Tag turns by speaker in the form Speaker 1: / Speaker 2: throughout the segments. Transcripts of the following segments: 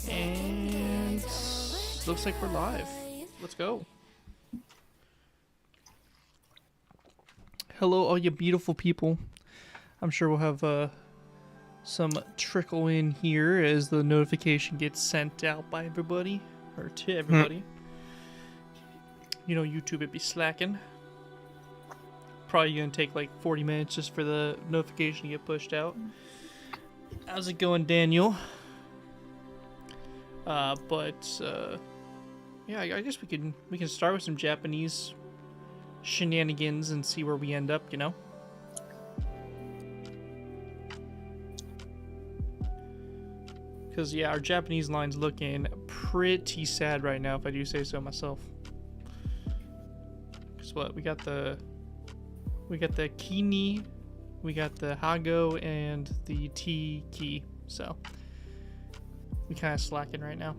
Speaker 1: And looks like we're live. Let's go. Hello, all you beautiful people. I'm sure we'll have some trickle in here as the notification gets sent out by everybody, or to everybody. You know, YouTube would be slacking. Probably gonna take like 40 minutes just for the notification to get pushed out. How's it going, Daniel? Yeah, I guess we can start with some Japanese shenanigans and see where we end up, you know? Because, yeah, our Japanese line's looking pretty sad right now, if I do say so myself. Because what, we got the Kini, we got the Hago, and the T-Ki, so we kind of slacking right now.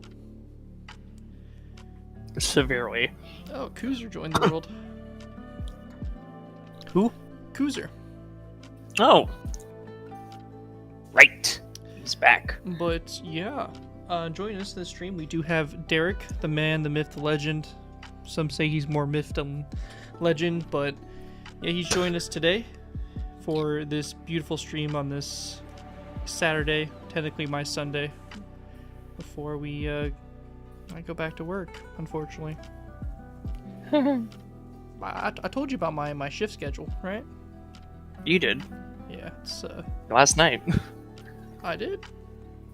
Speaker 2: Severely.
Speaker 1: Oh, Kuzer joined the world.
Speaker 2: Who?
Speaker 1: Kuzer.
Speaker 2: Oh. Right. He's back.
Speaker 1: But yeah, joining us in the stream, we do have Derek, the man, the myth, the legend. Some say he's more myth than legend, but yeah, he's joined us today for this beautiful stream on this Saturday, technically my Sunday, before we I go back to work, unfortunately. I told you about my shift schedule, right?
Speaker 2: You did.
Speaker 1: Yeah, it's
Speaker 2: Last night.
Speaker 1: I did?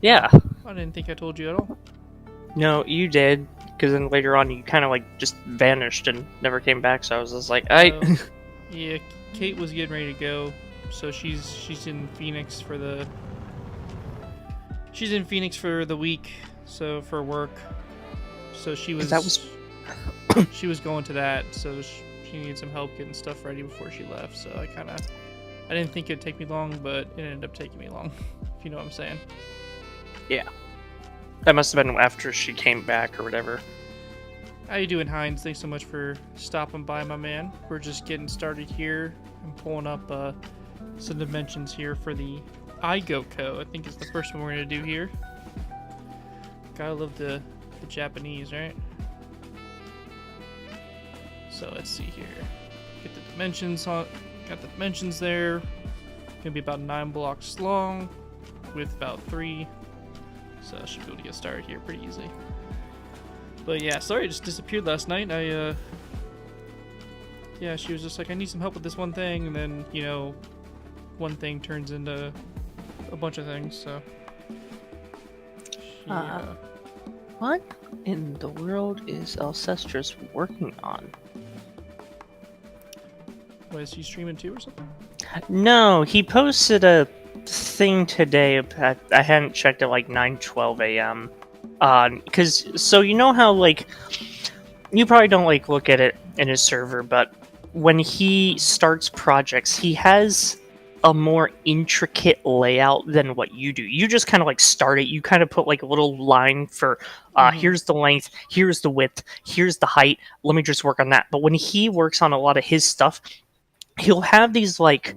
Speaker 2: Yeah.
Speaker 1: I didn't think I told you at all.
Speaker 2: No, you did. Because then later on you kind of like just vanished and never came back. So I was just like,
Speaker 1: yeah, Kate was getting ready to go, so she's in Phoenix for the week, so for work. So she was she was going to that, so she needed some help getting stuff ready before she left. So I didn't think it'd take me long, but it ended up taking me long. If you know what I'm saying.
Speaker 2: Yeah. That must have been after she came back or whatever.
Speaker 1: How you doing, Hines? Thanks so much for stopping by, my man. We're just getting started here. I'm pulling up some dimensions here for the Igoco. I think is the first one we're gonna do here. Gotta love the Japanese, right? So let's see here. Get the dimensions on. Got the dimensions there. Gonna be about 9 blocks long, with about 3. So I should be able to get started here pretty easily. But yeah, sorry, I just disappeared last night. Yeah, she was just like, I need some help with this one thing, and then, you know, one thing turns into a bunch of things, so.
Speaker 2: What in the world is Alcestrus working on?
Speaker 1: What, is he streaming too or something?
Speaker 2: No, he posted a thing today. I hadn't checked at like 9:12 a.m. Because so you know how like you probably don't like look at it in his server, but when he starts projects, he has a more intricate layout than what you do. You just kind of like start it. You kind of put like a little line for here's the length, here's the width, here's the height. Let me just work on that. But when he works on a lot of his stuff, he'll have these like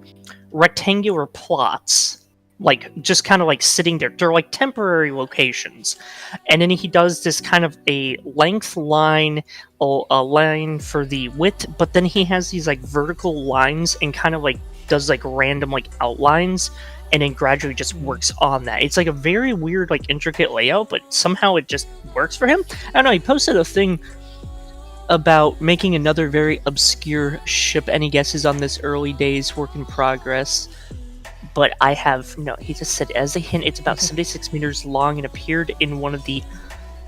Speaker 2: rectangular plots, like just kind of like sitting there. They're like temporary locations, and then he does this kind of a length line, a line for the width, but then he has these like vertical lines and kind of like does like random like outlines, and then gradually just works on that. It's like a very weird like intricate layout, but somehow it just works for him. I don't know, he posted a thing about making another very obscure ship. Any guesses on this? Early days, work in progress. But I have no. He just said, as a hint, it's about 76 meters long and appeared in one of the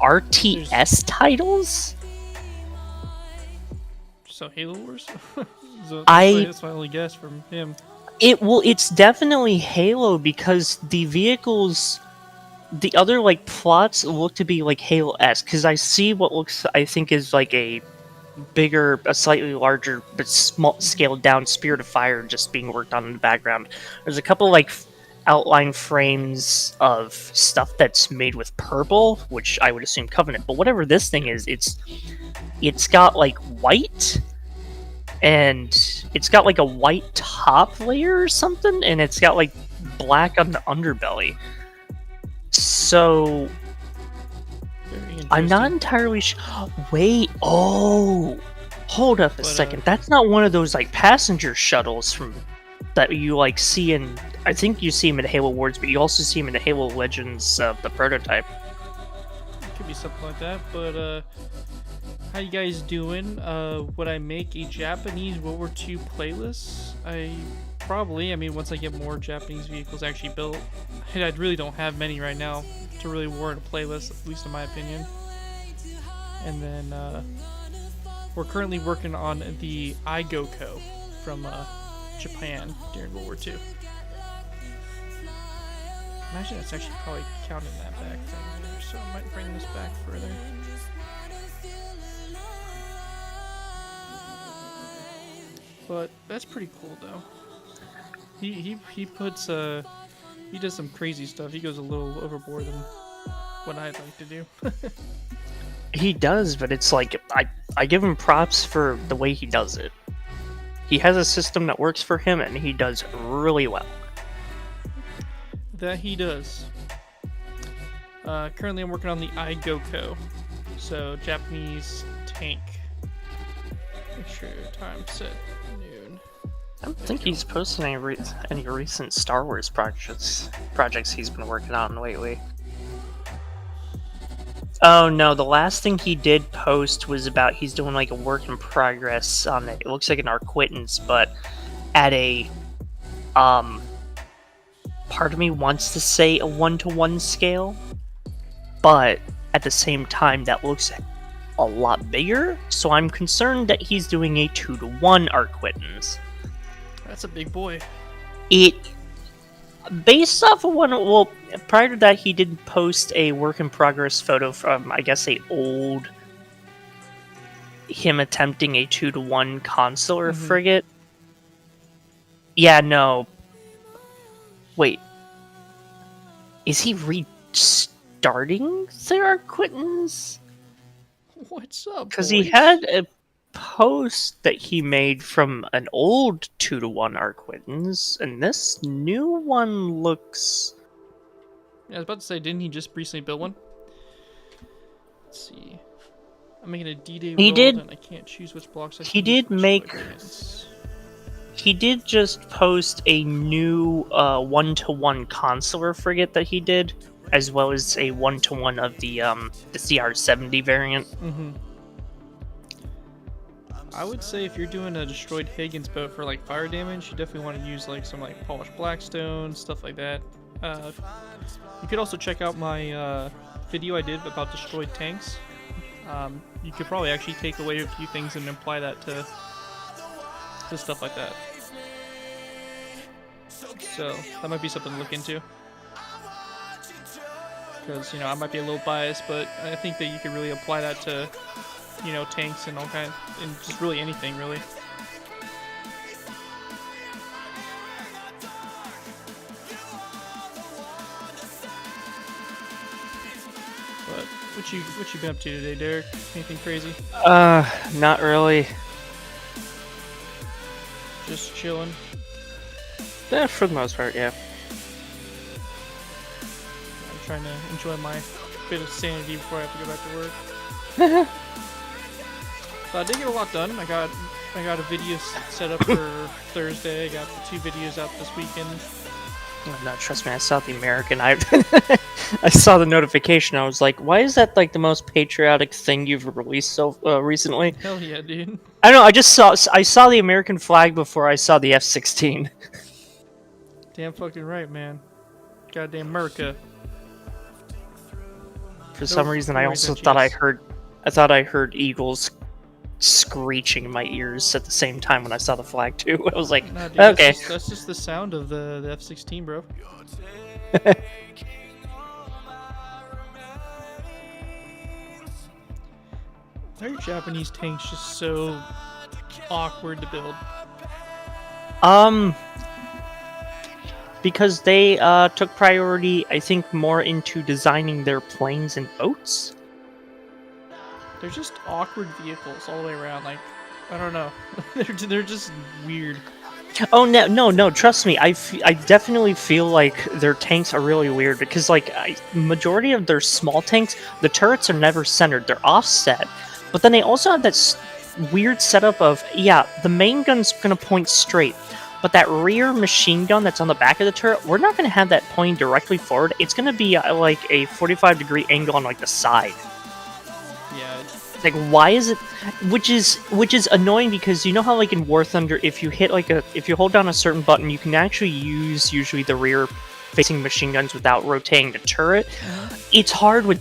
Speaker 2: RTS titles.
Speaker 1: So Halo Wars? So that's my only guess from him.
Speaker 2: It's definitely Halo, because the vehicles, the other like plots look to be like Halo-esque, because I see what looks, I think, is like a bigger, a slightly larger but small scaled down Spirit of Fire just being worked on in the background. There's a couple like outline frames of stuff that's made with purple, which I would assume Covenant, but whatever this thing is, it's got like white, and it's got like a white top layer or something, and it's got like black on the underbelly. So
Speaker 1: Very
Speaker 2: I'm not
Speaker 1: interesting.
Speaker 2: entirely sure. Wait, hold up a
Speaker 1: But
Speaker 2: second. That's not one of those like passenger shuttles from that you like see in. I think you see him in Halo Wars, but you also see him in the Halo Legends, the prototype.
Speaker 1: it could be something like that. But how you guys doing? Would I make a Japanese World War II playlist? I mean, once I get more Japanese vehicles actually built. I really don't have many right now to really warrant a playlist, at least in my opinion. And then we're currently working on the Igoko from Japan during World War II. Imagine it's actually probably counting that back thing there, so I might bring this back further. But that's pretty cool though. He puts he does some crazy stuff. He goes a little overboard than what I'd like to do.
Speaker 2: He does, but it's like I give him props for the way he does it. He has a system that works for him, and he does really well.
Speaker 1: That he does. Currently, I'm working on the Igoko, so Japanese tank. Make sure time set noon.
Speaker 2: I don't think he's posted any recent Star Wars projects he's been working on lately. Oh no, the last thing he did post was about he's doing like a work in progress on it. It looks like an Arquittance, but at a part of me wants to say a 1-to-1 scale, but at the same time that looks a lot bigger, so I'm concerned that he's doing a 2-to-1 Arquittance.
Speaker 1: That's a big boy.
Speaker 2: It based off of one. Well, prior to that, he did post a work in progress photo from, I guess, a old him attempting a 2-to-1 consular frigate. Yeah, no. Wait, is he restarting the Arquittance?
Speaker 1: What's up?
Speaker 2: Because he had a post that he made from an old 2-to-1 Arquittance, and this new one looks.
Speaker 1: Yeah, I was about to say, didn't he just recently build one? Let's see. I'm making a D-Day
Speaker 2: He
Speaker 1: world,
Speaker 2: did.
Speaker 1: and I can't choose which blocks I
Speaker 2: He
Speaker 1: can use
Speaker 2: did
Speaker 1: for
Speaker 2: make.
Speaker 1: destroyed variants.
Speaker 2: He did just post a new 1-to-1 consular frigate that he did, as well as a 1-to-1 of the CR-70 variant.
Speaker 1: I would say if you're doing a destroyed Higgins boat for like fire damage, you definitely want to use like some like polished blackstone, stuff like that. You could also check out my video I did about destroyed tanks. You could probably actually take away a few things and apply that to stuff like that. So that might be something to look into. Because, I might be a little biased, but I think that you could really apply that to, tanks and all kind, and just really anything, really. But what you been up to today, Derek? Anything crazy?
Speaker 2: Not really.
Speaker 1: Just chilling.
Speaker 2: Yeah, for the most part, yeah.
Speaker 1: I'm trying to enjoy my bit of sanity before I have to go back to work. So I did get a lot done. I got a video set up for Thursday. I got the 2 videos out this weekend.
Speaker 2: Oh, no, trust me, I saw the American. I saw the notification. I was like, why is that like the most patriotic thing you've released so recently?
Speaker 1: Hell yeah, dude.
Speaker 2: I don't know. I saw the American flag before I saw the F-16.
Speaker 1: Damn fucking right, man. Goddamn America.
Speaker 2: For some reason, I also thought I heard eagles screeching in my ears at the same time when I saw the flag too. I was like,
Speaker 1: nah, dude,
Speaker 2: okay.
Speaker 1: That's just the sound of the F-16, bro. Why are Japanese tanks just so awkward to build?
Speaker 2: Because they took priority, I think, more into designing their planes and boats.
Speaker 1: They're just awkward vehicles all the way around. Like, I don't know. They're just weird.
Speaker 2: Oh no! Trust me, I definitely feel like their tanks are really weird because like majority of their small tanks, the turrets are never centered; they're offset. But then they also have that weird setup of yeah, the main gun's gonna point straight, but that rear machine gun that's on the back of the turret, we're not gonna have that pointing directly forward. It's gonna be like a 45-degree angle on like the side.
Speaker 1: Yeah.
Speaker 2: Like why is it which is annoying because you know how like in War Thunder if you hold down a certain button you can actually use usually the rear facing machine guns without rotating the turret. It's hard with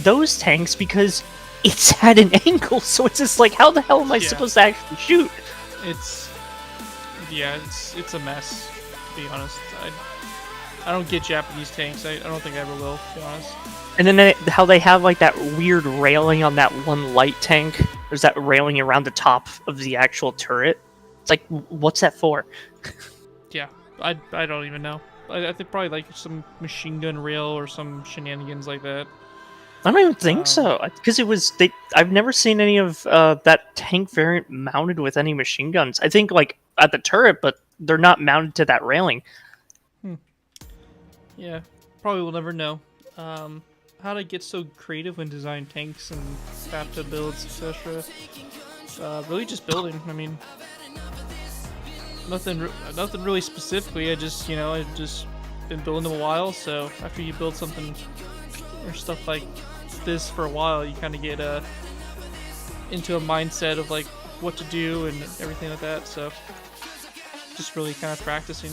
Speaker 2: those tanks because it's at an angle, so it's just like how the hell am I supposed to actually shoot?
Speaker 1: It's it's a mess, to be honest. I don't get Japanese tanks. I don't think I ever will, to be honest.
Speaker 2: And then how they have like that weird railing on that one light tank. There's that railing around the top of the actual turret. It's like, what's that for?
Speaker 1: Yeah, I don't even know. I think probably like some machine gun rail or some shenanigans like that.
Speaker 2: I don't even think so, because I've never seen any of that tank variant mounted with any machine guns. I think like at the turret, but they're not mounted to that railing.
Speaker 1: Yeah, probably we'll never know. How to get so creative when designing tanks and bathtub builds, etc. Really just building. I mean, nothing really specifically. I just been building them a while. So after you build something or stuff like this for a while, you kind of get into a mindset of like what to do and everything like that. So just really kind of practicing.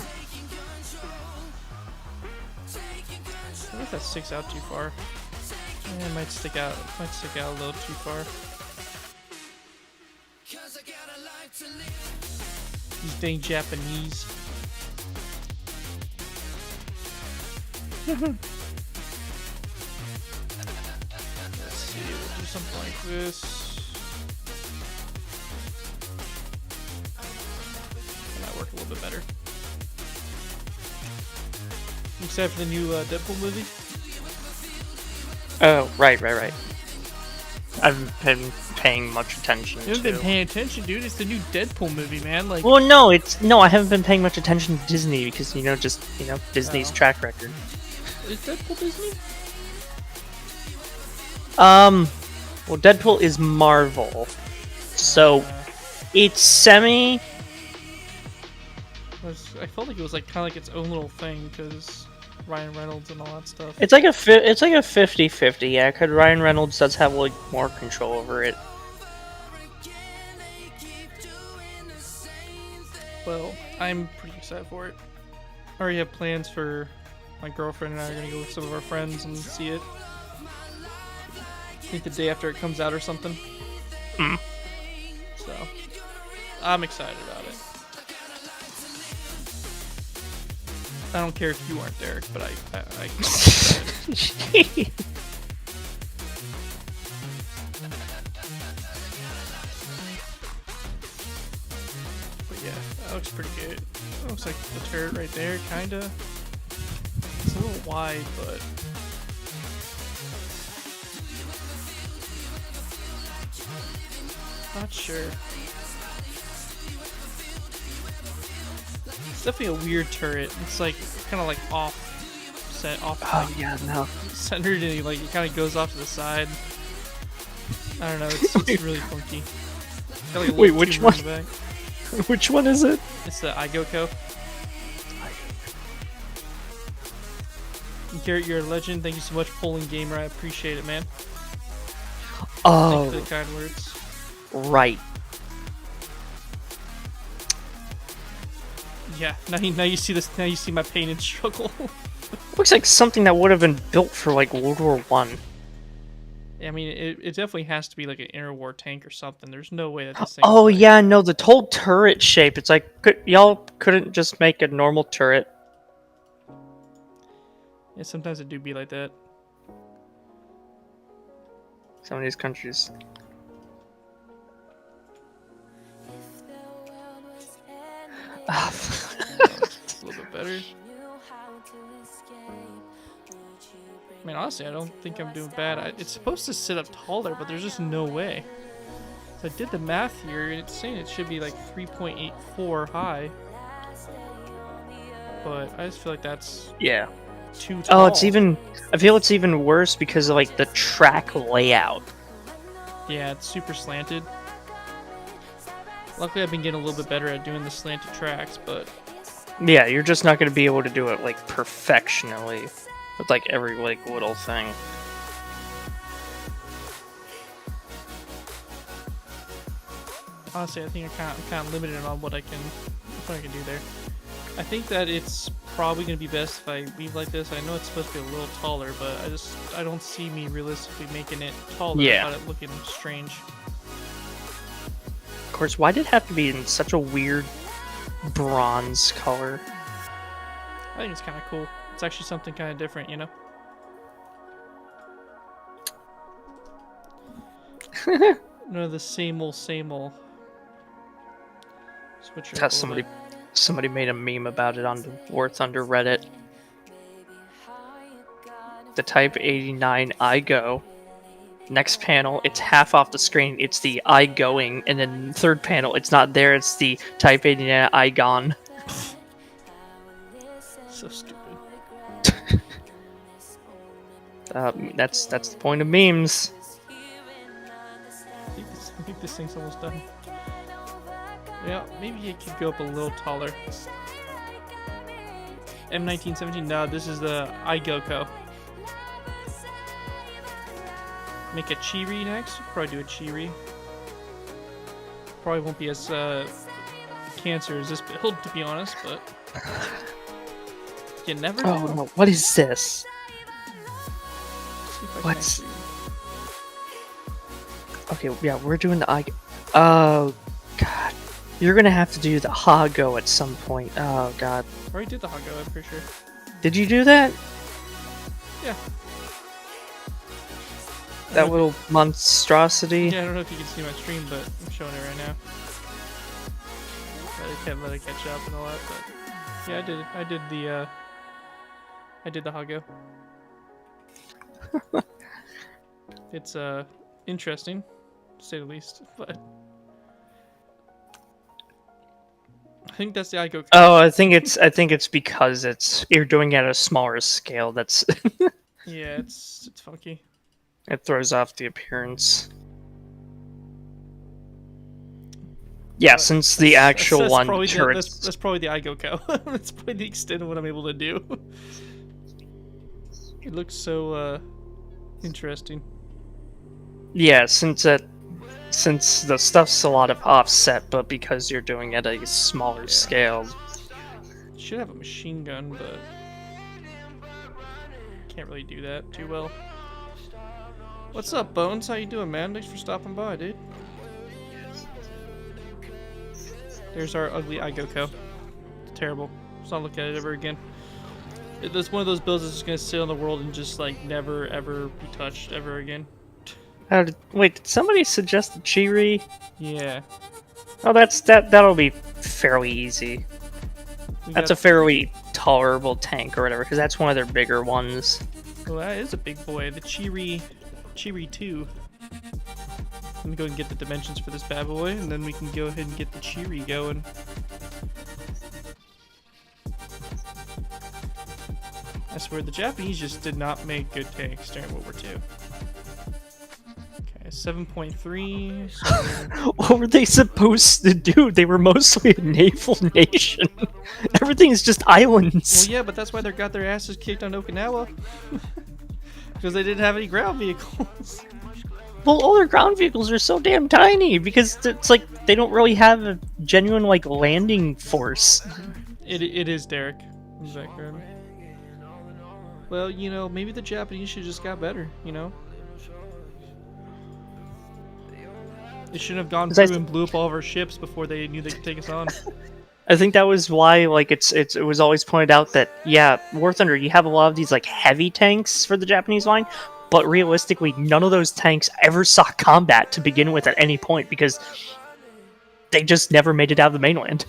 Speaker 1: I wonder if that sticks out too far. Yeah, it might stick out. It might stick out a little too far. These dang Japanese. Let's see. We'll do something like this. That might work a little bit better. Except for the new Deadpool movie.
Speaker 2: Oh, right. I haven't been paying much attention.
Speaker 1: You haven't been paying attention, dude. It's the new Deadpool movie, man. Like,
Speaker 2: well, no, I haven't been paying much attention to Disney because Disney's track record.
Speaker 1: Is Deadpool Disney?
Speaker 2: Well, Deadpool is Marvel, so it's semi.
Speaker 1: I felt like it was like kind of like its own little thing because Ryan Reynolds and all that stuff.
Speaker 2: It's like a 50-50, yeah. Because Ryan Reynolds does have like more control over it.
Speaker 1: Well, I'm pretty excited for it. I already have plans for my girlfriend and I are gonna go with some of our friends and see it. I think the day after it comes out or something. So, I'm excited about it. I don't care if you aren't there, but I But yeah, that looks pretty good. That looks like the turret right there, kinda. It's a little wide, but not sure. It's definitely a weird turret. It's like kind of like off centered, and it kind of goes off to the side. I don't know. It's really funky. Got, like, a
Speaker 2: Wait,
Speaker 1: little
Speaker 2: which
Speaker 1: tumor
Speaker 2: one?
Speaker 1: in the back.
Speaker 2: Which one is it?
Speaker 1: It's the Igoko. Garrett, you're a legend. Thank you so much, Poland Gamer. I appreciate it, man.
Speaker 2: Oh,
Speaker 1: Thank you for the kind words.
Speaker 2: right.
Speaker 1: Yeah. Now you see this. Now you see my pain and struggle.
Speaker 2: Looks like something that would have been built for like World War One.
Speaker 1: I mean, it definitely has to be like an interwar tank or something. There's no way that this thing.
Speaker 2: Oh yeah, no, the whole turret shape. It's like y'all couldn't just make a normal turret.
Speaker 1: Yeah, sometimes it do be like that.
Speaker 2: Some of these countries.
Speaker 1: A little bit better. I mean, honestly, I don't think I'm doing bad. It's supposed to sit up taller, but there's just no way. So I did the math here, and it's saying it should be like 3.84 high. But I just feel like that's
Speaker 2: Yeah.
Speaker 1: too tall.
Speaker 2: Oh, it's even. I feel it's even worse because of like the track layout.
Speaker 1: Yeah, it's super slanted. Luckily, I've been getting a little bit better at doing the slanted tracks, but
Speaker 2: Yeah, you're just not going to be able to do it like perfectionally with like every like little thing.
Speaker 1: honestly, I think I'm kind of limited on what I can do there. I think that it's probably going to be best if I weave like this. I know it's supposed to be a little taller, but I don't see me realistically making it taller without it looking strange.
Speaker 2: Of course, why did it have to be in such a weird bronze color?
Speaker 1: I think it's kind of cool. It's actually something kind of different, you know? None of the same old. Switch it up a little bit.
Speaker 2: Somebody made a meme about it on the War Thunder Reddit. The Type 89 I go. Next panel, it's half off the screen. It's the I going, and then third panel, it's not there. It's the Type 89 I gone.
Speaker 1: So stupid.
Speaker 2: That's the point of memes.
Speaker 1: I think this thing's almost done. Yeah, maybe it could go up a little taller. M1917. No, this is the iGoco. Make a Chiri next. Probably do a Chiri. Probably won't be as cancer as this build, to be honest, but you never know.
Speaker 2: Oh no! What is this?
Speaker 1: See if I can
Speaker 2: What's-
Speaker 1: actually-
Speaker 2: Okay, yeah, we're doing the I. Oh god, you're gonna have to do the Hago at some point. Oh god,
Speaker 1: I already did the Hago, I'm pretty sure.
Speaker 2: did you do that?
Speaker 1: Yeah.
Speaker 2: That little monstrosity?
Speaker 1: Yeah, I don't know if you can see my stream, but I'm showing it right now. Let it catch up and all that, but yeah, I did the Hago. It's interesting, to say the least, but I think that's the iGo.
Speaker 2: Oh, I think it's because you're doing it at a smaller scale. That's
Speaker 1: Yeah, it's funky.
Speaker 2: it throws off the appearance. Yeah, since the actual
Speaker 1: That's
Speaker 2: one
Speaker 1: probably
Speaker 2: turrets.
Speaker 1: that's probably the iGoco. That's probably the extent of what I'm able to do. It looks so interesting.
Speaker 2: Yeah, since the stuff's a lot of offset, but because you're doing it at a smaller scale.
Speaker 1: Should have a machine gun, but can't really do that too well. What's up, Bones? How you doing, man? Thanks for stopping by, dude. There's our ugly iGoco. It's terrible. Let's not look at it ever again. It's one of those builds that's just gonna sit on the world and just like never ever be touched ever again.
Speaker 2: Wait, did somebody suggest the Chiri?
Speaker 1: Yeah.
Speaker 2: Oh, that'll be fairly easy. That's a fairly tolerable tank or whatever, because that's one of their bigger ones.
Speaker 1: Oh, that is a big boy. The Chiri 2. Let me go and get the dimensions for this bad boy, and then we can go ahead and get the Chiri going. I swear, the Japanese just did not make good tanks during World War II. Okay, 7.3. So
Speaker 2: What were they supposed to do? They were mostly a naval nation. Everything's just islands.
Speaker 1: well, yeah, but that's why they got their asses kicked on Okinawa. Because they didn't have any ground vehicles.
Speaker 2: Well, all their ground vehicles are so damn tiny because it's like they don't really have a genuine like landing force.
Speaker 1: It is Derek. Is that correct? Well, you know, maybe the Japanese should just got better, you know? They shouldn't have gone through and blew up all of our ships before they knew they could take us on.
Speaker 2: I think that was why like it was always pointed out that yeah, War Thunder, you have a lot of these like heavy tanks for the Japanese line, but realistically none of those tanks ever saw combat to begin with at any point because they just never made it out of the mainland.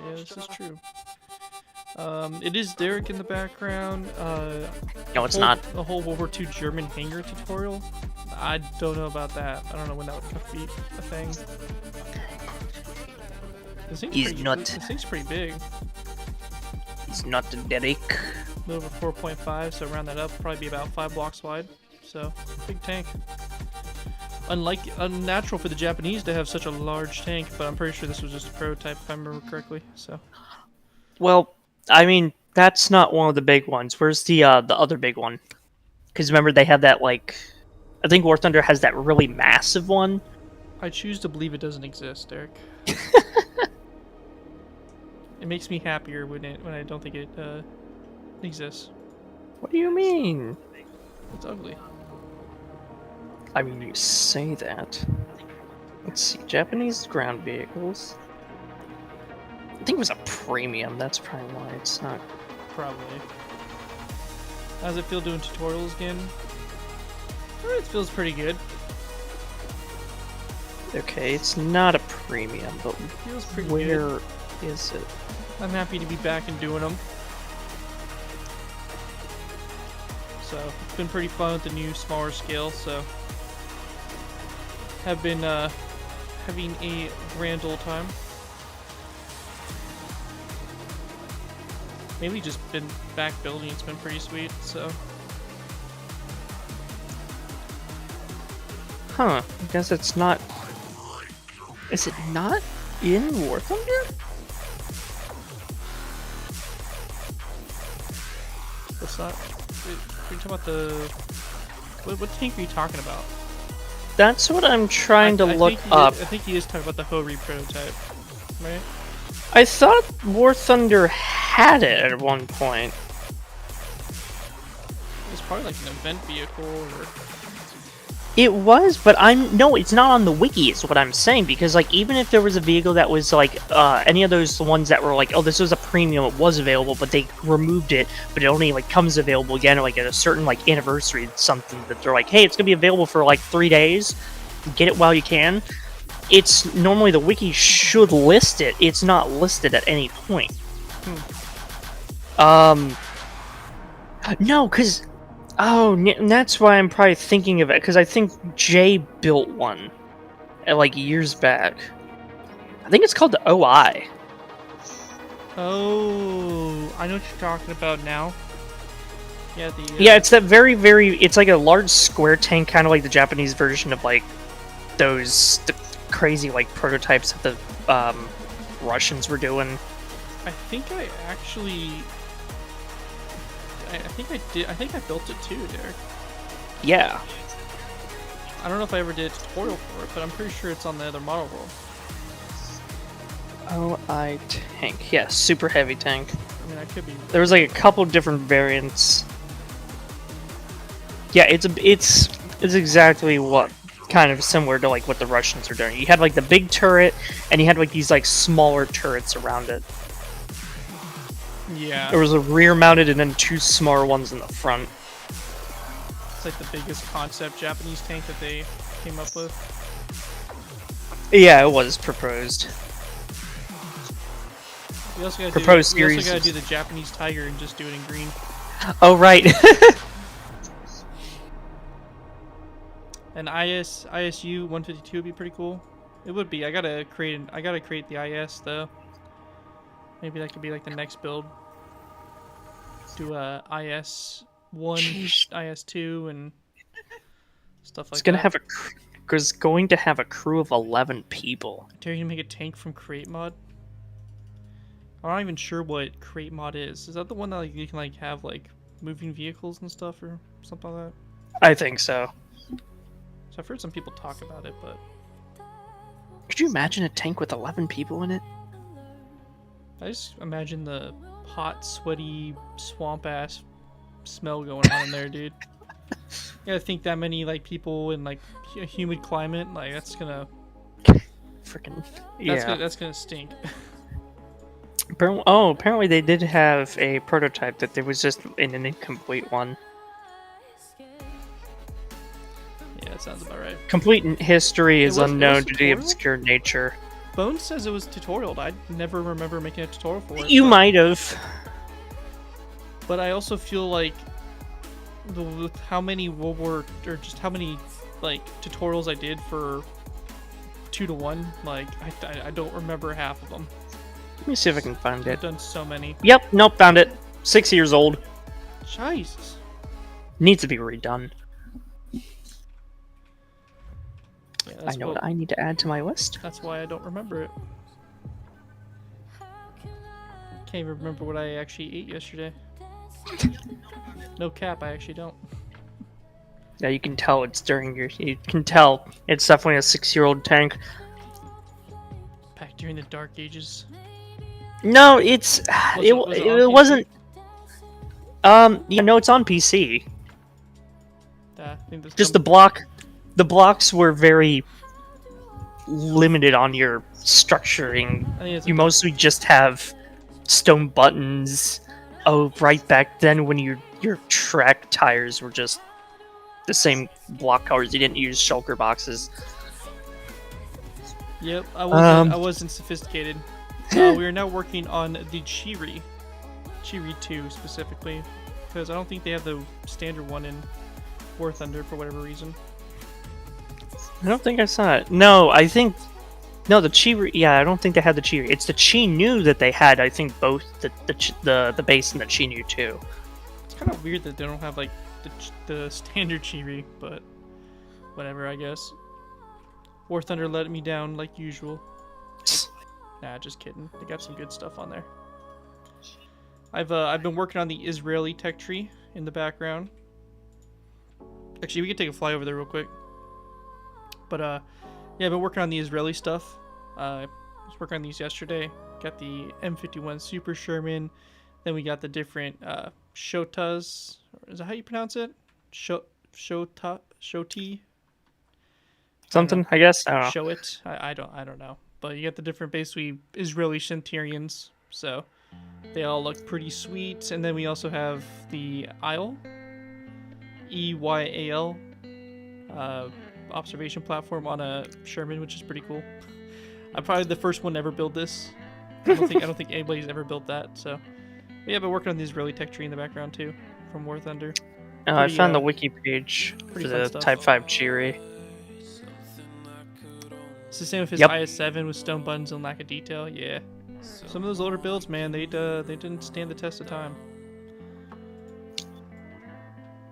Speaker 1: Yeah, this is true. It is Derek in the background.
Speaker 2: No, it's not.
Speaker 1: The whole World War II German hangar tutorial. I don't know about that. I don't know when that would be a thing. This thing's pretty big.
Speaker 2: He's not Derek.
Speaker 1: A little over 4.5, so round that up, probably be about 5 blocks wide. So, big tank. Unnatural for the Japanese to have such a large tank, but I'm pretty sure this was just a prototype if I remember correctly. So,
Speaker 2: well, I mean, that's not one of the big ones. Where's the other big one? Because remember they have that like, I think War Thunder has that really massive one.
Speaker 1: I choose to believe it doesn't exist, Derek. It makes me happier when I don't think it exists.
Speaker 2: What do you mean?
Speaker 1: It's ugly.
Speaker 2: I mean, you say that. Let's see, Japanese ground vehicles. I think it was a premium, that's probably why it's not.
Speaker 1: Probably. How does it feel doing tutorials again? It feels pretty good.
Speaker 2: Okay, it's not a premium, but
Speaker 1: It feels pretty
Speaker 2: where
Speaker 1: good.
Speaker 2: is it?
Speaker 1: I'm happy to be back and doing them. So, it's been pretty fun with the new smaller scale, so have been having a grand old time. Mainly just been back building, it's been pretty sweet, so.
Speaker 2: Huh, I guess it's not. Is it not in War Thunder?
Speaker 1: What's that? Wait, are you talking about the... What tank are you talking about?
Speaker 2: That's what I'm trying to look
Speaker 1: think
Speaker 2: up.
Speaker 1: I think he is talking about the Ho-Re prototype, right?
Speaker 2: I thought War Thunder had it at one point.
Speaker 1: It's probably like an event vehicle or...
Speaker 2: It was, but no, it's not on the wiki is what I'm saying, because like even if there was a vehicle that was like any of those ones that were like, oh, this was a premium, it was available, but they removed it, but it only like comes available again like at a certain like anniversary, something that they're like, hey, it's gonna be available for like 3 days, get it while you can. It's normally the wiki should list it. It's not listed at any point. No, because that's why I'm probably thinking of it, because I think Jay built one like years back. I think it's called the OI.
Speaker 1: Oh, I know what you're talking about now. Yeah,
Speaker 2: yeah, it's that very, it's like a large square tank, kind of like the Japanese version of like those crazy like prototypes that the Russians were doing.
Speaker 1: I think I actually... I think I did. I think I built it too, Derek.
Speaker 2: Yeah.
Speaker 1: I don't know if I ever did a tutorial for it, but I'm pretty sure it's on the other model world.
Speaker 2: OI tank. Yeah, super heavy tank.
Speaker 1: I mean, I could be...
Speaker 2: There was like a couple different variants. Yeah, it's exactly what kind of similar to like what the Russians are doing. You had like the big turret, and you had like these like smaller turrets around it.
Speaker 1: Yeah.
Speaker 2: There was a rear mounted and then 2 smaller ones in the front.
Speaker 1: It's like the biggest concept Japanese tank that they came up with.
Speaker 2: Yeah, it was proposed.
Speaker 1: We also gotta
Speaker 2: Proposed
Speaker 1: we also
Speaker 2: series.
Speaker 1: gotta do the Japanese tiger and just do it in green.
Speaker 2: Oh right.
Speaker 1: And ISU 152 would be pretty cool. It would be. I gotta create the IS though. Maybe that could be like the next build. Do a IS-1, IS-2, and stuff like that.
Speaker 2: It's going to have a crew of 11 people.
Speaker 1: Dare you to make a tank from Create Mod? I'm not even sure what Create Mod is. Is that the one that like, you can like have like moving vehicles and stuff or something like that?
Speaker 2: I think so.
Speaker 1: So I've heard some people talk about it, but
Speaker 2: Could you imagine a tank with 11 people in it?
Speaker 1: I just imagine the hot, sweaty, swamp-ass smell going on in there, dude. You gotta think that many like people in like a humid climate, like that's gonna that's gonna stink.
Speaker 2: Apparently they did have a prototype that there was just an incomplete one.
Speaker 1: Yeah, that sounds about right.
Speaker 2: Complete history is unknown due to the
Speaker 1: tutorial?
Speaker 2: obscure nature.
Speaker 1: Bones says it was tutorial. I never remember making a tutorial for it.
Speaker 2: You might have.
Speaker 1: But I also feel like with how many World War or just how many like tutorials I did for 2 to 1, like I don't remember half of them.
Speaker 2: Let me see if I can find
Speaker 1: I've
Speaker 2: it.
Speaker 1: done so many.
Speaker 2: Yep, nope, found it. 6 years old.
Speaker 1: Jesus.
Speaker 2: Needs to be redone.
Speaker 1: Yeah,
Speaker 2: I know what I need to add to my list.
Speaker 1: That's why I don't remember it. Can't even remember what I actually ate yesterday. No cap, I actually don't.
Speaker 2: Yeah, you can tell it's during your. You can tell it's definitely a 6-year-old tank.
Speaker 1: Back during the Dark Ages.
Speaker 2: No, it's
Speaker 1: Was
Speaker 2: it
Speaker 1: on
Speaker 2: wasn't. Yeah, no, it's on PC.
Speaker 1: I think that's
Speaker 2: Just the blocks were very limited on your structuring. You mostly just have stone buttons. Oh, right back then when your track tires were just the same block colors. You didn't use shulker boxes.
Speaker 1: Yep, I wasn't sophisticated. We are now working on the Chiri 2 specifically, because I don't think they have the standard one in War Thunder for whatever reason.
Speaker 2: I don't think I saw it. No, I think no, the Chi. Yeah, I don't think they had the Chi. It's the Chi Nu that they had. I think both the base and the Chi Nu too.
Speaker 1: It's kind of weird that they don't have like the standard Chiri, but whatever, I guess. War Thunder let me down like usual. Nah, just kidding. They got some good stuff on there. I've been working on the Israeli tech tree in the background. Actually, we could take a fly over there real quick. But yeah, I've been working on the Israeli stuff. I was working on these yesterday. Got the M51 Super Sherman. Then we got the different Shotas. Is that how you pronounce it? Shoti.
Speaker 2: Something, I guess. I don't know.
Speaker 1: Show it. I don't know. But you get the different basically Israeli Centurions. So they all look pretty sweet. And then we also have the Isle. EYAL. Observation platform on a Sherman, which is pretty cool. I'm probably the first one to ever build this. I don't think anybody's ever built that. So but yeah, I've been working on the Israeli tech tree in the background too, from War Thunder.
Speaker 2: I found the wiki page for the Type 5 Chiri.
Speaker 1: It's the same with his IS-7 with stone buttons and lack of detail. Yeah, some of those older builds, man, they didn't stand the test of time.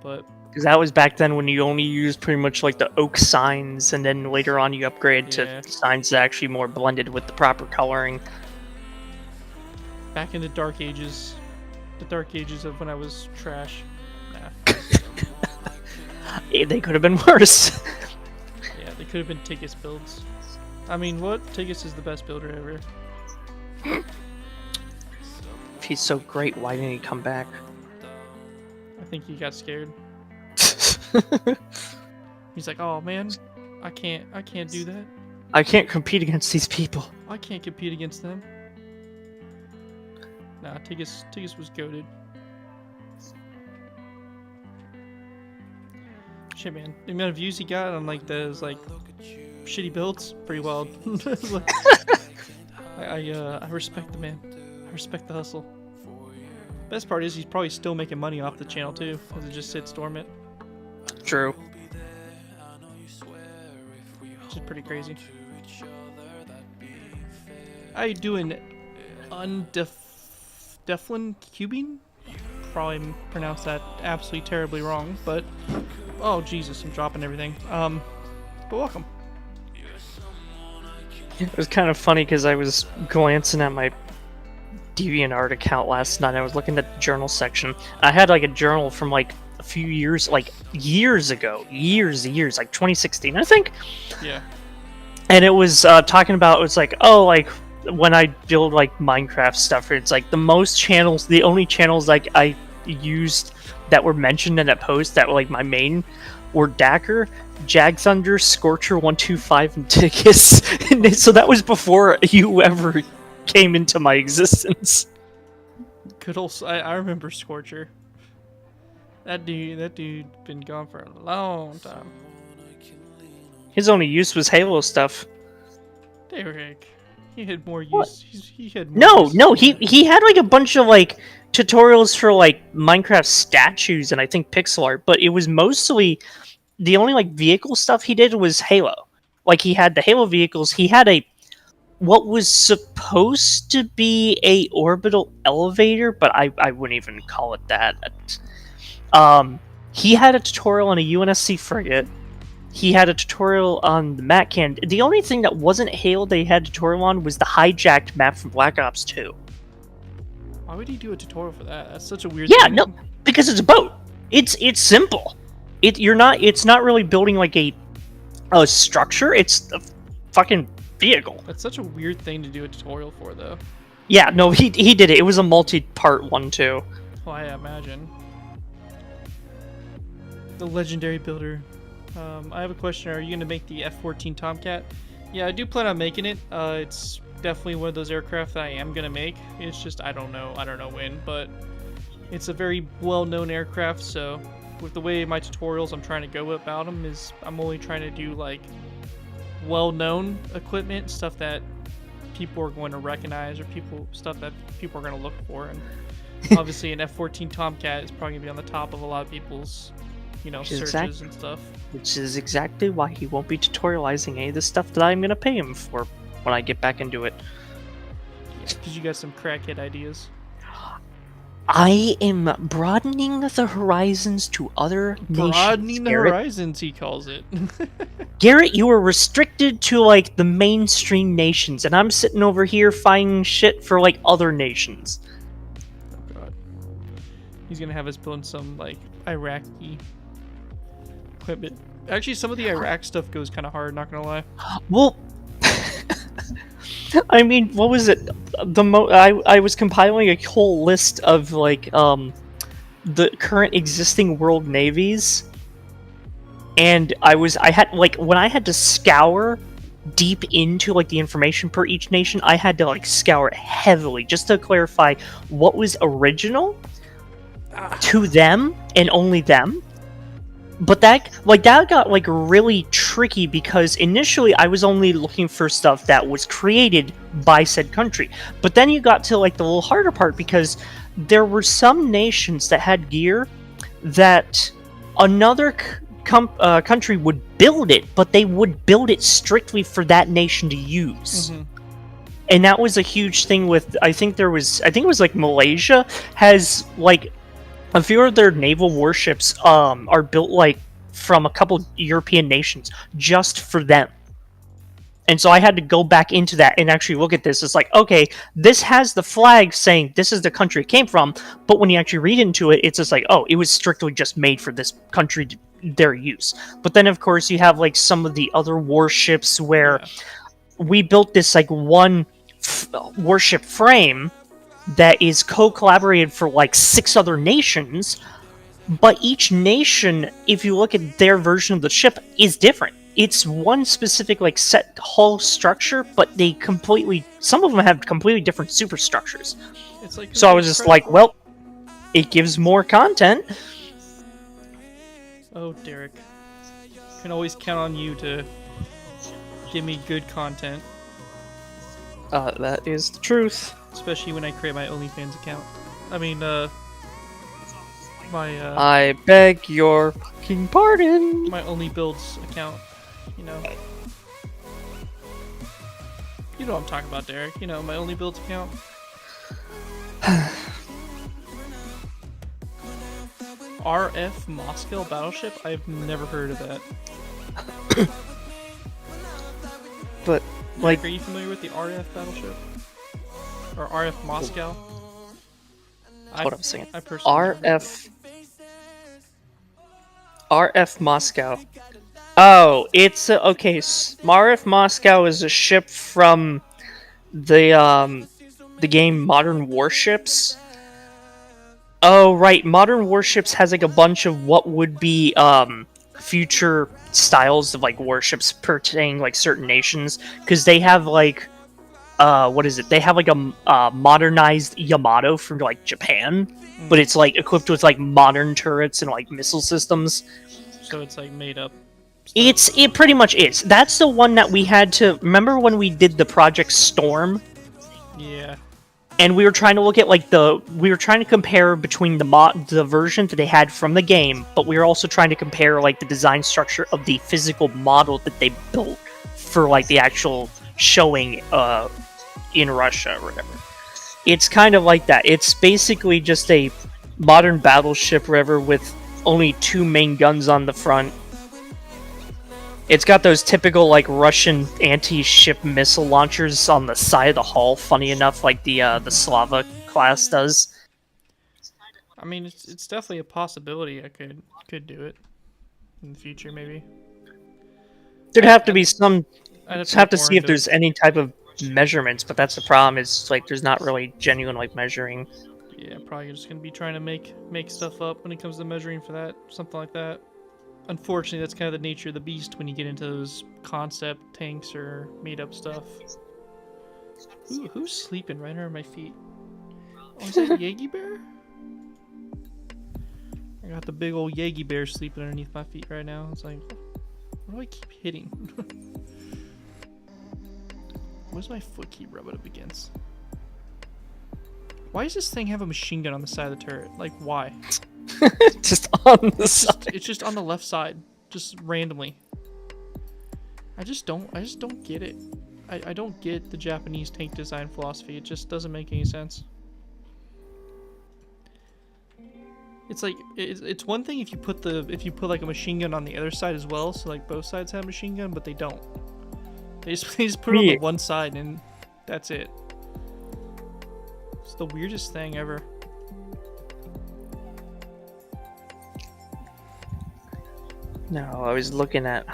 Speaker 1: But
Speaker 2: because that was back then when you only used pretty much like the oak signs, and then later on you upgrade to signs that actually more blended with the proper coloring.
Speaker 1: Back in the dark ages of when I was trash. Nah.
Speaker 2: They could have been worse.
Speaker 1: Yeah, they could have been Tiggus builds. I mean, what? Tiggus is the best builder ever.
Speaker 2: If he's so great, why didn't he come back?
Speaker 1: I think he got scared. He's like, oh man, I can't do that.
Speaker 2: I can't compete against these people.
Speaker 1: I can't compete against them. Nah, Tiggus was goated. Shit, man. The amount of views he got on like those like shitty builds, pretty wild. Like, I respect the man. I respect the hustle. Best part is he's probably still making money off the channel too, because it just sits dormant.
Speaker 2: True.
Speaker 1: Which is pretty crazy. How you doing, Deflin Cubing? Probably pronounced that absolutely terribly wrong, but oh Jesus, I'm dropping everything. But welcome.
Speaker 2: It was kind of funny because I was glancing at my DeviantArt account last night. I was looking at the journal section. I had like a journal from like a few years, like years ago, years, like 2016, I think.
Speaker 1: Yeah.
Speaker 2: And it was talking about, it was like, oh, like when I build like Minecraft stuff, it's like the most channels, the only channels like I used that were mentioned in that post that were like my main were Dacker, Jag Thunder, Scorcher 125, and Tickus. And so that was before you ever came into my existence.
Speaker 1: Good old, I remember Scorcher. That dude been gone for a long time.
Speaker 2: His only use was Halo stuff.
Speaker 1: Derek, he had more use. He had
Speaker 2: more he had like a bunch of like tutorials for like Minecraft statues and I think pixel art, but it was mostly the only like vehicle stuff he did was Halo. Like he had the Halo vehicles. He had a what was supposed to be a orbital elevator, but I wouldn't even call it that. He had a tutorial on a UNSC frigate. He had a tutorial on the Matcan. The only thing that wasn't Halo that he had a tutorial on was the hijacked map from Black Ops 2.
Speaker 1: Why would he do a tutorial for that? That's such a weird
Speaker 2: Yeah,
Speaker 1: thing.
Speaker 2: no, because it's a boat. It's simple. It's not really building like a structure. It's a fucking vehicle.
Speaker 1: That's such a weird thing to do a tutorial for, though.
Speaker 2: Yeah, no, he did it. It was a multi-part one too.
Speaker 1: Well, I imagine. The legendary builder. I have a question. Are you going to make the F-14 Tomcat? Yeah, I do plan on making it. It's definitely one of those aircraft that I am going to make. It's just I don't know when, but it's a very well-known aircraft, so with the way my tutorials I'm trying to go about them is I'm only trying to do like well-known equipment, stuff that people are going to recognize or stuff that people are going to look for, and obviously an F-14 Tomcat is probably going to be on the top of a lot of people's searches and stuff.
Speaker 2: Which is exactly why he won't be tutorializing any of the stuff that I'm going to pay him for when I get back into it.
Speaker 1: Yeah, because you got some crackhead ideas.
Speaker 2: I am broadening the horizons to other nations.
Speaker 1: Broadening the horizons, he calls it.
Speaker 2: Garrett, you are restricted to like the mainstream nations, and I'm sitting over here finding shit for like other nations.
Speaker 1: Oh god. He's gonna have us build some like Iraqi equipment. Actually, some of the Iraq stuff goes kind of hard, not gonna lie.
Speaker 2: Well, I mean, what was it? I was compiling a whole list of like the current existing world navies, and I had like when I had to scour deep into like the information per each nation, I had to like scour it heavily just to clarify what was original to them and only them. But that got like really tricky because initially I was only looking for stuff that was created by said country. But then you got to like the little harder part because there were some nations that had gear that another country would build it, but they would build it strictly for that nation to use. Mm-hmm. And that was a huge thing with I think it was like Malaysia has like a few of their naval warships are built like from a couple European nations just for them. And so I had to go back into that and actually look at this. It's like, okay, this has the flag saying this is the country it came from, but when you actually read into it, it's just like, oh, it was strictly just made for this country, their use. But then, of course, you have like some of the other warships where we built this like one warship frame that is co-collaborated for like 6 other nations, but each nation, if you look at their version of the ship, is different. It's one specific like set hull structure, but some of them have completely different superstructures.
Speaker 1: It's like
Speaker 2: so I was just like, well, it gives more content.
Speaker 1: Oh, Derek. Can always count on you to give me good content.
Speaker 2: That is the truth.
Speaker 1: Especially when I create my OnlyFans account. I mean,
Speaker 2: I beg your fucking pardon.
Speaker 1: My Only Builds account, you know. You know what I'm talking about, Derek. You know, my Only Builds account. RF Moscow Battleship? I've never heard of that.
Speaker 2: But, like...
Speaker 1: Are you familiar with the RF Battleship? Or RF Moscow?
Speaker 2: Hold on a second. RF Moscow. Oh, it's okay. RF Moscow is a ship from the game Modern Warships. Oh, right. Modern Warships has like a bunch of what would be future styles of like warships pertaining like certain nations, because they have like what is it? They have like a modernized Yamato from like Japan, but it's like equipped with like modern turrets and like missile systems.
Speaker 1: So it's like made up stuff.
Speaker 2: It pretty much is. That's the one that we had to remember when we did the Project Storm.
Speaker 1: Yeah.
Speaker 2: and we were trying to look at like we were trying to compare between the version that they had from the game, but we were also trying to compare like the design structure of the physical model that they built for like the actual showing in Russia or whatever. It's kind of like that. It's basically just a modern battleship river with only 2 main guns on the front. It's got those typical like Russian anti-ship missile launchers on the side of the hull. Funny enough, like the Slava class does.
Speaker 1: I mean, it's definitely a possibility. I could do it in the future, maybe.
Speaker 2: There'd have to be some.
Speaker 1: I'd
Speaker 2: Have to
Speaker 1: look more
Speaker 2: see if
Speaker 1: into
Speaker 2: there's
Speaker 1: it.
Speaker 2: any type of measurements, but that's the problem. Is like there's not really genuine like measuring.
Speaker 1: Yeah, probably just gonna be trying to make stuff up when it comes to measuring for that, something like that. Unfortunately, that's kind of the nature of the beast when you get into those concept tanks or made-up stuff. Ooh, who's sleeping right under my feet? Oh, is that Yagi Bear? I got the big old Yagi Bear sleeping underneath my feet right now. It's like, what do I keep hitting? What does my foot keep rubbing up against? Why does this thing have a machine gun on the side of the turret? Like, why?
Speaker 2: Just on the side.
Speaker 1: It's just on the left side, just randomly. I just don't get it. I don't get the Japanese tank design philosophy. It just doesn't make any sense. It's like it's one thing if you put like a machine gun on the other side as well, so like both sides have a machine gun, but they don't. They just put it on the one side and that's it. It's the weirdest thing ever.
Speaker 2: No, I was looking at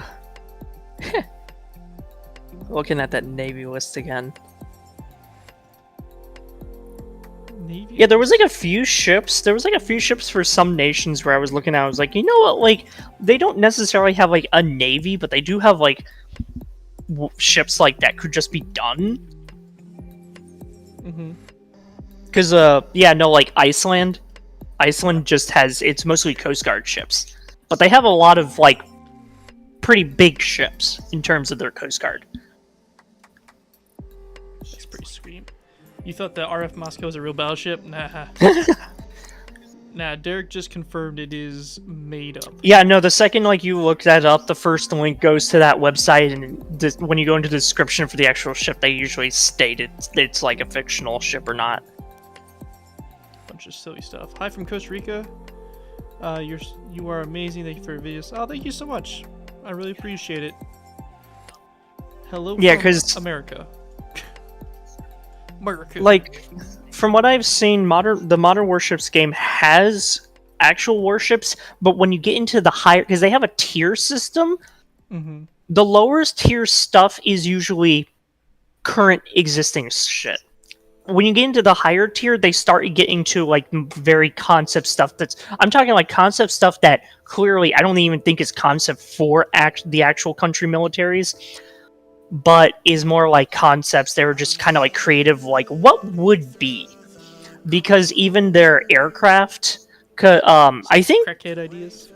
Speaker 2: that Navy list again.
Speaker 1: Navy?
Speaker 2: Yeah, there was like a few ships. There was like a few ships for some nations where I was looking at. I was like, you know what? Like, they don't necessarily have like a navy, but they do have like ships like that could just be done.
Speaker 1: Mm-hmm.
Speaker 2: Because yeah, no, like Iceland just has, it's mostly Coast Guard ships, but they have a lot of like pretty big ships in terms of their Coast Guard.
Speaker 1: That's pretty sweet. You thought the RF Moscow was a real battleship? Nah. Nah, Derek just confirmed it is made up.
Speaker 2: Yeah, no, the second like you look that up, the first link goes to that website, and when you go into the description for the actual ship, they usually state it's like a fictional ship or not.
Speaker 1: Bunch of silly stuff. Hi from Costa Rica. You are amazing. Thank you for your videos. Oh, thank you so much. I really appreciate it. Hello,
Speaker 2: yeah,
Speaker 1: from
Speaker 2: 'cause
Speaker 1: America. America.
Speaker 2: Like, from what I've seen, the Modern Warships game has actual warships, but when you get into the higher, because they have a tier system,
Speaker 1: mm-hmm.
Speaker 2: the lowest tier stuff is usually current existing shit. When you get into the higher tier, they start getting to like very concept stuff. I'm talking like concept stuff that clearly I don't even think is concept for the actual country militaries, but is more like concepts. They're just kind of like creative, like what would be, because even their aircraft, I think,
Speaker 1: Crackhead ideas.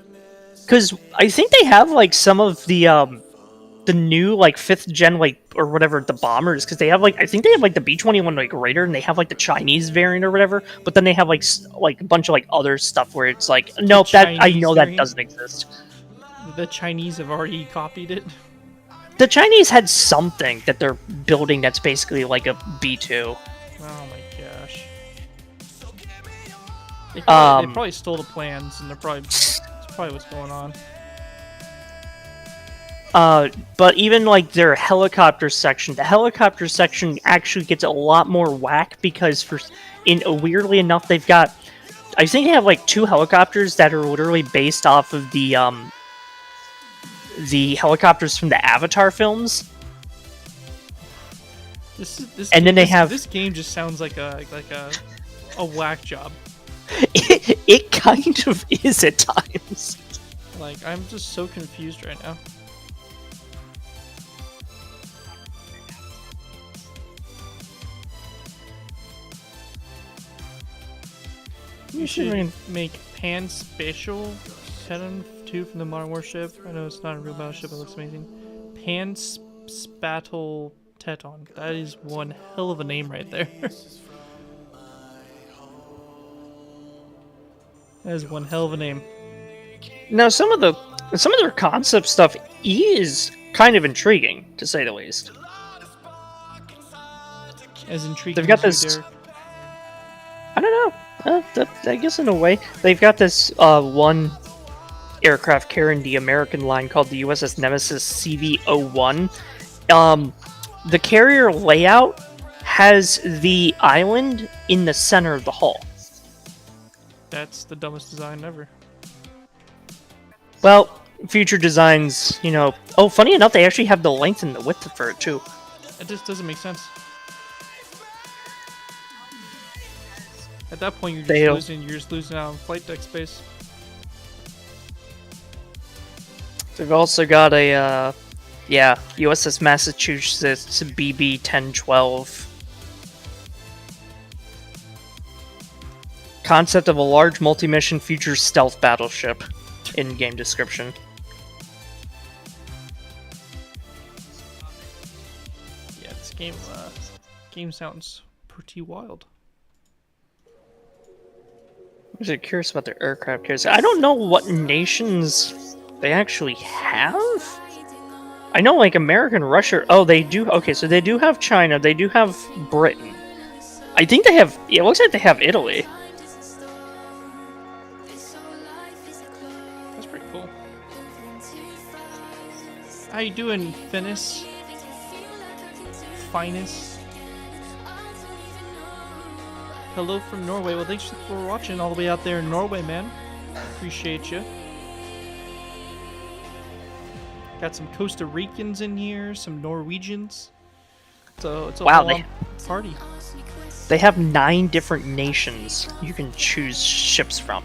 Speaker 2: because I think they have like some of the new like 5th gen like or whatever the bombers, because they have like I think they have like the B-21 like Raider, and they have like the Chinese variant or whatever, but then they have like a bunch of like other stuff where it's like nope, that I know that doesn't exist.
Speaker 1: The Chinese have already copied it.
Speaker 2: The Chinese had something that they're building that's basically like a B2.
Speaker 1: Oh my gosh. They probably stole the plans, and that's probably what's going on.
Speaker 2: But even like their helicopter section, the helicopter section actually gets a lot more whack, because weirdly enough, they've got, I think they have like 2 helicopters that are literally based off of the helicopters from the Avatar films.
Speaker 1: This game just sounds like a whack job.
Speaker 2: It kind of is at times.
Speaker 1: Like, I'm just so confused right now. You should make Pan Spatial Teton 2 from the Modern Warship. I know it's not a real battleship, but it looks amazing. Pan Spattle Teton. That is one hell of a name right there. That is one hell of a name.
Speaker 2: Now, some of their concept stuff is kind of intriguing, to say the least.
Speaker 1: As intriguing
Speaker 2: They've got
Speaker 1: as
Speaker 2: this.
Speaker 1: you, Derek.
Speaker 2: I don't know. I guess in a way, they've got this one aircraft carrying the American line called the USS Nemesis CV-01. The carrier layout has the island in the center of the hull.
Speaker 1: That's the dumbest design ever.
Speaker 2: Well, future designs, you know. Oh, funny enough, they actually have the length and the width for it too.
Speaker 1: It just doesn't make sense. At that point, you're just losing out on flight deck space.
Speaker 2: They've also got a, USS Massachusetts BB-1012. Concept of a large multi-mission future stealth battleship. In-game description.
Speaker 1: Yeah, this game sounds pretty wild.
Speaker 2: I'm just curious about their aircraft carriers. I don't know what nations they actually have. I know, like, America and Russia. Oh, they do. Okay, so they do have China. They do have Britain. I think they have. It looks like they have Italy.
Speaker 1: That's pretty cool. How you doing, Finnis? Finest. Hello from Norway. Well, thanks for watching all the way out there in Norway, man. Appreciate you. Got some Costa Ricans in here, some Norwegians. So it's a whole party.
Speaker 2: They have 9 different nations you can choose ships from.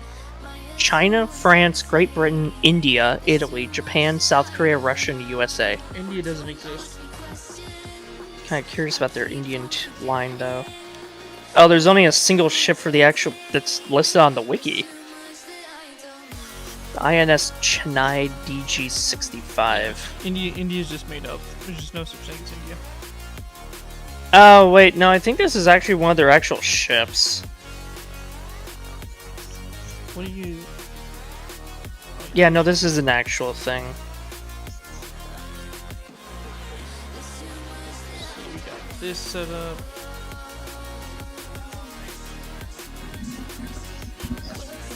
Speaker 2: China, France, Great Britain, India, Italy, Japan, South Korea, Russia, and USA.
Speaker 1: India doesn't exist.
Speaker 2: Kind of curious about their Indian line, though. Oh, there's only a single ship for the actual that's listed on the wiki. The INS Chennai DG-65.
Speaker 1: India's just made up. There's just no such thing as India.
Speaker 2: Oh, wait, no, I think this is actually one of their actual ships.
Speaker 1: What do you...
Speaker 2: Yeah, no, this is an actual thing.
Speaker 1: So we got this set up.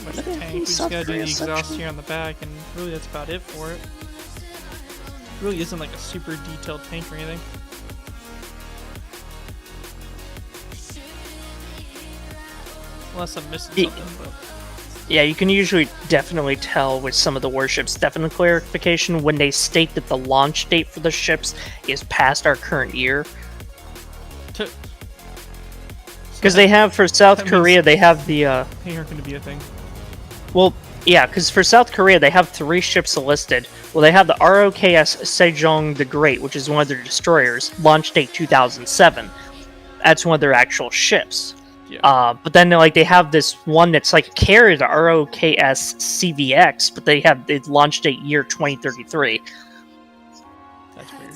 Speaker 1: Much tank. We just gotta do the exhaust here on the back, and really that's about it for it. It really isn't like a super detailed tank or anything. Unless I'm missing something, but...
Speaker 2: Yeah, you can usually definitely tell with some of the warships. Definite clarification when they state that the launch date for the ships is past our current year. Because they have, for South Korea, they have the...
Speaker 1: They aren't going to be a thing.
Speaker 2: Well, yeah, because for South Korea, they have 3 ships listed. Well, they have the ROKS Sejong the Great, which is one of their destroyers, launch date 2007. That's one of their actual ships. Yeah. But then, like, they have this one that's like a carrier, the ROKS CVX, but they have the launch date year 2033.
Speaker 1: That's weird.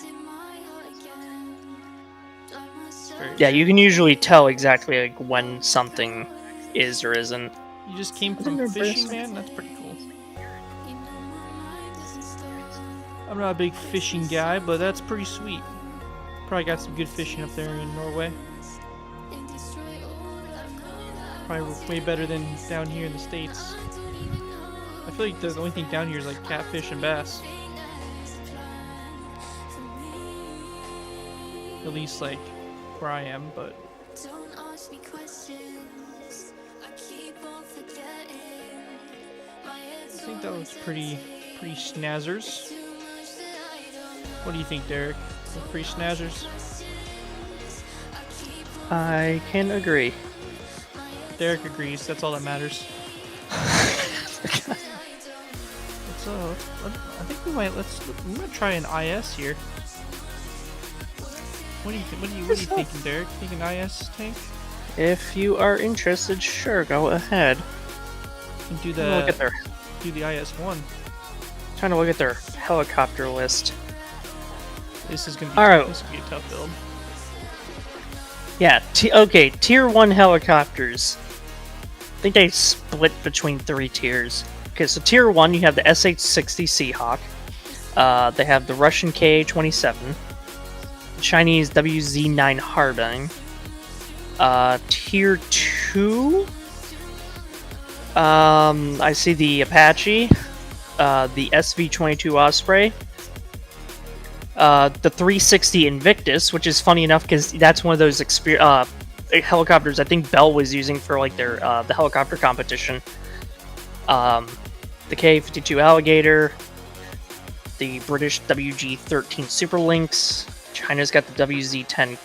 Speaker 2: Yeah, you can usually tell exactly like when something is or isn't.
Speaker 1: You just came from fishing, man? That's pretty cool. I'm not a big fishing guy, but that's pretty sweet. Probably got some good fishing up there in Norway. Probably way better than down here in the States. I feel like the only thing down here is like catfish and bass. At least like where I am, but... I think that was pretty snazzers. What do you think, Derek? Pretty snazzers?
Speaker 2: I can agree.
Speaker 1: Derek agrees. That's all that matters. So I think we might I'm gonna try an IS here. What do you thinking, Derek? Think an IS tank?
Speaker 2: If you are interested, sure, go ahead.
Speaker 1: And do the IS-1.
Speaker 2: Trying to look at their helicopter list.
Speaker 1: This is gonna be this is gonna be a tough build.
Speaker 2: Yeah. Okay. Tier 1 helicopters. think they split between 3 tiers. Okay, so tier 1, you have the SH-60 Seahawk. They have the Russian Ka-27, Chinese WZ-9 Harding. Tier 2, I see the Apache, the SV-22 Osprey, the 360 Invictus, which is funny enough because that's one of those helicopters I think Bell was using for like their the helicopter competition. The Ka-52 Alligator, the British WG-13 Superlynx, China's got the WZ-10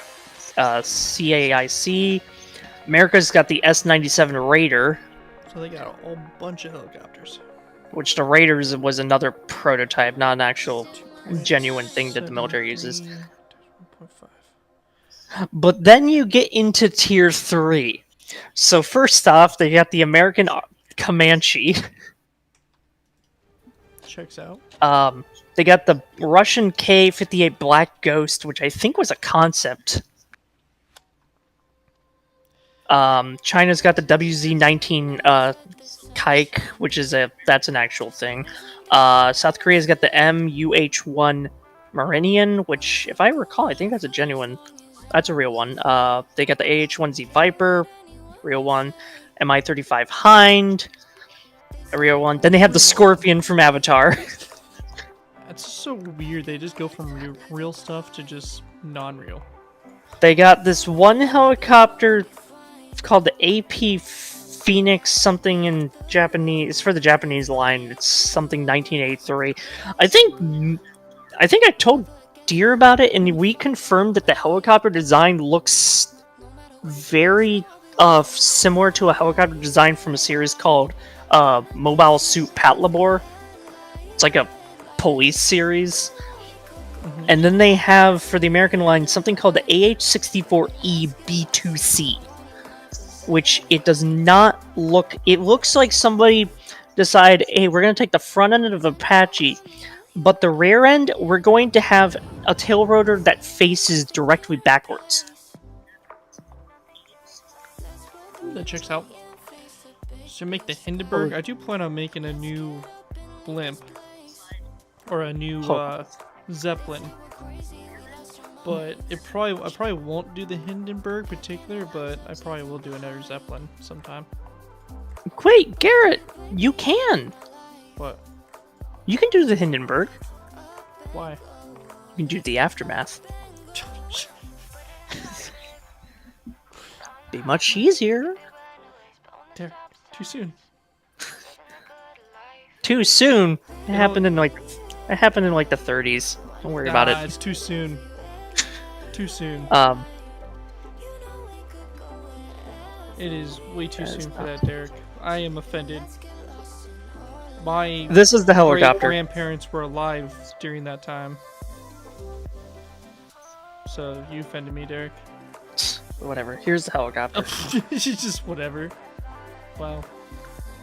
Speaker 2: CAIC, America's got the S-97 Raider.
Speaker 1: So they got a whole bunch of helicopters.
Speaker 2: Which the Raiders was another prototype, not an actual genuine thing that the military uses.
Speaker 1: 1.5.
Speaker 2: But then you get into tier 3. So first off, they got the American Comanche.
Speaker 1: Checks out.
Speaker 2: They got the Russian Ka-58 Black Ghost, which I think was a concept. China's got the WZ-19 Kike, which is that's an actual thing. South Korea's got the MUH-1 Marinian, which, if I recall, I think that's a real one. They got the AH-1Z Viper, real one. Mi-35 Hind, a real one. Then they have the Scorpion from Avatar.
Speaker 1: That's so weird. They just go from real stuff to just non-real.
Speaker 2: They got this one helicopter called the AP Phoenix something in Japanese. It's for the Japanese line. It's something 1983. I think I told Deer about it, and we confirmed that the helicopter design looks very similar to a helicopter design from a series called Mobile Suit Patlabor. It's like a police series.
Speaker 1: Mm-hmm.
Speaker 2: And then they have, for the American line, something called the AH-64E B2C, which it does not look... It looks like somebody decided, hey, we're going to take the front end of Apache, but the rear end, we're going to have a tail rotor that faces directly backwards.
Speaker 1: That checks out. Should make the Hindenburg. I do plan on making a new blimp. Or a new Zeppelin. But I probably won't do the Hindenburg particular, but I probably will do another Zeppelin sometime.
Speaker 2: Wait, Garrett, you can.
Speaker 1: What?
Speaker 2: You can do the Hindenburg.
Speaker 1: Why?
Speaker 2: You can do the Aftermath. Be much easier.
Speaker 1: There, too soon.
Speaker 2: Too soon. It happened in like the 30s. Don't worry about it.
Speaker 1: It's too soon. Too soon. It is way too soon for that, Derek. I am offended.
Speaker 2: This is the helicopter.
Speaker 1: Grandparents were alive during that time. So you offended me, Derek.
Speaker 2: Whatever. Here's the helicopter.
Speaker 1: It's just whatever. Wow.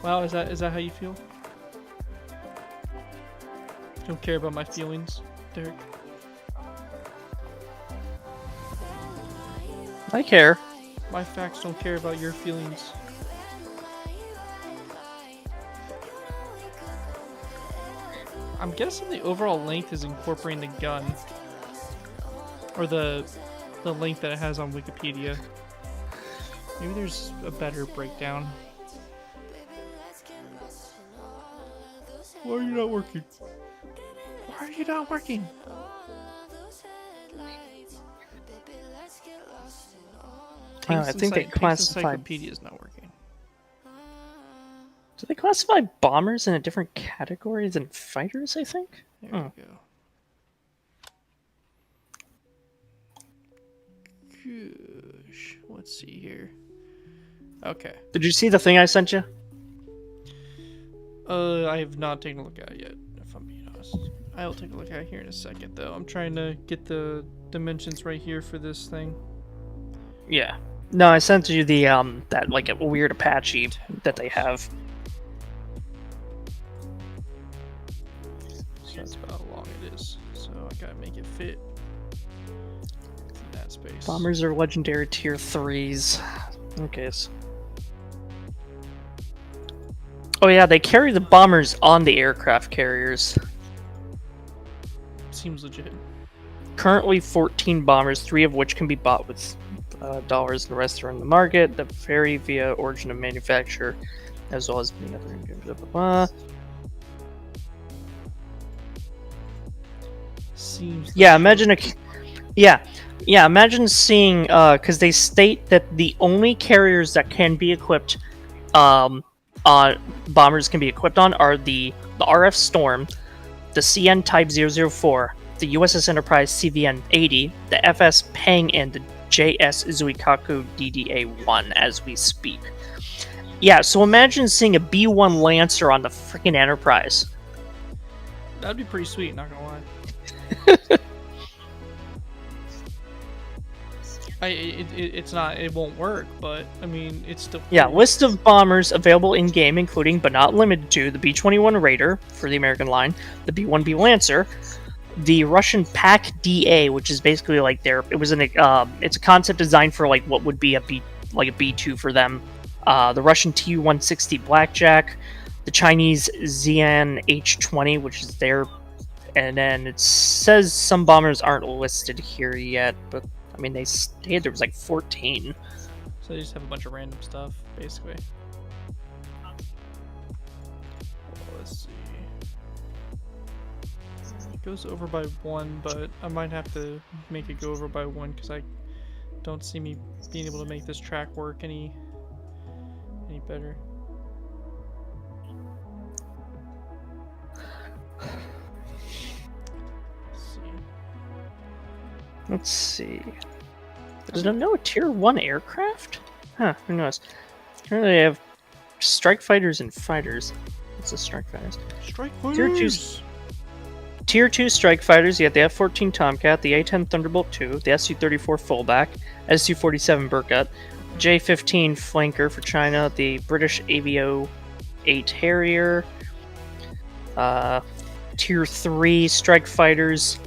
Speaker 1: Wow, is that how you feel? You don't care about my feelings, Derek?
Speaker 2: I care.
Speaker 1: My facts don't care about your feelings. I'm guessing the overall length is incorporating the gun. Or the length that it has on Wikipedia. Maybe there's a better breakdown. Why are you not working? Why are you not working?
Speaker 2: I think they classify...
Speaker 1: Encyclopedia is not working.
Speaker 2: Do they classify bombers in a different category than fighters, I think?
Speaker 1: There we go. Gosh. Let's see here. Okay.
Speaker 2: Did you see the thing I sent you?
Speaker 1: I have not taken a look at it yet, if I'm being honest. I will take a look at it here in a second, though. I'm trying to get the dimensions right here for this thing.
Speaker 2: Yeah. No, I sent you the, that, like, a weird Apache that they have.
Speaker 1: So that's about how long it is. So I gotta make it fit in that space.
Speaker 2: Bombers are legendary tier 3s. Okay, so... Oh yeah, they carry the bombers on the aircraft carriers.
Speaker 1: Seems legit.
Speaker 2: Currently 14 bombers, 3 of which can be bought with dollars, the rest are in the market. The vary via origin of manufacturer, as well as many other blah, blah, blah.
Speaker 1: Seems
Speaker 2: Yeah,
Speaker 1: legit.
Speaker 2: imagine seeing, because they state that the only carriers that can be equipped, bombers can be equipped on are the RF Storm, the CN Type 004, the USS Enterprise CVN 80, the FS Pang, and the JS Zuikaku DDA-1 as we speak. Yeah, so imagine seeing a B-1 Lancer on the freaking Enterprise.
Speaker 1: That'd be pretty sweet, not gonna lie. It's not. It won't work, but I mean, it's still.
Speaker 2: Yeah,
Speaker 1: cool.
Speaker 2: list of bombers available in game, including but not limited to the B-21 Raider for the American line, the B-1B Lancer, the Russian PAK-DA, which is basically like it's a concept designed for like what would be a B-2 for them. The Russian Tu-160 Blackjack, the Chinese Xi'an H-20, which is their, and then it says some bombers aren't listed here yet, but I mean they stated there was like 14.
Speaker 1: So they just have a bunch of random stuff, basically. Let's see. It goes over by 1, but I might have to make it go over by 1 because I don't see me being able to make this track work any better.
Speaker 2: Let's see. There's no tier 1 aircraft? Huh, who knows? Apparently they have strike fighters and fighters. What's the strike fighters?
Speaker 1: Strike fighters!
Speaker 2: Tier 2 strike fighters, you got the F-14 Tomcat, the A-10 Thunderbolt II, the Su-34 Fullback, Su-47 Burkut, J-15 Flanker for China, the British Avio-8 Harrier, Tier 3 strike fighters.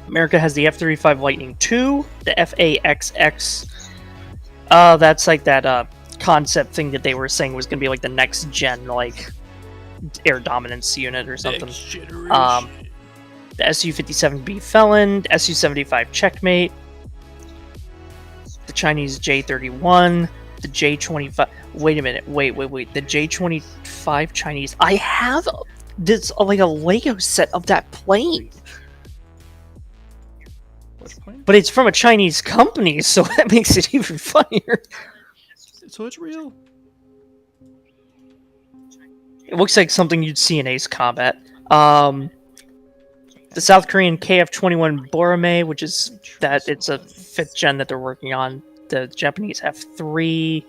Speaker 2: America has the F-35 Lightning II, the F/A-XX. That's like that concept thing that they were saying was going to be like the next gen, like air dominance unit or something. The Su-57B Felon, the Su-75 Checkmate, the Chinese J-31, the J-25. Wait a minute. Wait. The J-25 Chinese. I have this like a Lego set of that plane. But it's from a Chinese company, so that makes it even funnier.
Speaker 1: So it's real.
Speaker 2: It looks like something you'd see in Ace Combat. The South Korean KF-21 Borame, which is that it's a 5th gen that they're working on. The Japanese F-3.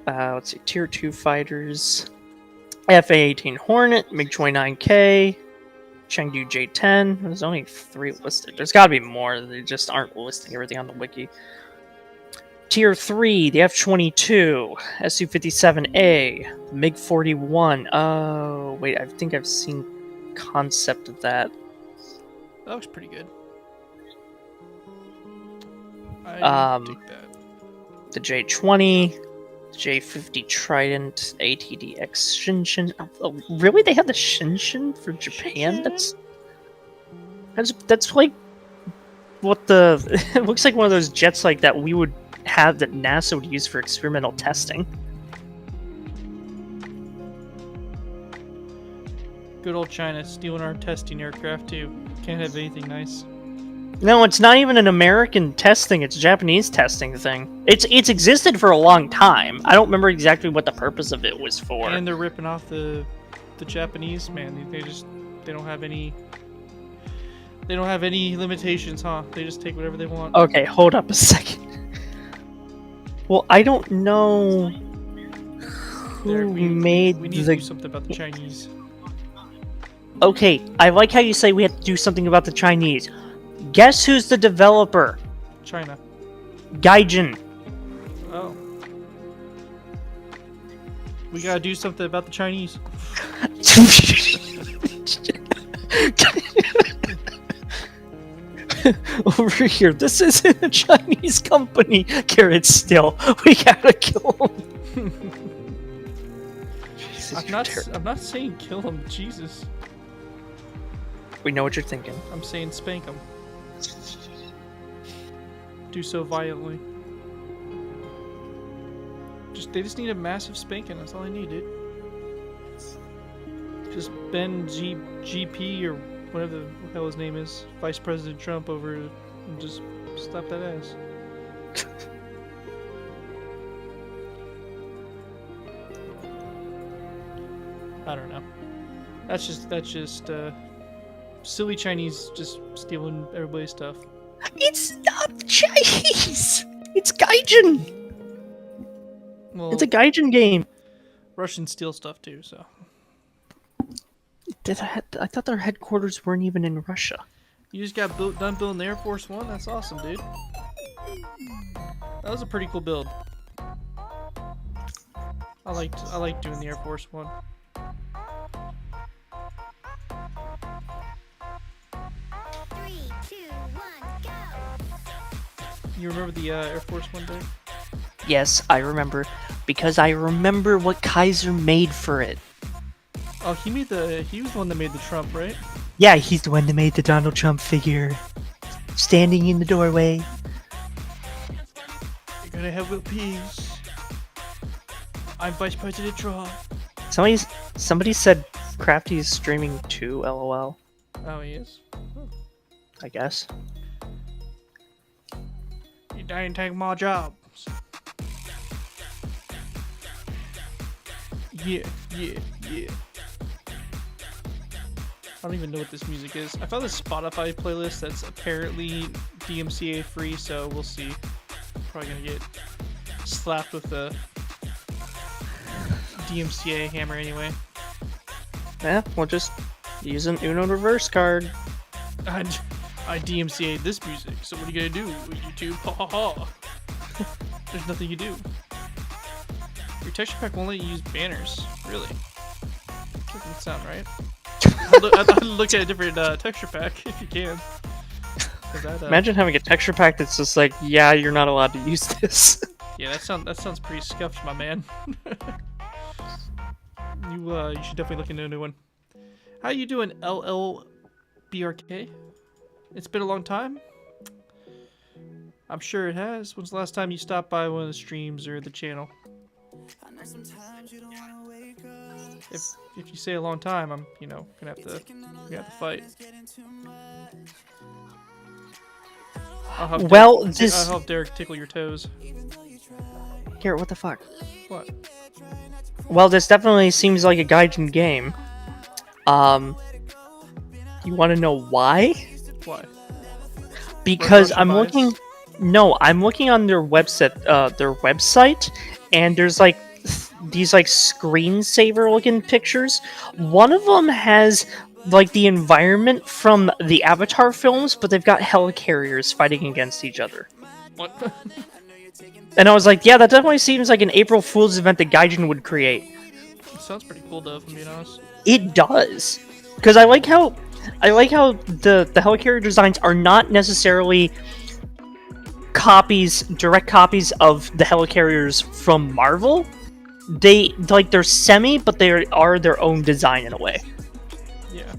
Speaker 2: Let's see, Tier 2 fighters. FA-18 Hornet, MiG-29K, Chengdu J-10. There's only 3 listed. There's gotta be more. They just aren't listing everything on the wiki. Tier 3, the F-22, Su-57A, MiG-41. Oh, wait, I think I've seen concept of that.
Speaker 1: That looks pretty good. I dig that.
Speaker 2: The J-20, J-50 Trident, ATDX Shinshin. Oh, really? They have the Shinshin for Japan? That's like what the... It looks like one of those jets like that we would have that NASA would use for experimental testing.
Speaker 1: Good old China stealing our testing aircraft too. Can't have anything nice.
Speaker 2: No, it's not even an American testing, it's a Japanese testing thing. It's existed for a long time. I don't remember exactly what the purpose of it was for.
Speaker 1: And they're ripping off the Japanese, man. They don't have any limitations, huh? They just take whatever they want.
Speaker 2: Okay, hold up a second. Well, I don't know who made
Speaker 1: we need to do something about the Chinese.
Speaker 2: Okay, I like how you say we have to do something about the Chinese. Guess who's the developer?
Speaker 1: China.
Speaker 2: Gaijin.
Speaker 1: Oh. We gotta do something about the Chinese.
Speaker 2: Over here, this isn't a Chinese company. Carrot still. We gotta kill him. Jesus,
Speaker 1: I'm not saying kill him. Jesus.
Speaker 2: We know what you're thinking.
Speaker 1: I'm saying spank him. Do so violently. They just need a massive spanking. That's all I need, dude. Just bend GP or whatever the hell his name is, Vice President Trump, over and just slap that ass. I don't know. That's just silly Chinese just stealing everybody's stuff.
Speaker 2: It's not Chinese. It's Gaijin.
Speaker 1: Well,
Speaker 2: it's a Gaijin game.
Speaker 1: Russians steal stuff too, so.
Speaker 2: I thought their headquarters weren't even in Russia.
Speaker 1: You just got done building the Air Force One? That's awesome, dude. That was a pretty cool build. I liked doing the Air Force One. You remember the Air Force One, Dave?
Speaker 2: Yes, I remember. Because I remember what Kaiser made for it.
Speaker 1: Oh, he was the one that made the Trump, right?
Speaker 2: Yeah, he's the one that made the Donald Trump figure. Standing in the doorway.
Speaker 1: You're gonna have world peace. I'm Vice President Trump.
Speaker 2: Somebody said Crafty's streaming too, LOL.
Speaker 1: Oh, he is? Oh.
Speaker 2: I guess.
Speaker 1: You didn't take my job. Yeah. I don't even know what this music is. I found this Spotify playlist that's apparently DMCA free, so we'll see. Probably gonna get slapped with a DMCA hammer anyway.
Speaker 2: Yeah, we'll just use an Uno reverse card.
Speaker 1: I DMCA'd this music, so what are you gonna do, YouTube? Ha ha ha. There's nothing you do. Your texture pack won't let you use banners. Really? Doesn't sound right. I'd look at a different texture pack if you can.
Speaker 2: Imagine having a texture pack that's just like, yeah, you're not allowed to use this.
Speaker 1: Yeah, that sounds pretty scuffed, my man. You should definitely look into a new one. How you doing, LLBRK? It's been a long time. I'm sure it has. When's the last time you stopped by one of the streams or the channel? If you say a long time, I'm gonna have to fight. I'll help Derek tickle your toes.
Speaker 2: Garrett, what the fuck?
Speaker 1: What?
Speaker 2: Well, this definitely seems like a Gaijin game. You want to know why?
Speaker 1: Why?
Speaker 2: Because I'm looking on their website, and there's like these like screensaver looking pictures. One of them has like the environment from the Avatar films, but they've got helicarriers fighting against each other.
Speaker 1: What?
Speaker 2: And I was like, yeah, that definitely seems like an April Fool's event that Gaijin would create.
Speaker 1: It sounds pretty cool, though, if I'm being honest.
Speaker 2: It does, because I like how the helicarrier designs are not necessarily direct copies of the helicarriers from Marvel. They're semi, but they are their own design in a way.
Speaker 1: Yeah.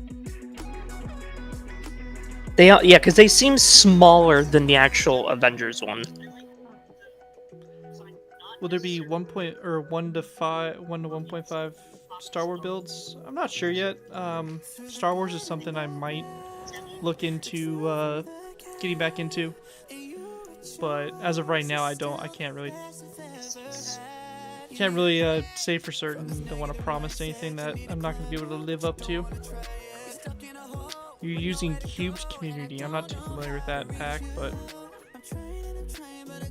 Speaker 2: Because they seem smaller than the actual Avengers one.
Speaker 1: Will there be 1 to 1.5 Star Wars builds? I'm not sure yet. Star Wars is something I might look into getting back into, but as of right now, I can't really say for certain. Don't want to promise anything that I'm not going to be able to live up to. You're using Cube's community. I'm not too familiar with that pack, but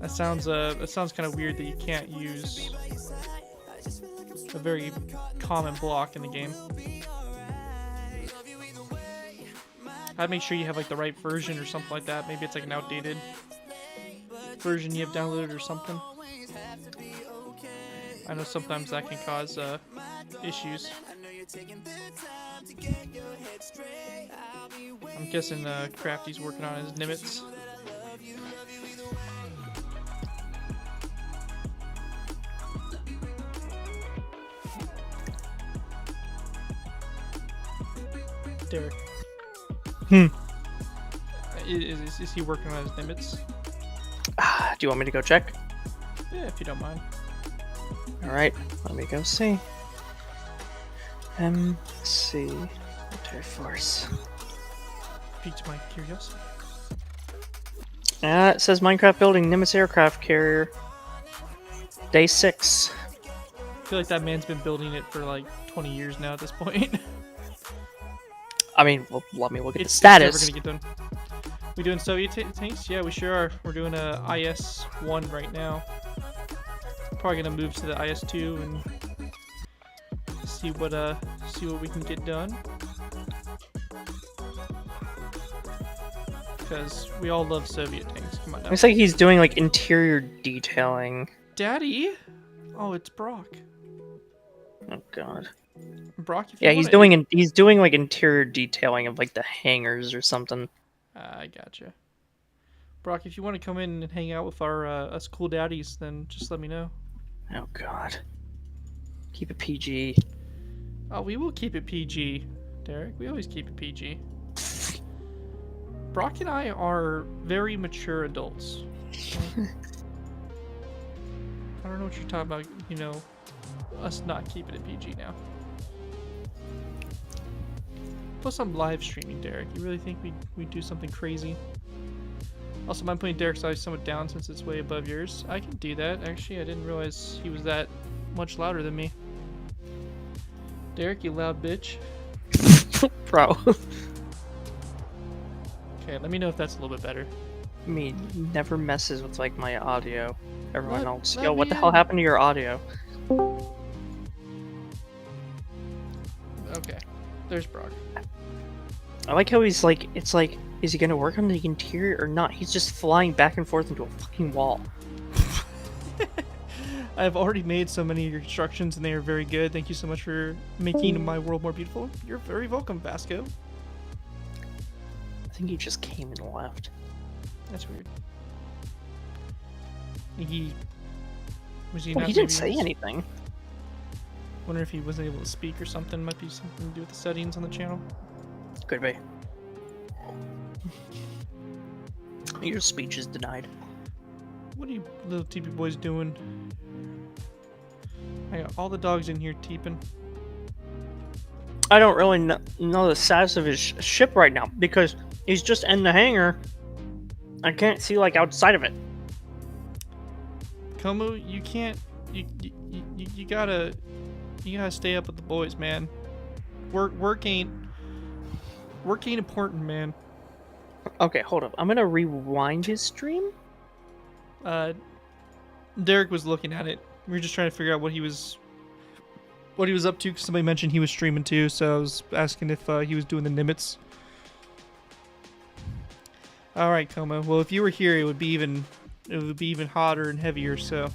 Speaker 1: that sounds kind of weird that you can't use a very common block in the game. I'd make sure you have like the right version or something like that. Maybe it's like an outdated version you have downloaded or something. I know sometimes that can cause issues. I'm guessing Crafty's working on his Nimitz. Derek. Is he working on his Nimitz?
Speaker 2: Do you want me to go check?
Speaker 1: Yeah, if you don't mind.
Speaker 2: Alright, let me go see. MC Military Force.
Speaker 1: Piqued my curiosity.
Speaker 2: It says Minecraft building Nimitz aircraft carrier. Day 6.
Speaker 1: I feel like that man's been building it for like 20 years now at this point.
Speaker 2: I mean, well, let me look at the
Speaker 1: It's
Speaker 2: status.
Speaker 1: never gonna get done. We doing Soviet tanks? Yeah, we sure are. We're doing a IS-1 right now. Probably gonna move to the IS-2 and see what we can get done. Because we all love Soviet tanks. Come on now.
Speaker 2: Looks like he's doing like interior detailing.
Speaker 1: Daddy? Oh, it's Brock.
Speaker 2: Oh god.
Speaker 1: Brock, if you
Speaker 2: Yeah, he's doing like interior detailing of like the hangars or something.
Speaker 1: I gotcha. Brock, if you want to come in and hang out with our us cool daddies, then just let me know.
Speaker 2: Oh god. Keep it PG.
Speaker 1: Oh, we will keep it PG, Derek. We always keep it PG. Brock and I are very mature adults. Okay? I don't know what you're talking about, you know, us not keeping it PG now. Plus, I'm live streaming, Derek. You really think we'd do something crazy? Also, I'm putting Derek's audio somewhat down since it's way above yours. I can do that, actually. I didn't realize he was that much louder than me. Derek, you loud bitch.
Speaker 2: Bro.
Speaker 1: Okay, let me know if that's a little bit better.
Speaker 2: I mean, never messes with like my audio. Everyone else.
Speaker 1: let
Speaker 2: Yo, what
Speaker 1: me
Speaker 2: the hell
Speaker 1: in.
Speaker 2: happened to your audio?
Speaker 1: Okay, there's Brock.
Speaker 2: I like how he's like, it's like, is he gonna work on the interior or not? He's just flying back and forth into a fucking wall.
Speaker 1: I've already made so many of your instructions and they are very good. Thank you so much for making my world more beautiful. You're very welcome, Vasco.
Speaker 2: I think he just came and left.
Speaker 1: That's weird. He
Speaker 2: Well,
Speaker 1: not
Speaker 2: he didn't
Speaker 1: maybe-
Speaker 2: say anything.
Speaker 1: Wonder if he wasn't able to speak or something. Might be something to do with the settings on the channel.
Speaker 2: Could be. Your speech is denied.
Speaker 1: What are you little teepee boys doing? I got all the dogs in here teeping.
Speaker 2: I don't really know the status of his ship right now because he's just in the hangar. I can't see like outside of it.
Speaker 1: Como, you can't. You gotta stay up with the boys, man. Work ain't important, man.
Speaker 2: Okay, hold up. I'm gonna rewind his stream.
Speaker 1: Derek was looking at it. We were just trying to figure out what he was up to, because somebody mentioned he was streaming too, so I was asking if he was doing the Nimitz. Alright, Como. Well, if you were here, it would be even hotter and heavier, so...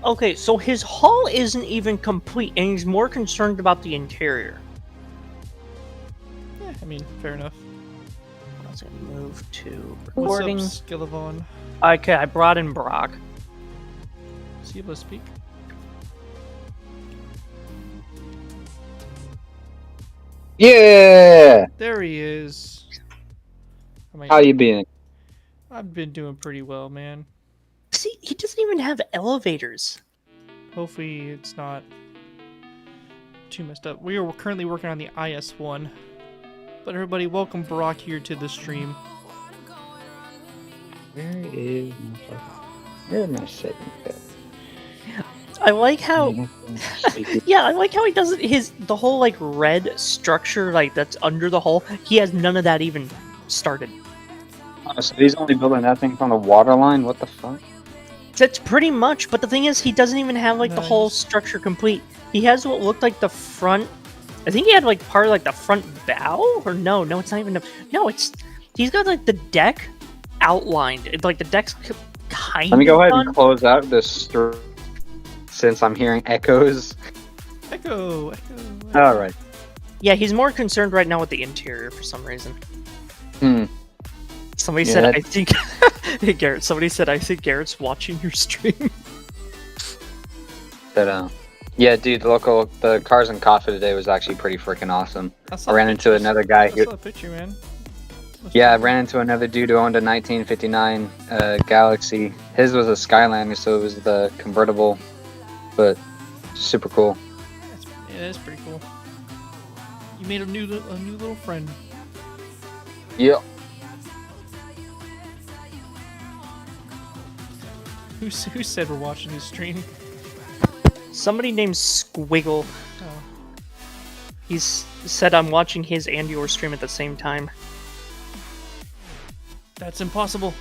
Speaker 2: Okay, so his hull isn't even complete, and he's more concerned about the interior.
Speaker 1: Yeah, I mean, fair enough.
Speaker 2: Let's move to
Speaker 1: What's up,
Speaker 2: recording.
Speaker 1: Skillavon?
Speaker 2: Okay, I brought in Brock.
Speaker 1: Is he able to speak?
Speaker 3: Yeah!
Speaker 1: There he is.
Speaker 3: How you been?
Speaker 1: I've been doing pretty well, man.
Speaker 2: See, he doesn't even have elevators.
Speaker 1: Hopefully it's not too messed up. We are currently working on the IS-1. But everybody, welcome Brock here to the stream.
Speaker 3: Where am I sitting?
Speaker 2: I like how yeah, I like how he doesn't the whole like red structure like that's under the hull. He has none of that even started.
Speaker 3: Oh, so he's only building that thing from the water line? What the fuck?
Speaker 2: That's pretty much, but the thing is he doesn't even have like the whole
Speaker 1: Nice.
Speaker 2: structure complete. He has what looked like the front. I think he had like part of like the front bow or no, it's not even he's got like the deck outlined. Like the deck's kind of
Speaker 3: Let me go ahead
Speaker 2: done.
Speaker 3: and close out this stream since I'm hearing echoes.
Speaker 1: Echo.
Speaker 3: Alright.
Speaker 2: Yeah, he's more concerned right now with the interior for some reason.
Speaker 3: Hmm.
Speaker 2: Somebody
Speaker 3: Yeah,
Speaker 2: said,
Speaker 3: that-
Speaker 2: I think... Hey, Garrett, somebody said, I think Garrett's watching your stream.
Speaker 3: But yeah, dude, the Cars and Coffee today was actually pretty freaking awesome. I ran into another guy
Speaker 1: I
Speaker 3: who,
Speaker 1: saw a picture, man.
Speaker 3: yeah, I ran into another dude who owned a 1959 Galaxy. His was a Skyliner, so it was the convertible, but super cool.
Speaker 1: Yeah, that's pretty cool. You made a new little friend.
Speaker 3: Yep.
Speaker 1: Who said we're watching this stream?
Speaker 2: Somebody named Squiggle.
Speaker 1: Oh.
Speaker 2: He's said I'm watching his and your stream at the same time.
Speaker 1: That's impossible.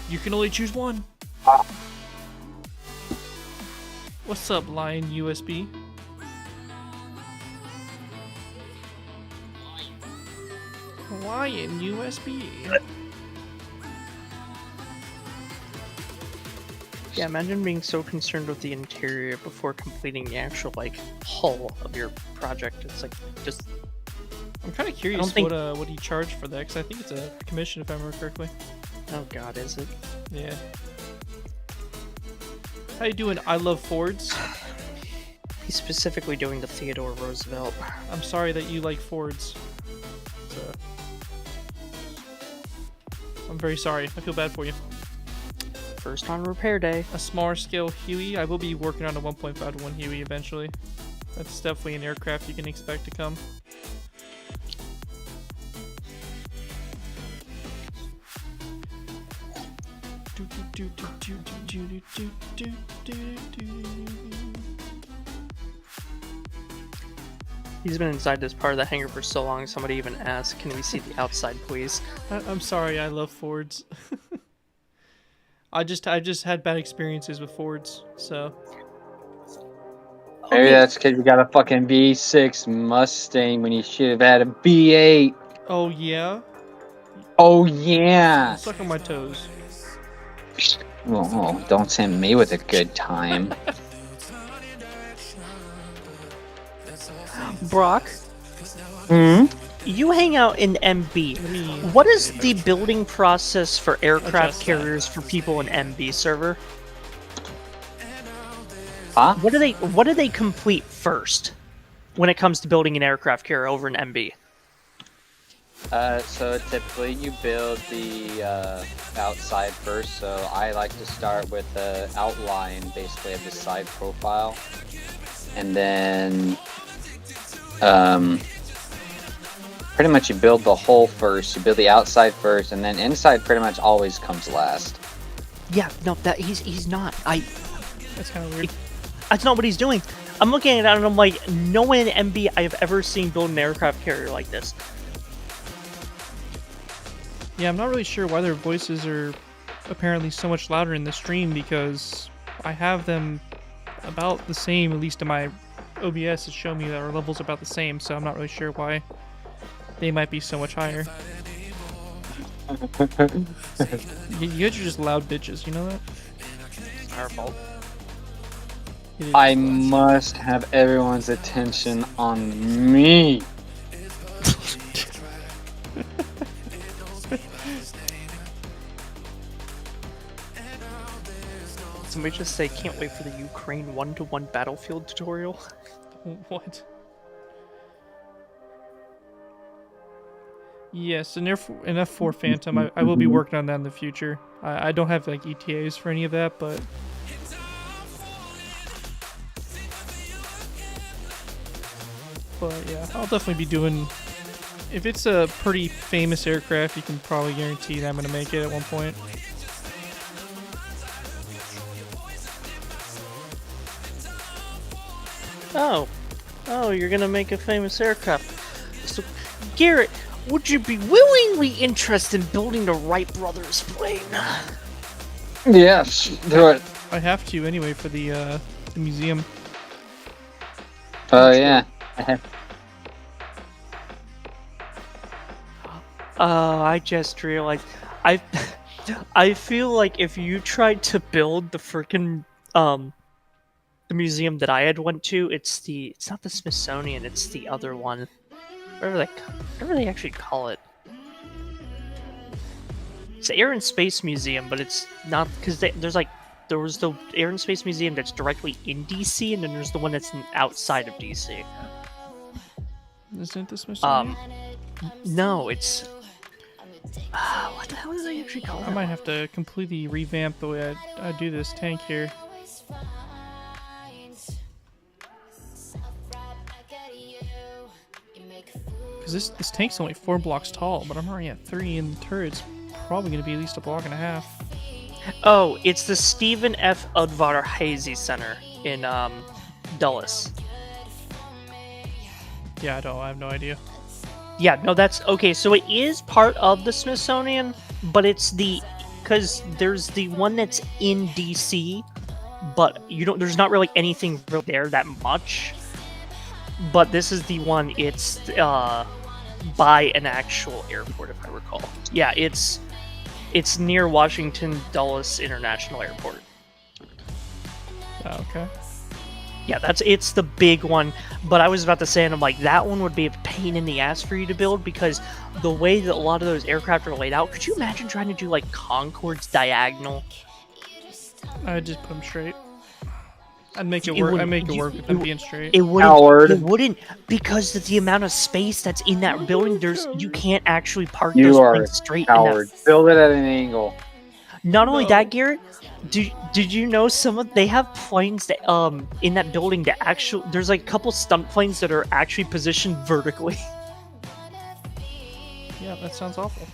Speaker 1: You can only choose one. What's up, Lion USB? Lion USB.
Speaker 2: Yeah, imagine being so concerned with the interior before completing the actual, like, hull of your project. It's like, just...
Speaker 1: I'm kind of curious
Speaker 2: think-
Speaker 1: what he charged for that, because I think it's a commission if I remember correctly.
Speaker 2: Oh god, is it?
Speaker 1: Yeah. How you doing? I love Fords.
Speaker 2: He's specifically doing the Theodore Roosevelt.
Speaker 1: I'm sorry that you like Fords. So, I'm very sorry. I feel bad for you.
Speaker 2: First on repair day.
Speaker 1: A smaller scale Huey. I will be working on a 1.5 to 1 Huey eventually. That's definitely an aircraft you can expect to come.
Speaker 2: He's been inside this part of the hangar for so long, somebody even asked, can we see the outside, please?
Speaker 1: I'm sorry, I love Fords. I just had bad experiences with Fords, so.
Speaker 3: Maybe that's because you got a fucking V6 Mustang when you should have had a V8.
Speaker 1: Oh yeah?
Speaker 3: Oh yeah.
Speaker 1: Suck on my toes.
Speaker 3: Oh, don't tempt me with a good time.
Speaker 2: Brock,
Speaker 3: Hmm?
Speaker 2: you hang out in MB.
Speaker 1: Let me
Speaker 2: What is the building process for aircraft
Speaker 1: Adjust that.
Speaker 2: carriers for people in MB server?
Speaker 3: Huh?
Speaker 2: What do they complete first when it comes to building an aircraft carrier over in MB?
Speaker 3: So typically you build the outside first. So I like to start with the outline, basically of the side profile, and then pretty much you build the hull first. You build the outside first, and then inside pretty much always comes last.
Speaker 2: Yeah, no, that he's not.
Speaker 1: That's kind of weird.
Speaker 2: That's not what he's doing. I'm looking at it and I'm like, no one in MB I have ever seen build an aircraft carrier like this.
Speaker 1: Yeah, I'm not really sure why their voices are apparently so much louder in the stream, because I have them about the same, at least in my OBS is showing me that our levels are about the same, so I'm not really sure why they might be so much higher. You guys are just loud bitches, you know that?
Speaker 2: It's our fault.
Speaker 1: It is
Speaker 3: I
Speaker 1: loud.
Speaker 3: must have everyone's attention on me.
Speaker 2: Somebody just say, can't wait for the Ukraine 1-to-1 battlefield tutorial.
Speaker 1: What? Yes, an F4 Phantom. I will be working on that in the future. I don't have like ETAs for any of that, but yeah, I'll definitely be doing. If it's a pretty famous aircraft, you can probably guarantee that I'm gonna make it at one point.
Speaker 2: Oh, you're gonna make a famous aircraft. So, Garrett, would you be willingly interested in building the Wright brothers plane?
Speaker 3: Yes, do it.
Speaker 1: I have to anyway for the museum.
Speaker 3: Oh yeah.
Speaker 2: I just realized I feel like if you tried to build the freaking the the museum that I had went to. It's not the Smithsonian. It's the other one. Whatever they actually call it. It's the Air and Space Museum, but it's not because there was the Air and Space Museum that's directly in DC, and then there's the one that's outside of DC.
Speaker 1: Isn't it the Smithsonian?
Speaker 2: No, it's what the hell do they actually call it?
Speaker 1: I might have to completely revamp the way I do this tank here. Because this tank's only 4 blocks tall, but I'm already at 3, and the turret's probably going to be at least a block and a half.
Speaker 2: Oh, it's the Stephen F. Udvar-Hazy Center in Dulles.
Speaker 1: Yeah, I have no idea.
Speaker 2: Yeah, no, that's okay. So it is part of the Smithsonian, but it's because there's the one that's in DC, but there's not really anything real there that much. But this is the one. It's by an actual airport, if I recall. Yeah, it's near Washington Dulles International Airport.
Speaker 1: Oh, okay.
Speaker 2: Yeah, it's the big one. But I was about to say, and I'm like, that one would be a pain in the ass for you to build because the way that a lot of those aircraft are laid out. Could you imagine trying to do like Concorde's diagonal?
Speaker 1: I'd just put them straight. I'd make it work. I'd make it work with them being straight.
Speaker 2: It wouldn't, because of the amount of space that's in that building. You can't actually park those planes straight.
Speaker 3: Coward. Build it at an angle.
Speaker 2: Not only that, Garrett. Did you know they have planes that in that building that actually there's like a couple stunt planes that are actually positioned vertically.
Speaker 1: Yeah, that sounds awful.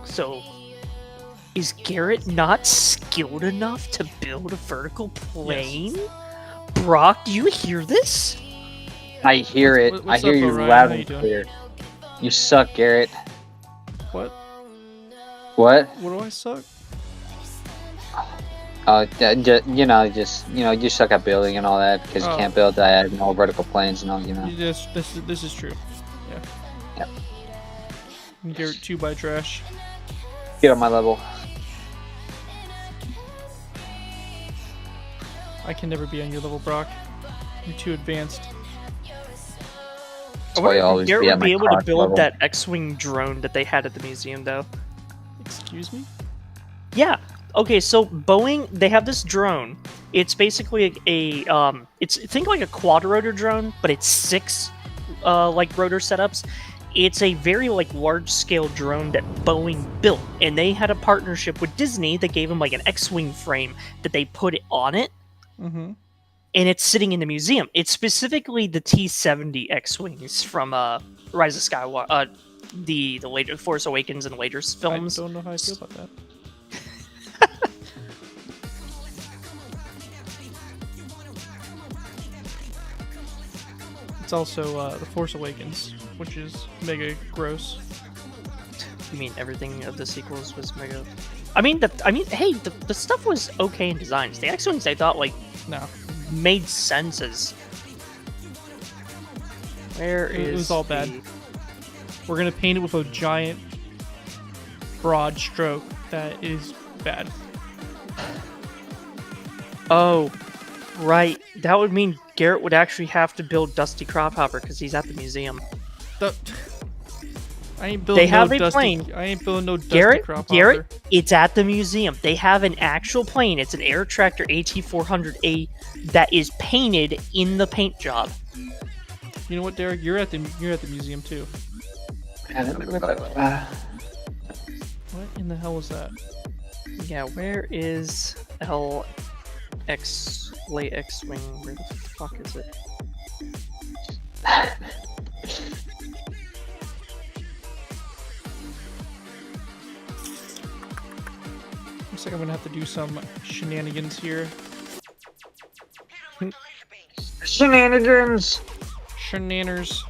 Speaker 2: So, is Garrett not skilled enough to build a vertical plane? Yes. Brock, do you hear this?
Speaker 3: I hear it. I hear you loud and clear. You suck, Garrett.
Speaker 1: What?
Speaker 3: What?
Speaker 1: What do I suck?
Speaker 3: You suck at building and all that because you can't build diagonal vertical planes and all,
Speaker 1: Yes, this is true. Yeah.
Speaker 3: Yep.
Speaker 1: Garrett 2 by trash.
Speaker 3: Get on my level.
Speaker 1: I can never be on your level, Brock. You're too advanced.
Speaker 3: That's why you always
Speaker 2: Garrett
Speaker 3: be at
Speaker 2: would
Speaker 3: my
Speaker 2: be able to build
Speaker 3: level.
Speaker 2: that X-wing drone that they had at the museum, though.
Speaker 1: Excuse me?
Speaker 2: Yeah. Okay, so Boeing, they have this drone. It's basically think like a quad rotor drone, but it's 6 rotor setups. It's a very large scale drone that Boeing built, and they had a partnership with Disney that gave them like an X-wing frame that they put on it.
Speaker 1: Mm-hmm.
Speaker 2: And it's sitting in the museum. It's specifically the T-70 X-wings from Rise of Skywalker, the later Force Awakens and later films.
Speaker 1: I don't know how I feel about that. It's also the Force Awakens, which is mega gross.
Speaker 2: You mean everything of the sequels was mega? Hey, the stuff was okay in designs. The X-wings I thought made sense as.
Speaker 1: It was all bad. We're gonna paint it with a giant, broad stroke that is bad.
Speaker 2: Oh, right. That would mean Garrett would actually have to build Dusty Crophopper because he's at the museum.
Speaker 1: I ain't building
Speaker 2: plane.
Speaker 1: I ain't building no Dusty Crophopper.
Speaker 2: Garrett, it's at the museum. They have an actual plane. It's an Air Tractor AT-400A that is painted in the paint job.
Speaker 1: You know what, Derek? You're at the museum too.
Speaker 3: What
Speaker 1: in the hell is that?
Speaker 2: Yeah, where is Lay X-wing? Where the fuck is it?
Speaker 1: Looks like I'm gonna have to do some shenanigans here.
Speaker 3: Shenanigans!
Speaker 1: Shenaners.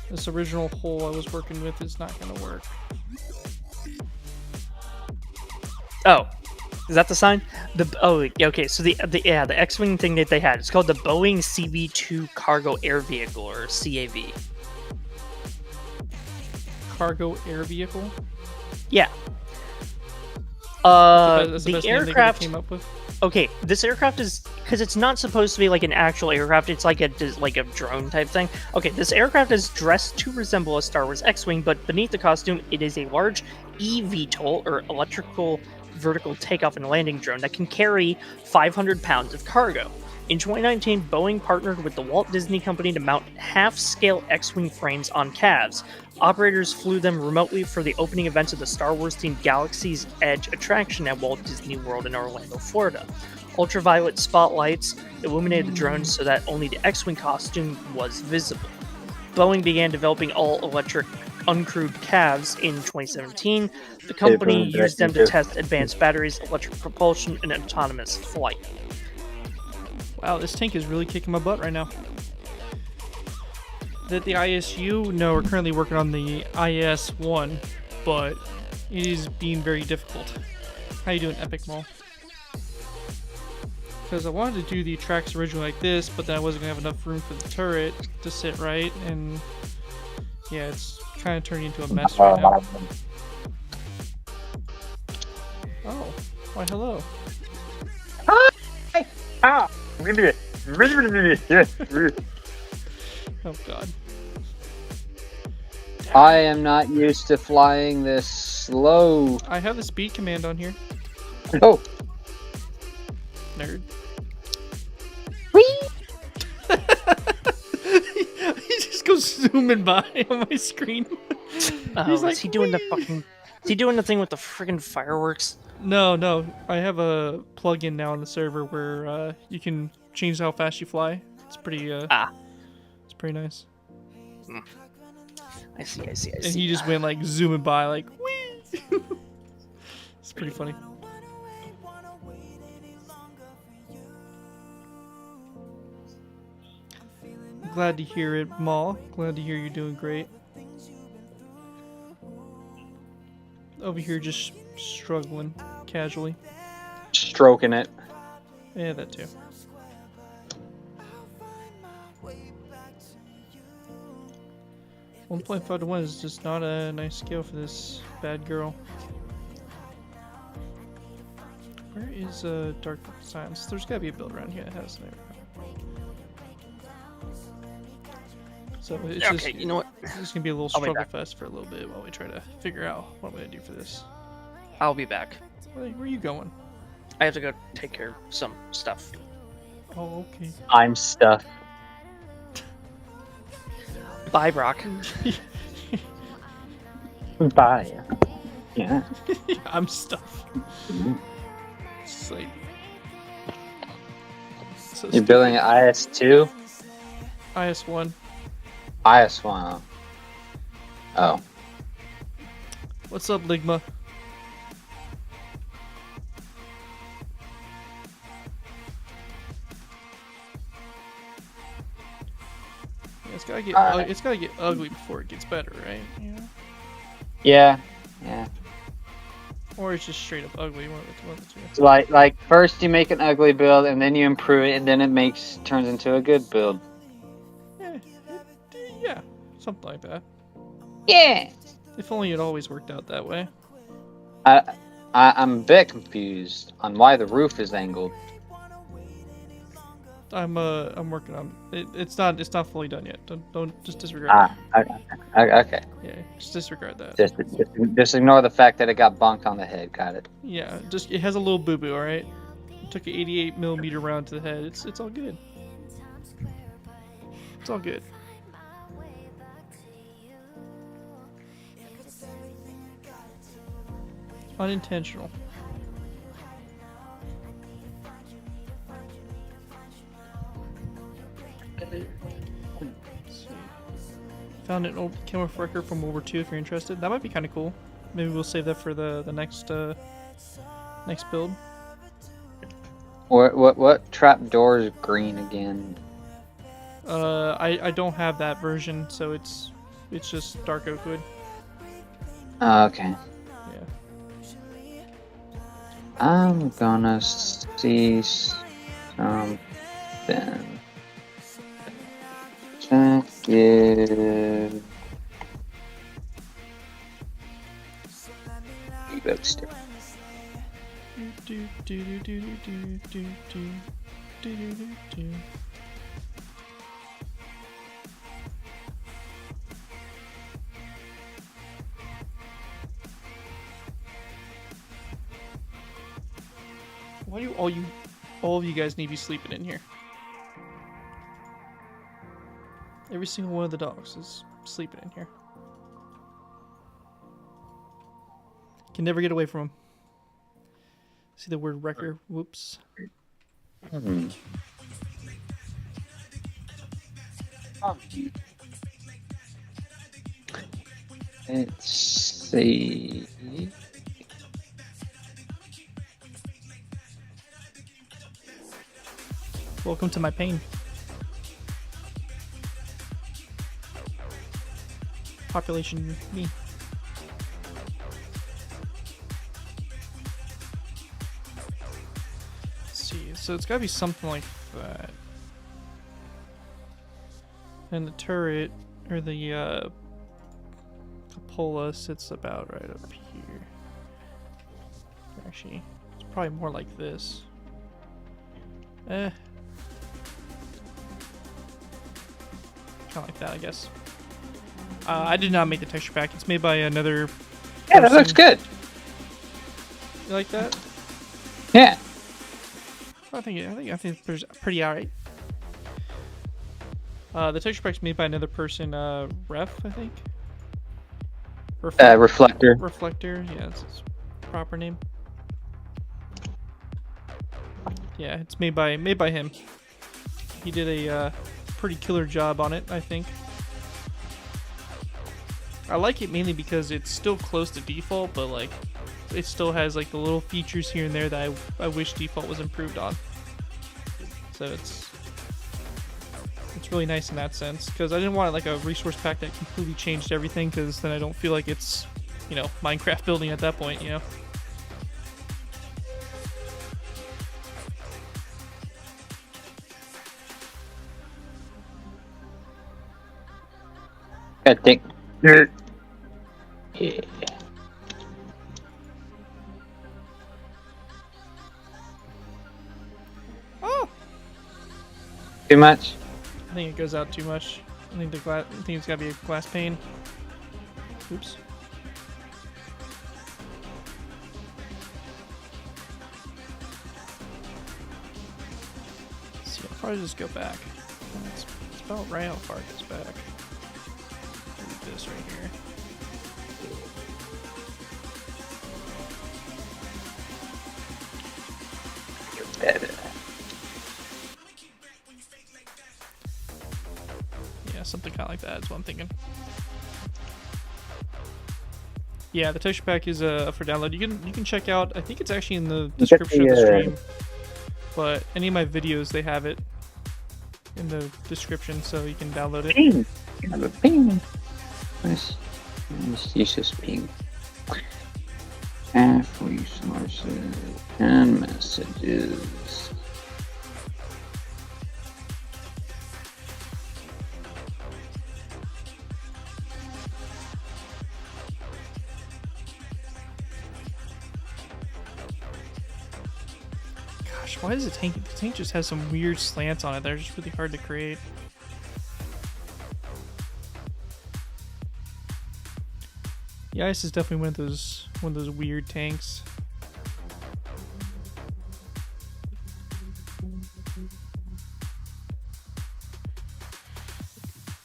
Speaker 1: This original hole I was working with is not gonna work.
Speaker 2: Oh, is that the sign? Okay. So the X-wing thing that they had, it's called the Boeing CB-2 Cargo Air Vehicle, or CAV.
Speaker 1: Cargo air vehicle?
Speaker 2: Yeah.
Speaker 1: That's the
Speaker 2: the
Speaker 1: best
Speaker 2: aircraft
Speaker 1: name they came up with.
Speaker 2: Okay, this aircraft is because it's not supposed to be like an actual aircraft. It's like a drone type thing. Okay, this aircraft is dressed to resemble a Star Wars X-wing, but beneath the costume, it is a large eVTOL or electrical vertical takeoff and landing drone that can carry 500 pounds of cargo. In 2019, Boeing partnered with the Walt Disney Company to mount half-scale X-wing frames on calves. Operators flew them remotely for the opening events of the Star Wars-themed Galaxy's Edge attraction at Walt Disney World in Orlando, Florida. Ultraviolet spotlights illuminated the drones so that only the X-wing costume was visible. Boeing began developing all-electric uncrewed calves in 2017. The company used them to test advanced batteries, electric propulsion, and autonomous flight.
Speaker 1: Wow, this tank is really kicking my butt right now. That the ISU, no, we're currently working on the IS-1, but it is being very difficult. How you doing, Epic Mall? Because I wanted to do the tracks originally like this, but then I wasn't going to have enough room for the turret to sit right, and yeah, it's kind of turning into a mess right now. Oh, why hello.
Speaker 4: Hi! Ah!
Speaker 1: Oh god.
Speaker 3: I am not used to flying this slow.
Speaker 1: I have the speed command on here.
Speaker 3: Oh,
Speaker 1: Nerd.
Speaker 4: Whee!
Speaker 1: He just goes zooming by on my screen.
Speaker 2: Oh,
Speaker 1: like,
Speaker 2: is he doing the fucking... Is he doing the thing with the friggin' fireworks?
Speaker 1: No. I have a plugin now on the server where you can change how fast you fly. It's pretty. It's pretty nice.
Speaker 2: I see.
Speaker 1: And he just went like zooming by, like whee. It's pretty funny. Glad to hear it, Maul. Glad to hear you're doing great. Over here, just struggling casually.
Speaker 3: stroking it.
Speaker 1: Yeah, that too. .5 to 1 is just not a nice scale for this bad girl. Where is Dark Science? There's gotta be a build around here that has it. So it's
Speaker 2: Okay,
Speaker 1: just,
Speaker 2: you know what?
Speaker 1: it's gonna be a little
Speaker 2: I'll be
Speaker 1: struggle
Speaker 2: back.
Speaker 1: fest for a little bit while we try to figure out what I'm gonna do for this.
Speaker 2: I'll be back.
Speaker 1: Where are you going?
Speaker 2: I have to go take care of some stuff.
Speaker 1: Oh, okay.
Speaker 3: I'm stuffed.
Speaker 2: Bye, Brock.
Speaker 3: Bye. Yeah.
Speaker 1: I'm stuff. It's like, so
Speaker 3: You're building an IS-2?
Speaker 1: IS-1.
Speaker 3: IS-1. Oh.
Speaker 1: What's up, Ligma? Yeah, it's gotta get ugly before it gets better, right? Yeah.
Speaker 3: Yeah.
Speaker 1: Or it's just straight up ugly. One of the two.
Speaker 3: So like first you make an ugly build and then you improve it and then it turns into a good build.
Speaker 1: Yeah, something like that.
Speaker 3: Yeah.
Speaker 1: If only it always worked out that way.
Speaker 3: I'm a bit confused on why the roof is angled.
Speaker 1: I'm working on it. It's not fully done yet. Don't just disregard that.
Speaker 3: Okay.
Speaker 1: Yeah, just disregard that.
Speaker 3: Just ignore the fact that it got bonked on the head. Got it.
Speaker 1: Yeah, just it has a little boo boo. All right. Took an 88mm round to the head. It's all good. It's all good. Unintentional. Found an old camera record from World War II if you're interested. That might be kind of cool. Maybe we'll save that for the next next build.
Speaker 3: What trap door is green again?
Speaker 1: I don't have that version, so it's just dark oak wood.
Speaker 3: Oh, okay.
Speaker 1: Yeah.
Speaker 3: I'm gonna see something. Check it. Reflector.
Speaker 1: Do do do do do do do do do do do. Why do all of you guys need to be sleeping in here? Every single one of the dogs is sleeping in here. Can never get away from them. See the word wrecker? Whoops.
Speaker 3: Let's see.
Speaker 1: Welcome to my pain. Population me. Let's see, so it's gotta be something like that. And the turret, or the cupola sits about right up here. Actually, it's probably more like this. Kind of like that, I guess. I did not make the texture pack. It's made by another
Speaker 3: Yeah, that looks good.
Speaker 1: You like that?
Speaker 3: Yeah.
Speaker 1: I think it's pretty alright. The texture pack's made by another person, Ref, I think.
Speaker 3: Reflector.
Speaker 1: Reflector, yeah, that's his proper name. Yeah, it's made by him. He did a pretty killer job on it, I think. I like it mainly because it's still close to default, but like it still has like the little features here and there that I wish default was improved on. So it's really nice in that sense, because I didn't want like a resource pack that completely changed everything, because then I don't feel like it's, you know, Minecraft building at that point, you know.
Speaker 3: I think. Yeah.
Speaker 1: Oh,
Speaker 3: Too much?
Speaker 1: I think it goes out too much. I think it's gotta be a glass pane. Oops. Let's see, I'll probably just go back. It's about right how far it goes back. Do this right here. Yeah, something kind of like that is what I'm thinking. Yeah, the texture pack is for download. You can check out. I think it's actually in the description of the stream. But any of my videos, they have it in the description, so you can download it.
Speaker 3: Ping. You have a ping. Let's use this ping. And for resources and messages.
Speaker 1: Gosh, why does the tank just has some weird slants on it that are just really hard to create? The ice is definitely one of those weird tanks.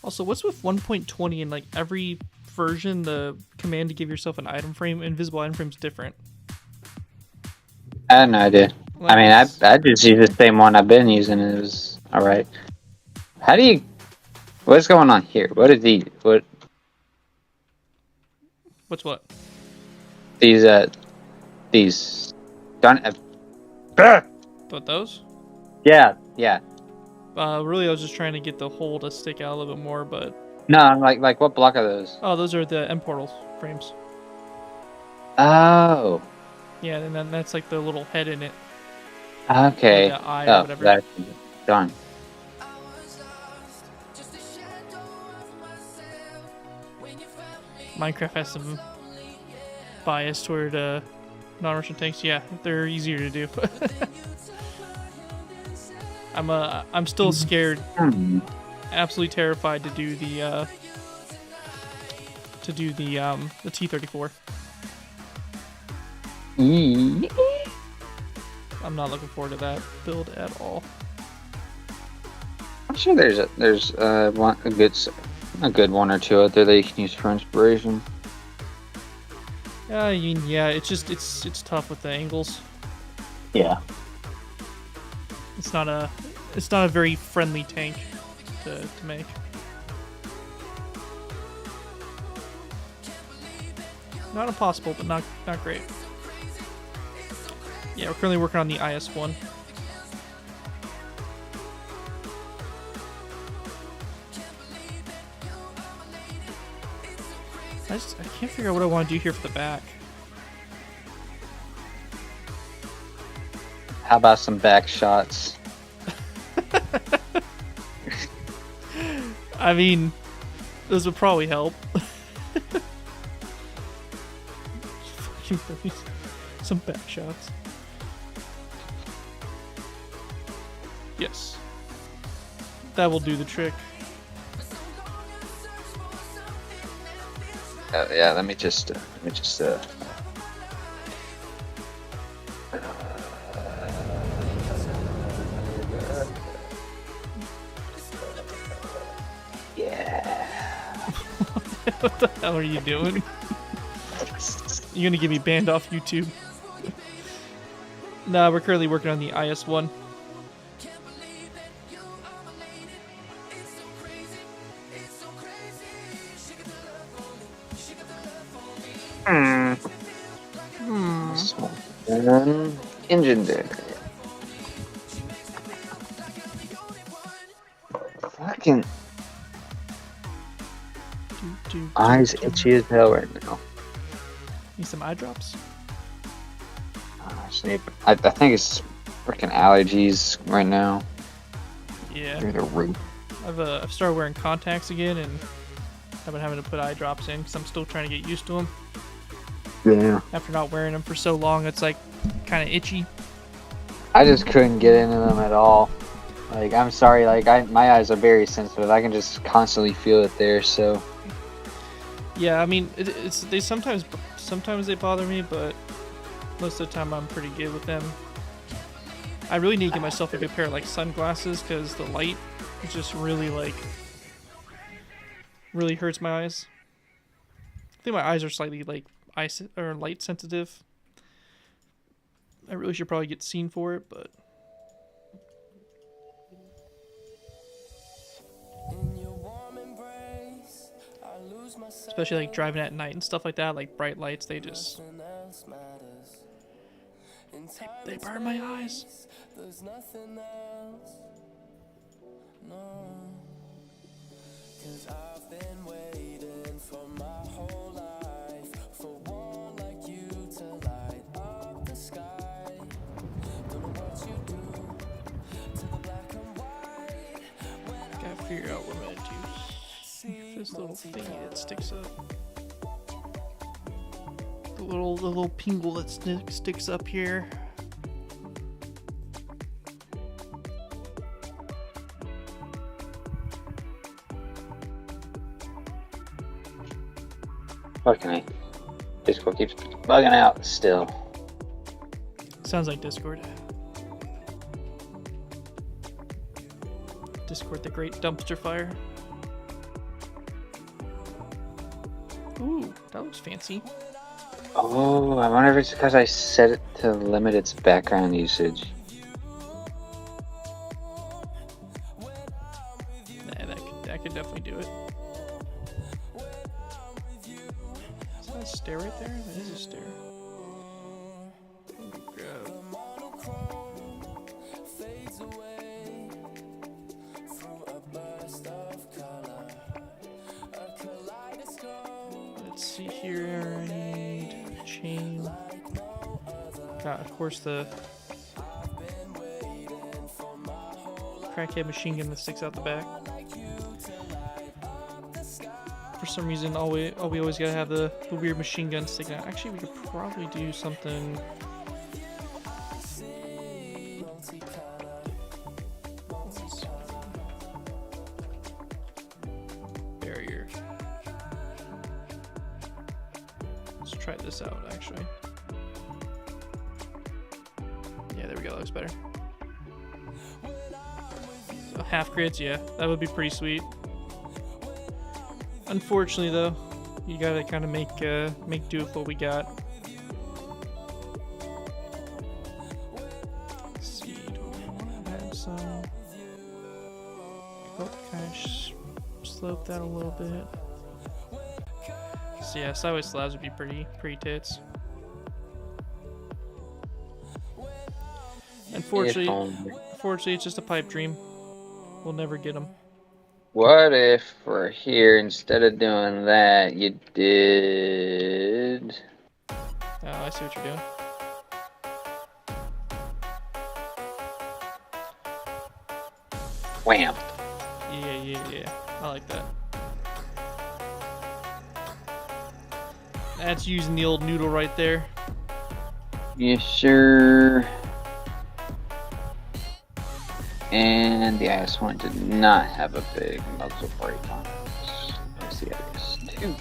Speaker 1: Also, what's with 1.20 and like every version, the command to give yourself an item frame, invisible item frame, is different?
Speaker 3: I have no idea.
Speaker 1: Like,
Speaker 3: I mean, I just use the same one I've been using. It was alright. How do you... What's going on here? What is these? What?
Speaker 1: What's what?
Speaker 3: These, don't...
Speaker 1: What, those?
Speaker 3: Yeah.
Speaker 1: Really, I was just trying to get the hole to stick out a little bit more, but...
Speaker 3: No, like what block are those?
Speaker 1: Oh, those are the M portal frames.
Speaker 3: Oh.
Speaker 1: Yeah, and then that's like the little head in it.
Speaker 3: Okay.
Speaker 1: Like the eye or whatever.
Speaker 3: That's done.
Speaker 1: Minecraft has some bias toward Non-Russian tanks, yeah, they're easier to do. I'm still scared, absolutely terrified to do the T-34. I'm not looking forward to that build at all.
Speaker 3: I'm sure there's a good one or two out there that you can use for inspiration.
Speaker 1: I mean, yeah, it's tough with the angles.
Speaker 3: Yeah.
Speaker 1: It's not a very friendly tank to make. Not impossible, but not great. Yeah, we're currently working on the IS-1. I can't figure out what I want to do here for the back.
Speaker 3: How about some back shots?
Speaker 1: I mean, those would probably help. Some back shots. Yes. That will do the trick.
Speaker 3: Yeah, let me just
Speaker 1: What the hell are you doing? You're gonna get me banned off YouTube. Nah, we're currently working on the IS-1.
Speaker 3: Engine there. Fucking eyes itchy as hell right now.
Speaker 1: Need some eye drops?
Speaker 3: I think it's freaking allergies right now.
Speaker 1: Yeah.
Speaker 3: Through the roof.
Speaker 1: I've started wearing contacts again, and I've been having to put eye drops in because I'm still trying to get used to them.
Speaker 3: Yeah.
Speaker 1: After not wearing them for so long, it's like kind of itchy.
Speaker 3: I just couldn't get into them at all. Like, I'm sorry, like my eyes are very sensitive. I can just constantly feel it there. So.
Speaker 1: Yeah, I mean, they sometimes they bother me, but most of the time I'm pretty good with them. I really need to get myself a good pair of like sunglasses because the light is just really hurts my eyes. I think my eyes are slightly like light sensitive. I really should probably get seen for it, but especially like driving at night and stuff like that, like bright lights, they just they burn my eyes.
Speaker 5: There's nothing else, no. 'Cause I've been waiting for my whole life for one like you to light up the sky. Don't know what you do to the black and white.
Speaker 1: Gotta figure out what I'm gonna do. This little thing that sticks up. The little pingle that sticks up here.
Speaker 3: Fucking Discord keeps bugging out still.
Speaker 1: Sounds like Discord. Discord, the great dumpster fire. Ooh, that looks fancy.
Speaker 3: Oh, I wonder if it's because I set it to limit its background usage.
Speaker 1: Nah, that could definitely do it. Is that a stair right there? That is a stair. Let's see here. I need a chain. Of course, the crackhead machine gun that sticks out the back. for some reason, we always gotta have the weird machine gun sticking out. Actually, we could probably do something. Barrier. Let's try this out, actually. Yeah, there we go. That looks better. So half grids, yeah, that would be pretty sweet. Unfortunately, though, you gotta kind of make do with what we got. Let's see, do we want to add some? Oh, kind of slope that a little bit. So yeah, sideways slabs would be pretty tits. Unfortunately, it's just a pipe dream. We'll never get them.
Speaker 3: What if we're here, instead of doing that, you did...
Speaker 1: Oh, I see what you're doing.
Speaker 3: Wham!
Speaker 1: Yeah. I like that. That's using the old noodle right there.
Speaker 3: Yes, sir. And the IS-1 did not have a big muzzle brake on it. Let's see, IS-2.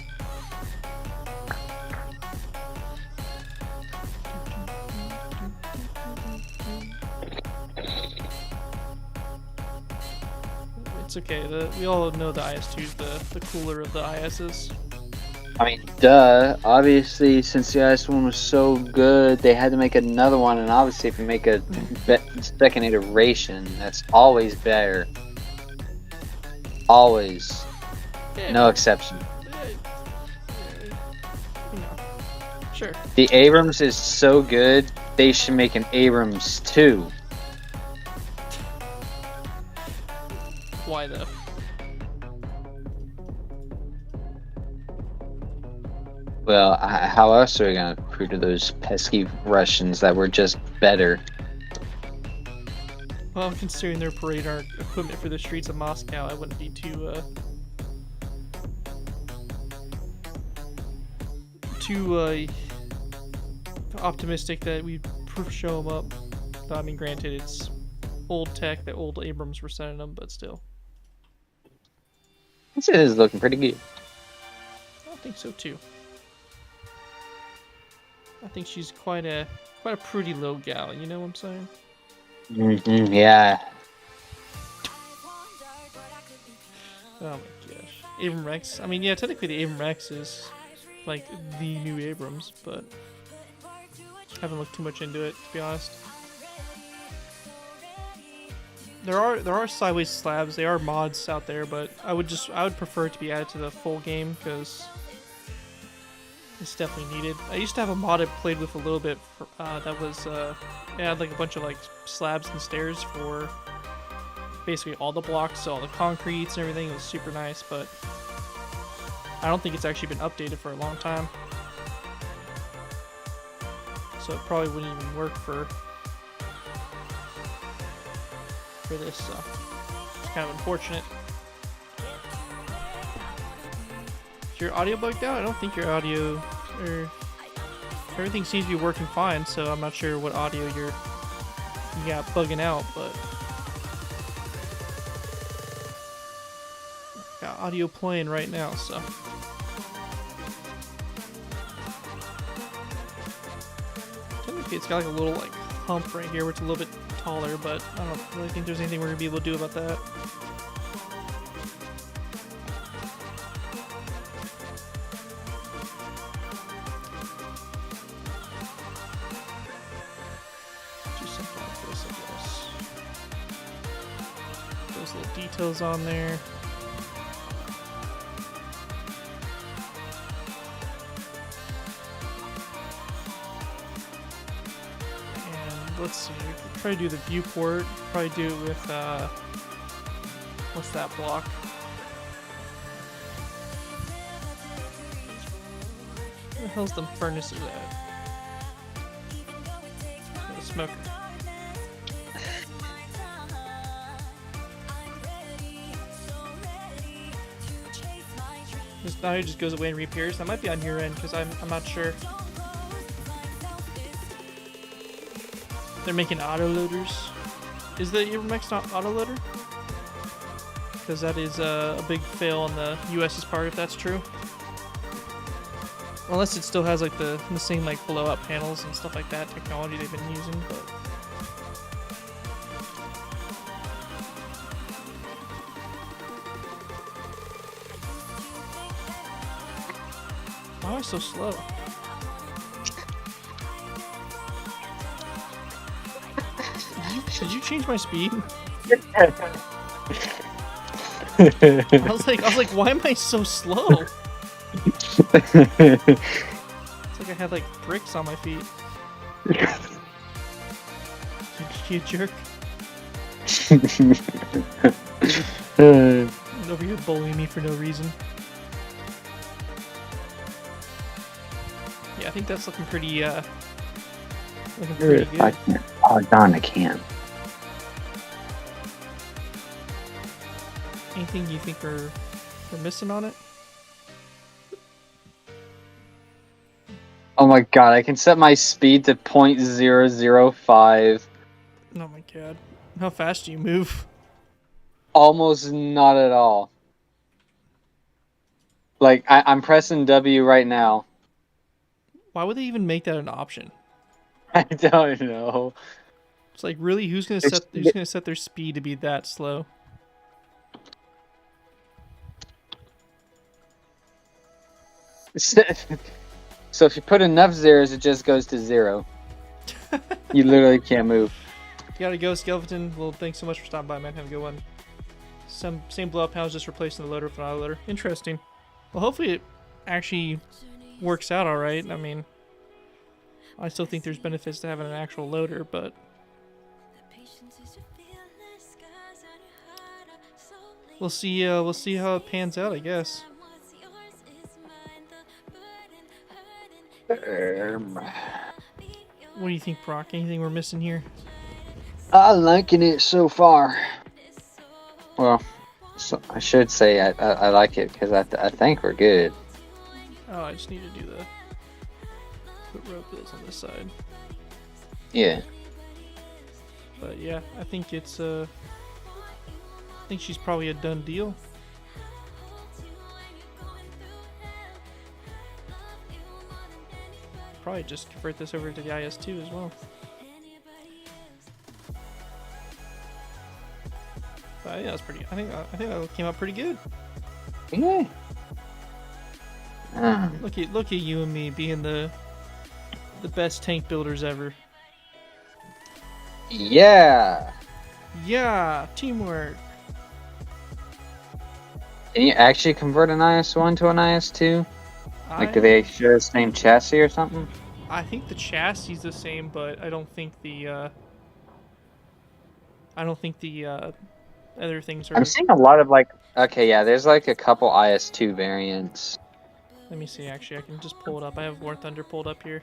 Speaker 1: It's okay. We all know the IS-2 is the cooler of the ISs.
Speaker 3: I mean, duh. Obviously, since the IS-1 was so good, they had to make another one. And obviously, if you make a second iteration, that's always better. Always.
Speaker 1: Yeah.
Speaker 3: No exception.
Speaker 1: Sure.
Speaker 3: The Abrams is so good, they should make an Abrams 2.
Speaker 1: Why though?
Speaker 3: Well, how else are we gonna prove to those pesky Russians that we're just better?
Speaker 1: Well, considering their parade our equipment for the streets of Moscow, I wouldn't be too optimistic that we'd show them up. Though, I mean, granted, it's old tech that old Abrams were sending them, but still.
Speaker 3: This is looking pretty good.
Speaker 1: I think so too. I think she's quite a pretty little gal. You know what I'm saying?
Speaker 3: Yeah.
Speaker 1: Oh my gosh. Abram Rex. I mean, yeah, technically the Abram Rex is like the new Abrams, but I haven't looked too much into it, to be honest. There are sideways slabs. They are mods out there, but I would prefer it to be added to the full game because it's definitely needed. I used to have a mod I played with a little bit that was it had like a bunch of like slabs and stairs for basically all the blocks, so all the concretes and everything. It was super nice, but I don't think it's actually been updated for a long time, so it probably wouldn't even work for this, so it's kind of unfortunate. Is your audio bugged out? I don't think your audio, or everything seems to be working fine, so I'm not sure what audio you got bugging out, but got audio playing right now, so technically it's got like a little like hump right here where it's a little bit taller, but I don't really think there's anything we're gonna be able to do about that. Do something like this, I guess. Those little details on there. Let's see, we could try to do the viewport, probably do it with, what's that block? Where the hell's the furnaces at? Oh, the smoker. Now it just goes away and repairs. That might be on your end because I'm not sure. They're making autoloaders. Is the Ivermec's not autoloader? Because that is a big fail on the US's part if that's true. Unless it still has like the same like blowout panels and stuff like that technology they've been using, but why am I so slow? Did you change my speed? I was like, why am I so slow? It's like I had like bricks on my feet. You jerk. Over here bullying me for no reason. Yeah, I think that's looking pretty good.
Speaker 3: I can't. Oh, darn, I can't.
Speaker 1: Anything you think we're missing on it?
Speaker 3: Oh my god, I can set my speed to 0.005.
Speaker 1: Oh my god. How fast do you move?
Speaker 3: Almost not at all. Like, I'm pressing W right now.
Speaker 1: Why would they even make that an option?
Speaker 3: I don't know.
Speaker 1: It's like, really, who's gonna set their speed to be that slow?
Speaker 3: So if you put enough zeros, it just goes to 0. You literally can't move.
Speaker 1: You gotta go, Skeleton. Well, thanks so much for stopping by, man. Have a good one. Same blow up panels, just replacing the loader with an autoloader. Interesting. Well, hopefully it actually works out all right. I mean, I still think there's benefits to having an actual loader, but we'll see. We'll see how it pans out, I guess. What do you think, Brock? Anything we're missing here?
Speaker 3: I'm liking it so far. Well, so I should say I like it because I think we're good.
Speaker 1: Oh, I just need to do put rope wheels on this side.
Speaker 3: Yeah.
Speaker 1: But yeah, I think it's I think she's probably a done deal. Probably just convert this over to the IS-2 as well. But yeah, that's pretty. I think that came out pretty good.
Speaker 3: Yeah.
Speaker 1: Look at you and me being the best tank builders ever.
Speaker 3: Yeah.
Speaker 1: Yeah, teamwork.
Speaker 3: Can you actually convert an IS-1 to an IS-2? Like, do they share the same chassis or something?
Speaker 1: I think the chassis is the same, but I don't think the other things are.
Speaker 3: I'm seeing a lot of like. Okay, yeah. There's like a couple IS-2 variants.
Speaker 1: Let me see. Actually, I can just pull it up. I have War Thunder pulled up here.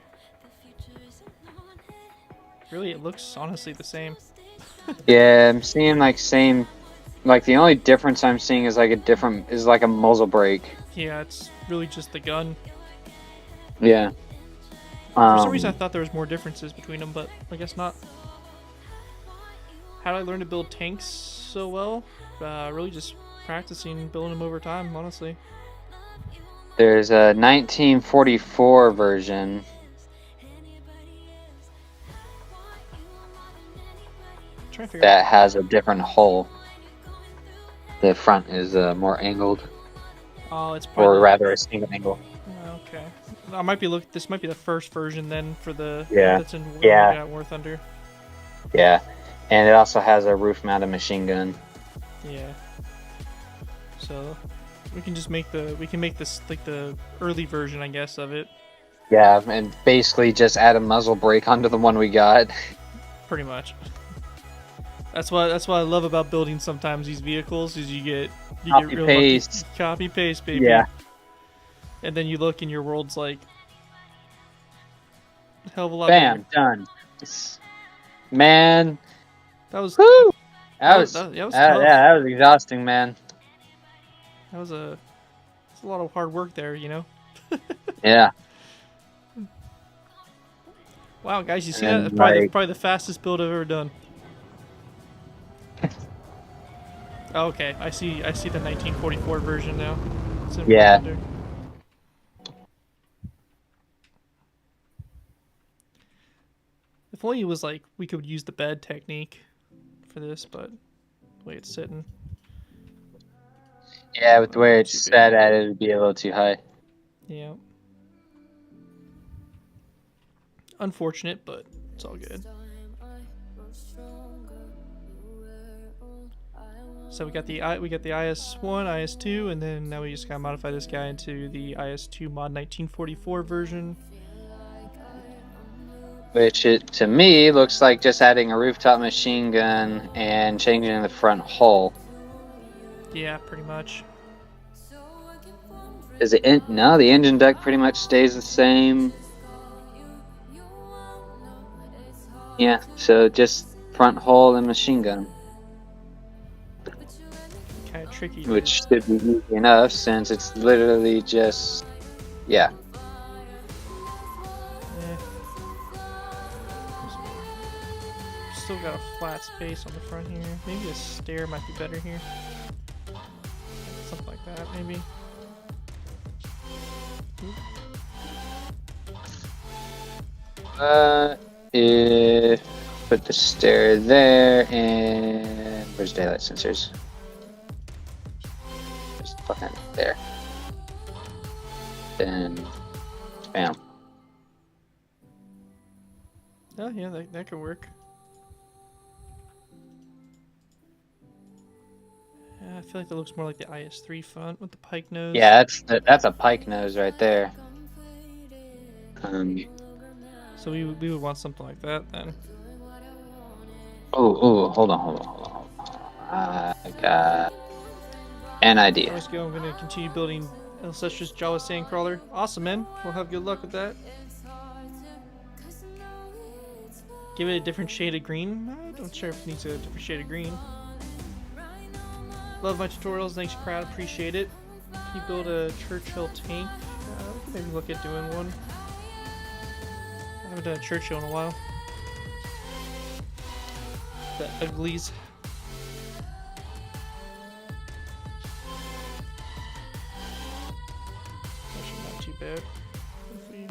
Speaker 1: Really, it looks honestly the same.
Speaker 3: Yeah, I'm seeing like same. Like the only difference I'm seeing is like a muzzle brake.
Speaker 1: Yeah, it's really just the gun.
Speaker 3: Yeah.
Speaker 1: For some reason, I thought there was more differences between them, but I guess not. How did I learn to build tanks so well? Really just practicing building them over time, honestly.
Speaker 3: There's a 1944 version.
Speaker 1: Trying to figure
Speaker 3: That has a different hull. The front is more angled,
Speaker 1: Oh, it's probably.
Speaker 3: or rather a single angle.
Speaker 1: Okay. I might be This might be the first version then for the.
Speaker 3: Yeah.
Speaker 1: That's in
Speaker 3: Yeah.
Speaker 1: War Thunder.
Speaker 3: Yeah, and it also has a roof-mounted machine gun.
Speaker 1: Yeah. So we can just make this like the early version, I guess, of it.
Speaker 3: Yeah, and basically just add a muzzle brake onto the one we got.
Speaker 1: Pretty much. That's what I love about building sometimes these vehicles is you get real
Speaker 3: paste.
Speaker 1: lucky. Copy paste, baby.
Speaker 3: Yeah.
Speaker 1: And then you look and your world's like a hell of a lot
Speaker 3: Bam,
Speaker 1: better.
Speaker 3: done. Man,
Speaker 1: That was
Speaker 3: woo! That was
Speaker 1: tough.
Speaker 3: yeah, that was exhausting, man.
Speaker 1: That was a a lot of hard work there, you know.
Speaker 3: Yeah.
Speaker 1: Wow, guys, you see
Speaker 3: And
Speaker 1: that? That's probably,
Speaker 3: like,
Speaker 1: probably the fastest build I've ever done. Oh, okay, I see the 1944 version now. It's in
Speaker 3: yeah.
Speaker 1: Reflector. If only it was like we could use the bed technique for this, but the way it's sitting.
Speaker 3: Yeah, with the way it's
Speaker 1: Too big.
Speaker 3: set at, it would be a little too high.
Speaker 1: Yeah. Unfortunate, but it's all good. So we got the IS-1, IS-2, and then now we just gotta modify this guy into the IS-2 mod 1944 version.
Speaker 3: Which, to me, looks like just adding a rooftop machine gun and changing the front hull.
Speaker 1: Yeah, pretty much.
Speaker 3: Is it no, the engine deck pretty much stays the same. Yeah, so just front hull and machine gun.
Speaker 1: Kind of tricky.
Speaker 3: Which should be easy enough since it's literally just, yeah.
Speaker 1: Still got a flat space on the front here. Maybe a stair might be better here. Something like that, maybe.
Speaker 3: If put the stair there, and where's daylight sensors? Just fucking there. Then, bam.
Speaker 1: Oh yeah, that could work. I feel like that looks more like the IS-3 font with the pike nose.
Speaker 3: Yeah, that's a pike nose right there.
Speaker 1: So we would want something like that then.
Speaker 3: Oh, hold on. I got an idea.
Speaker 1: Let's go. I'm gonna continue building Illustrious Jawa Sandcrawler. Awesome, man. We'll have good luck with that. Give it a different shade of green. I'm not sure if it needs a different shade of green. Love my tutorials. Thanks, crowd. Appreciate it. Can you build a Churchill tank? We can maybe look at doing one. I haven't done a Churchill in a while. The uglies. Actually, not too bad. If we...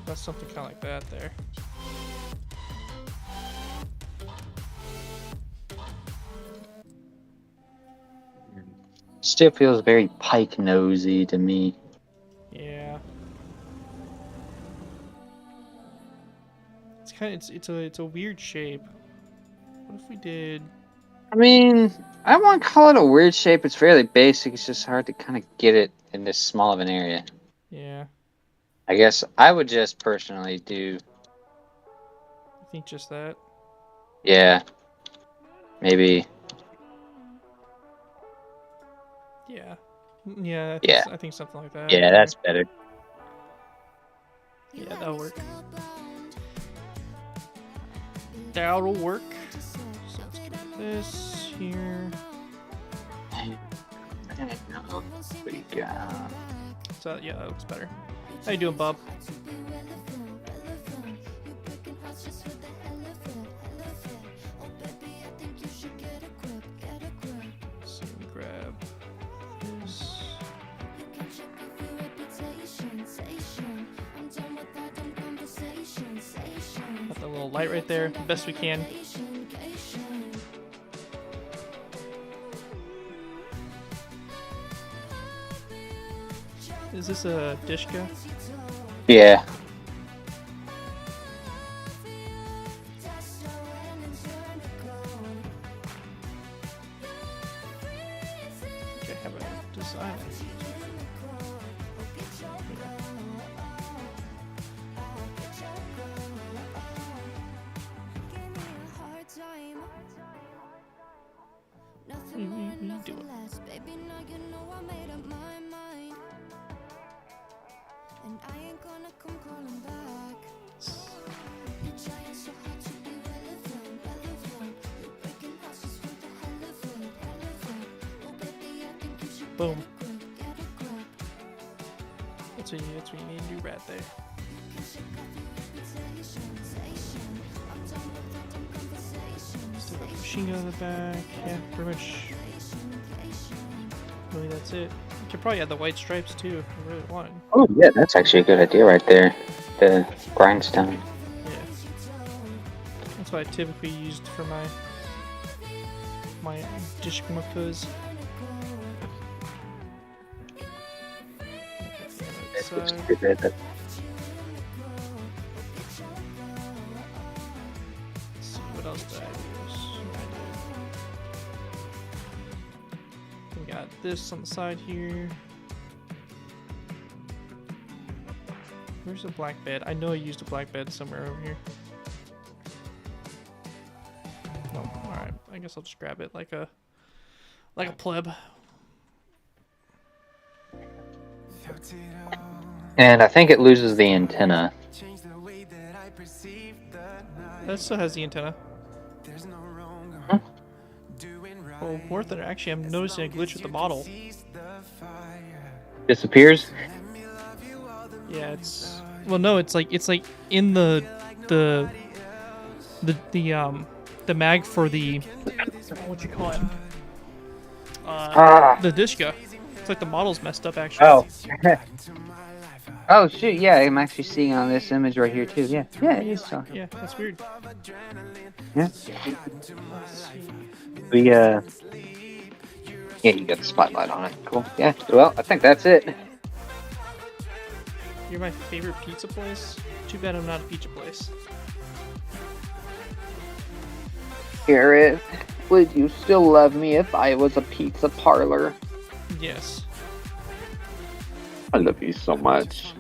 Speaker 1: That's something kind of like that there.
Speaker 3: Still feels very pike nosy to me.
Speaker 1: Yeah. It's kind of it's a weird shape. What if we did?
Speaker 3: I mean, I won't call it a weird shape. It's fairly basic. It's just hard to kind of get it in this small of an area.
Speaker 1: Yeah.
Speaker 3: I guess I would just personally do.
Speaker 1: I think just that.
Speaker 3: Yeah. Maybe.
Speaker 1: Yeah. Yeah.
Speaker 3: Yeah.
Speaker 1: I think something like that.
Speaker 3: Yeah, that's better.
Speaker 1: Yeah, that'll work. That'll work. So let's get this here.
Speaker 3: What do you got?
Speaker 1: So yeah, that looks better. How you doing, Bob? So we grab this. Got that little light right there, the best we can. Is this a Dishka?
Speaker 3: Yeah.
Speaker 1: Okay, how about design? What are you doing?
Speaker 5: And I ain't gonna come crawling back. You're trying so hard to be relevant. You're breaking houses for the hell of it.
Speaker 1: Boom. That's what you need to do right there. Still got the machine gun in the back. Yeah, pretty much. Really, that's it. You could probably add the white stripes too if you really want.
Speaker 4: Oh yeah, that's actually a good idea right there. The grindstone.
Speaker 1: Yeah. That's what I typically used for my dishmuffers.
Speaker 4: Looks pretty good.
Speaker 1: Let's see, what else did I use? We got this on the side here. Where's the black bed? I know I used a black bed somewhere over here. Oh, alright. I guess I'll just grab it like a pleb.
Speaker 4: And I think it loses the antenna.
Speaker 1: That still has the antenna.
Speaker 4: Huh?
Speaker 1: Well, worth it. Actually, I'm noticing a glitch with the model.
Speaker 4: Disappears?
Speaker 1: Yeah, it's well, no, it's like in the mag for the what you call it? The Dishka. It's like the model's messed up actually.
Speaker 4: Oh. Oh shoot, yeah, I'm actually seeing on this image right here too. Yeah. Yeah, it is so.
Speaker 1: Yeah, that's weird.
Speaker 4: Yeah. Yeah, you got the spotlight on it. Cool. Yeah. Well, I think that's it.
Speaker 1: You're my favorite pizza place? Too bad I'm not a pizza place.
Speaker 4: Garrett, would you still love me if I was a pizza parlor?
Speaker 1: Yes.
Speaker 4: I love you so much.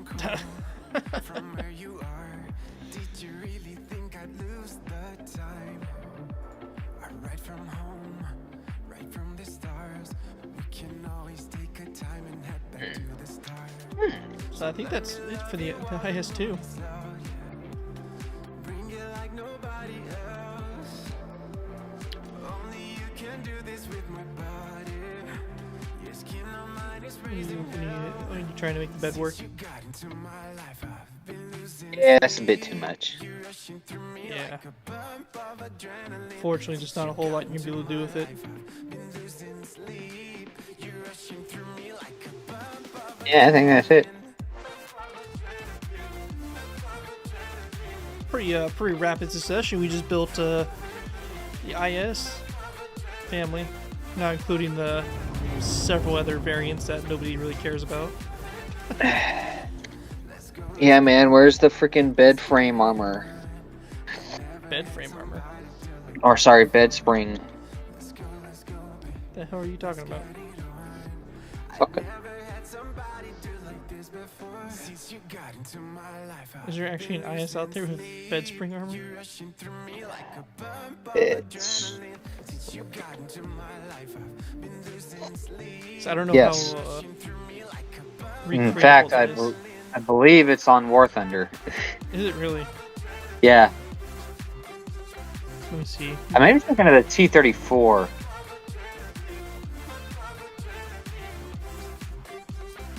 Speaker 1: So I think that's it for the IS-2. Are you trying to make the bed work?
Speaker 4: Yeah, that's a bit too much.
Speaker 1: Yeah. Fortunately, just not a whole lot you can be able to do with it.
Speaker 4: Yeah, I think that's it.
Speaker 1: Pretty rapid succession. We just built the IS family, not including the several other variants that nobody really cares about.
Speaker 4: Yeah, man, where's the freaking bed frame armor?
Speaker 1: Bed frame armor.
Speaker 4: Or sorry, bed spring.
Speaker 1: The hell are you talking about?
Speaker 4: Fuck it.
Speaker 1: Is there actually an IS out there with bed spring armor?
Speaker 4: It's...
Speaker 1: So I don't know
Speaker 4: Yes.
Speaker 1: how.
Speaker 4: In fact, I believe it's on War Thunder.
Speaker 1: Is it really?
Speaker 4: Yeah.
Speaker 1: Let me see.
Speaker 4: I may be thinking of the T-34.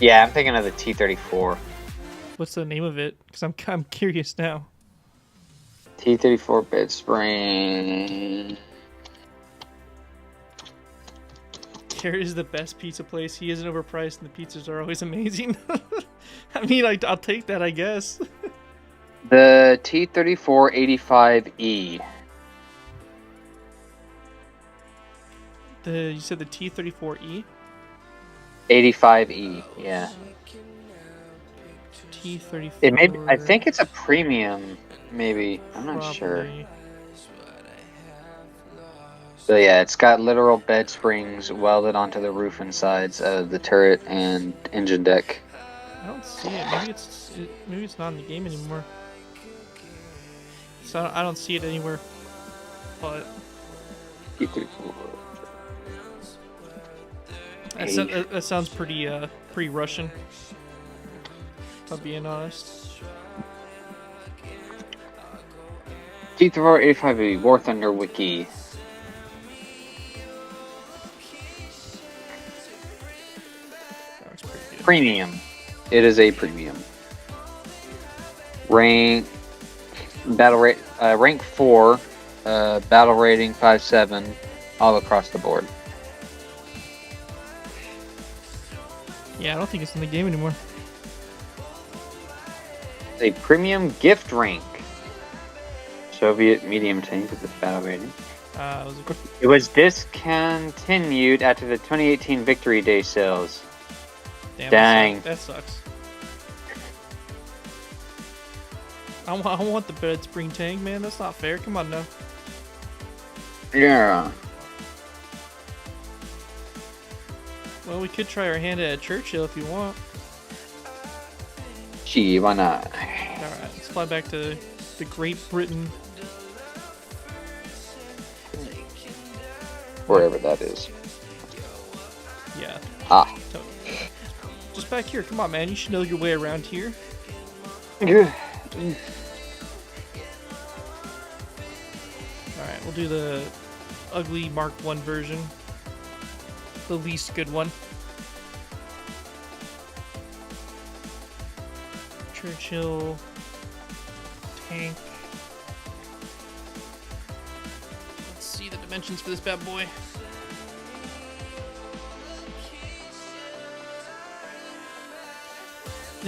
Speaker 4: Yeah, I'm thinking of the T-34.
Speaker 1: What's the name of it? Because I'm curious now.
Speaker 4: T-34 bed spring.
Speaker 1: Garrett is the best pizza place. He isn't overpriced, and the pizzas are always amazing. I mean, I'll take that, I guess.
Speaker 4: The T-34-85E.
Speaker 1: You said the T-34E?
Speaker 4: 85E, yeah.
Speaker 1: T-34.
Speaker 4: It may be, I think it's a premium, maybe. I'm not sure.
Speaker 1: Probably.
Speaker 4: So yeah, it's got literal bed springs welded onto the roof and sides of the turret and engine deck.
Speaker 1: I don't see it. Maybe it's not in the game anymore. So I don't see it anywhere. But that sounds pretty Russian. If I'm being honest.
Speaker 4: T-34-85E War Thunder Wiki. Premium. It is a premium. Rank rank 4, battle rating 5.7, all across the board.
Speaker 1: Yeah, I don't think it's in the game anymore.
Speaker 4: It's a premium gift rank. Soviet medium tank with this battle rating. It was discontinued after the 2018 Victory Day sales.
Speaker 1: Damn,
Speaker 4: Dang.
Speaker 1: That sucks. I want the bed spring tank, man. That's not fair. Come on now.
Speaker 4: Yeah.
Speaker 1: Well, we could try our hand at Churchill if you want.
Speaker 4: Gee, why not?
Speaker 1: Alright, let's fly back to the Great Britain.
Speaker 4: Wherever that is.
Speaker 1: Yeah.
Speaker 4: Ah.
Speaker 1: Just back here. Come on, man. You should know your way around here.
Speaker 4: Good.
Speaker 1: Alright, we'll do the ugly Mark 1 version. The least good one. Churchill. Tank. Let's see the dimensions for this bad boy.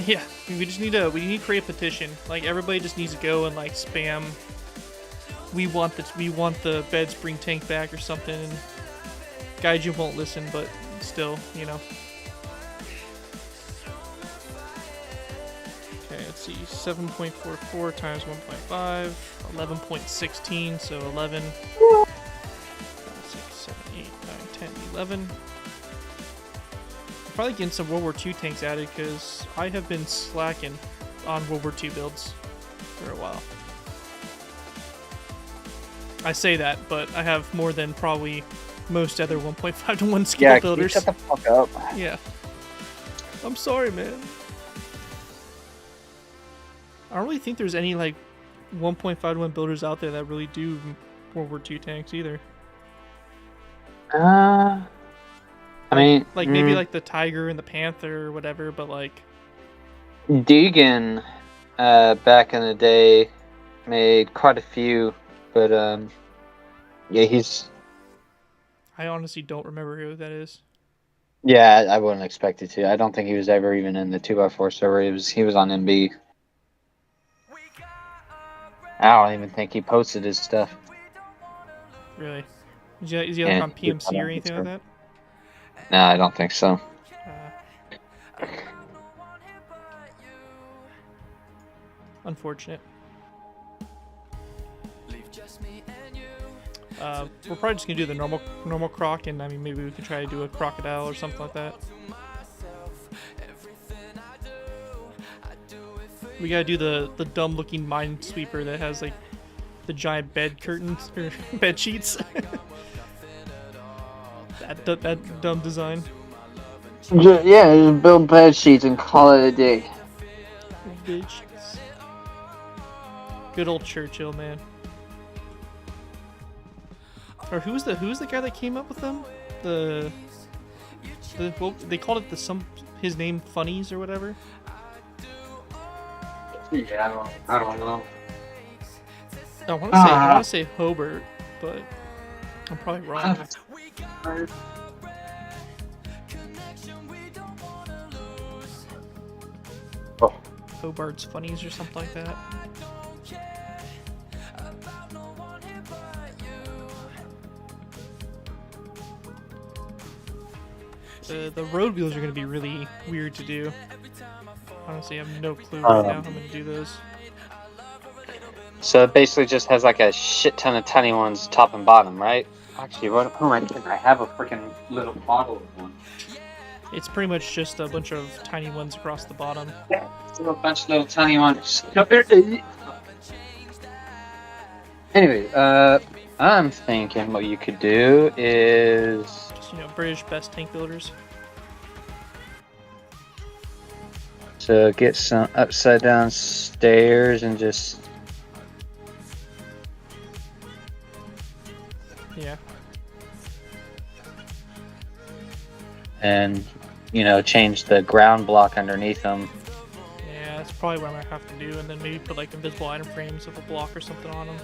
Speaker 1: Yeah, we need to create a petition. Like everybody just needs to go and like spam. We want the bed spring tank back or something. And Gaijin won't listen, but still, you know. Okay, let's see. 7.44 times 1.5, 11.16, so 11. 6, 7, 8, 9, 10, 11. Probably getting some World War II tanks added because I have been slacking on World War II builds for a while. I say that, but I have more than probably most other 1.5 to 1 scale builders.
Speaker 4: Shut the fuck up.
Speaker 1: Yeah. I'm sorry, man. I don't really think there's any like 1.5 to 1 builders out there that really do World War II tanks either.
Speaker 4: I mean,
Speaker 1: like maybe like the Tiger and the Panther or whatever, but like
Speaker 4: Deegan, back in the day, made quite a few, but yeah, he's.
Speaker 1: I honestly don't remember who that is.
Speaker 4: Yeah, I wouldn't expect it to. I don't think he was ever even in the 2x4 server. He was on MB. I don't even think he posted his stuff.
Speaker 1: Really? Is he like on PMC or anything like that?
Speaker 4: No, I don't think so.
Speaker 1: Unfortunate. We're probably just gonna do the normal croc, and I mean maybe we could try to do a crocodile or something like that. We gotta do the dumb looking minesweeper that has like the giant bed curtains or bed sheets. that dumb design.
Speaker 4: Yeah, just build bed sheets and call it a day.
Speaker 1: Bed sheets. Good old Churchill, man. Or who's the guy that came up with them? Well, they called it his name Funnies or whatever.
Speaker 4: Yeah, I don't know.
Speaker 1: I want to say Hobart, but I'm probably wrong.
Speaker 4: Oh.
Speaker 1: Hobart's Funnies or something like that. The road wheels are going to be really weird to do. Honestly, I have no clue right now how I'm going to do those.
Speaker 4: So it basically just has like a shit ton of tiny ones top and bottom, right? Actually, what am I doing? I have a freaking little bottle of one.
Speaker 1: It's pretty much just a bunch of tiny ones across the bottom.
Speaker 4: Yeah, it's a bunch of little tiny ones. Anyway, I'm thinking what you could do is...
Speaker 1: Just, British best tank builders.
Speaker 4: So get some upside down stairs and just...
Speaker 1: Yeah.
Speaker 4: And you know, change the ground block underneath them.
Speaker 1: Yeah, that's probably what I'm gonna have to do, and then maybe put like invisible item frames of a block or something on them.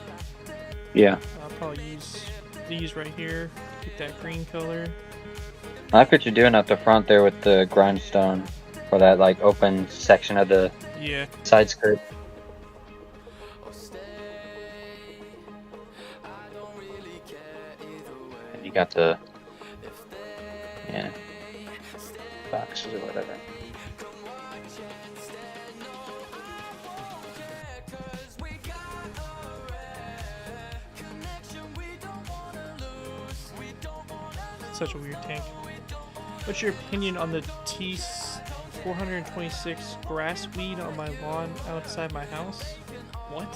Speaker 4: Yeah.
Speaker 1: I'll probably use these right here. Keep that green color.
Speaker 4: I like what you're doing up the front there with the grindstone for that like open section of the side skirt. And you got the boxes or whatever.
Speaker 1: Such a weird tank. What's your opinion on the T426 grass weed on my lawn outside my house? What?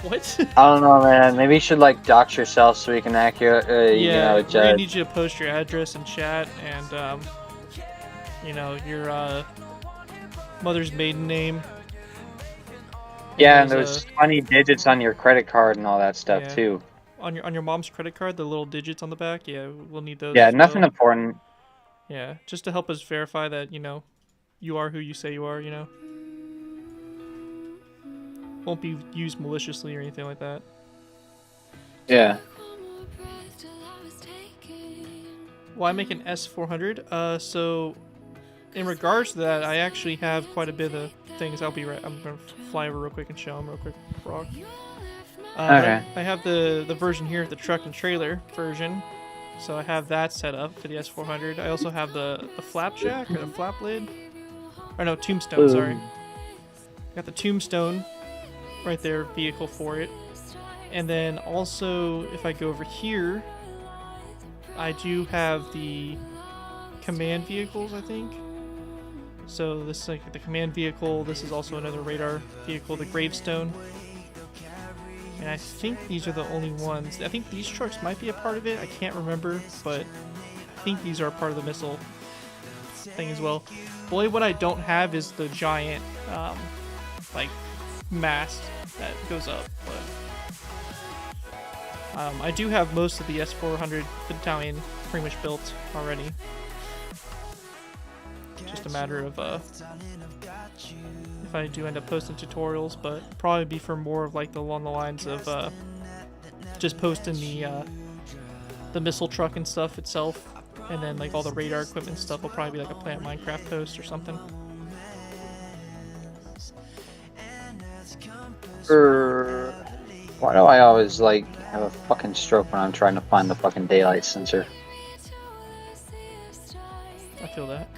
Speaker 1: What?
Speaker 4: I don't know, man. Maybe you should like dox yourself so we can accurately, you know, judge.
Speaker 1: We're gonna need you to post your address in chat and, you know, your mother's maiden name.
Speaker 4: Yeah, and those 20 digits on your credit card and all that stuff too.
Speaker 1: On your mom's credit card, the little digits on the back, yeah, we'll need those.
Speaker 4: Yeah, nothing important.
Speaker 1: Yeah, just to help us verify that, you know, you are who you say you are, you know. Won't be used maliciously or anything like that.
Speaker 4: Yeah.
Speaker 1: Why make an S400? So, in regards to that, I actually have quite a bit of things. I'm gonna fly over real quick and show them real quick, Brock.
Speaker 4: Okay.
Speaker 1: I have the version here, the truck and trailer version. So I have that set up for the S400. I also have the flapjack or the flap lid. Or no, tombstone, sorry. Got the tombstone right there, vehicle for it. And then also, if I go over here, I do have the command vehicles, I think. So this is like the command vehicle. This is also another radar vehicle, the gravestone. And I think these are the only ones. I think these trucks might be a part of it. I can't remember, but I think these are part of the missile thing as well. The only one I don't have is the giant, like, mast that goes up. But I do have most of the S400 battalion pretty much built already. Just a matter of if I do end up posting tutorials, but probably be for more of like along the lines of just posting the missile truck and stuff itself, and then like all the radar equipment stuff will probably be like a Planet Minecraft post or something.
Speaker 4: Why do I always like have a fucking stroke when I'm trying to find the fucking daylight sensor?
Speaker 1: I feel that.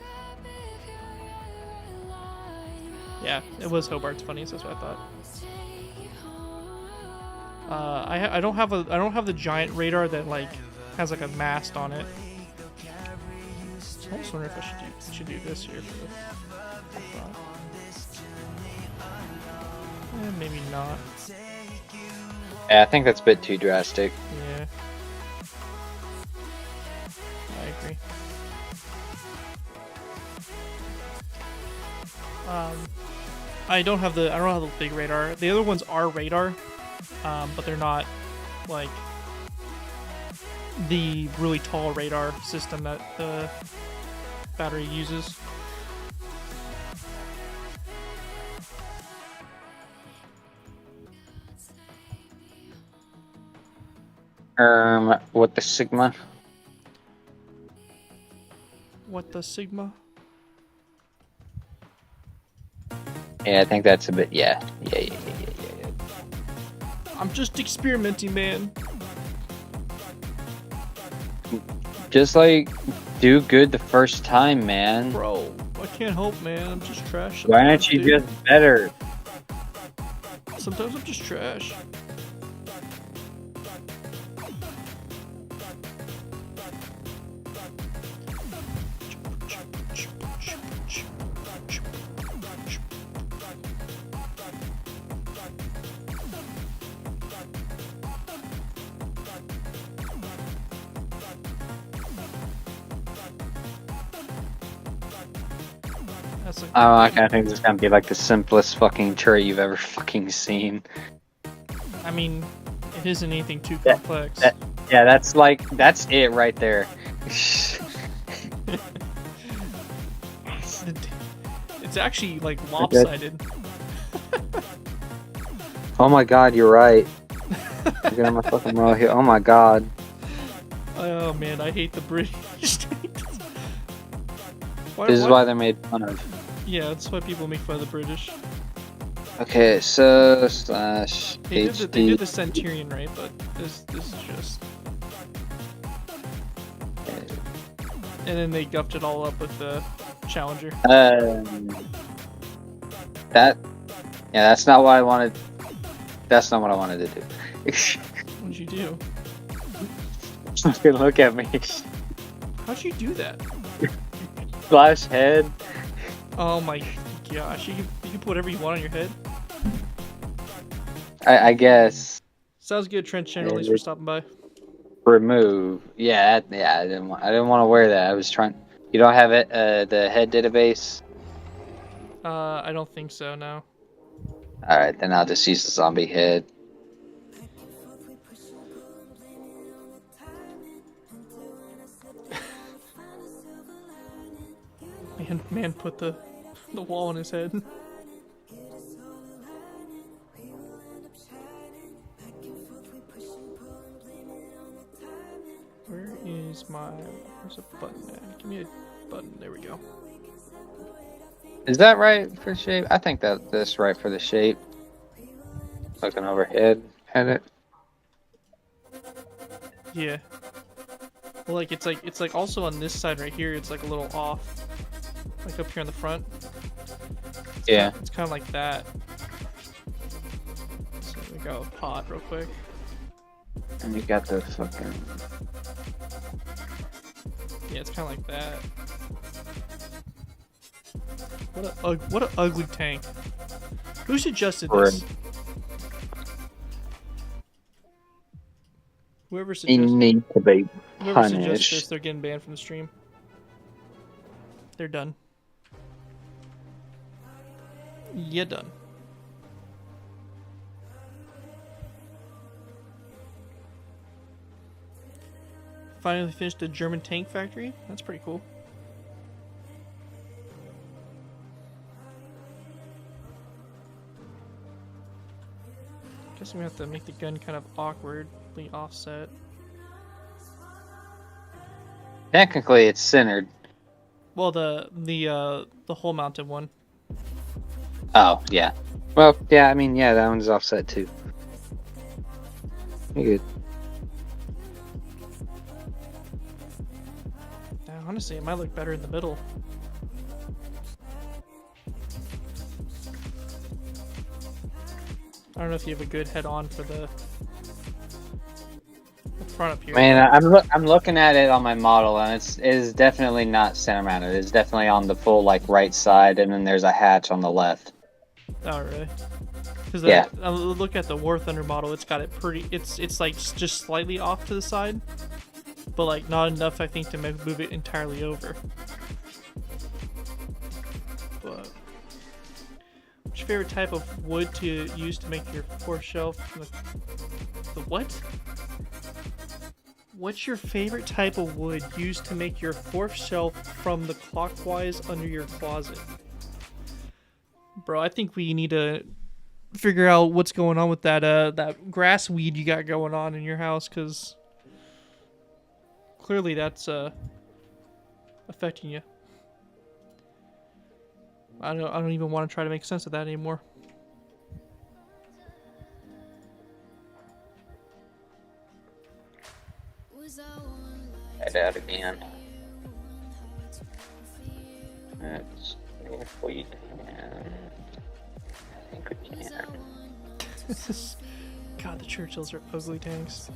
Speaker 1: Yeah, it was Hobart's funnies. That's what I thought. I don't have the giant radar that like has like a mast on it. I was wondering if I should do this here for the maybe not.
Speaker 4: Yeah, I think that's a bit too drastic.
Speaker 1: Yeah, I agree. I don't have the big radar. The other ones are radar, but they're not like the really tall radar system that the battery uses.
Speaker 4: What the Sigma?
Speaker 1: What the Sigma?
Speaker 4: Yeah, I think that's a bit. Yeah.
Speaker 1: I'm just experimenting, man.
Speaker 4: Just like do good the first time, man.
Speaker 1: Bro, I can't help, man. I'm just trash.
Speaker 4: Why aren't you just better?
Speaker 1: Sometimes I'm just trash.
Speaker 4: I kind of think this is gonna be like the simplest fucking turret you've ever fucking seen.
Speaker 1: I mean, it isn't anything too complex.
Speaker 4: Yeah, that's it right there.
Speaker 1: It's actually like lopsided.
Speaker 4: Oh my god, you're right. Get on my fucking row here. Oh my god.
Speaker 1: Oh man, I hate the British.
Speaker 4: This is why they're made fun of.
Speaker 1: Yeah, that's why people make fun of the British.
Speaker 4: Okay, so slash
Speaker 1: They
Speaker 4: HD.
Speaker 1: did the Centurion right, but this is just. And then they guffed it all up with the Challenger.
Speaker 4: That's not what I wanted. That's not what I wanted to do.
Speaker 1: What'd you do?
Speaker 4: Look at me.
Speaker 1: How'd you do that?
Speaker 4: Splash head.
Speaker 1: Oh my gosh, you can put whatever you want on your head.
Speaker 4: I guess.
Speaker 1: Sounds good, Trent General. Thanks for stopping by.
Speaker 4: Remove. I didn't want to wear that. I was trying. You don't have it. The head database.
Speaker 1: I don't think so. No.
Speaker 4: All right, then I'll just use the zombie head.
Speaker 1: Man put the wall on his head. Where's a button at? Give me a button. There we go.
Speaker 4: Is that right for shape? I think that's right for the shape. Looking overhead at it.
Speaker 1: Yeah. Well, like it's like also on this side right here. It's like a little off, like up here on the front. It's kind of like that. So we go pot real quick.
Speaker 4: And you got the fucking.
Speaker 1: Yeah, it's kind of like that. What an ugly tank. Who suggested this? Whoever suggested
Speaker 4: to be
Speaker 1: Whoever suggests this, they're getting banned from the stream. They're done. Yeah, done. Finally finished the German tank factory. That's pretty cool. Guess we have to make the gun kind of awkwardly offset.
Speaker 4: Technically, it's centered.
Speaker 1: Well, the hole mounted one.
Speaker 4: Oh yeah. Well, yeah. I mean, yeah, that one's offset too. You're good.
Speaker 1: Now, honestly, it might look better in the middle. I don't know if you have a good head-on for the front up here.
Speaker 4: Man, I'm looking at it on my model, and it is definitely not center mounted. It's definitely on the full like right side, and then there's a hatch on the left.
Speaker 1: Oh really? Because look at the War Thunder model. It's got it pretty. It's like just slightly off to the side, but like not enough, I think, to move it entirely over. But what's your favorite type of wood to use to make your fourth shelf? The what? What's your favorite type of wood used to make your fourth shelf from the clockwise under your closet? Bro, I think we need to figure out what's going on with that grass weed you got going on in your house, because clearly that's affecting you. I don't even want to try to make sense of that anymore.
Speaker 4: Head out again. Let's see if we can. I think we can.
Speaker 1: God, the Churchills are ugly tanks.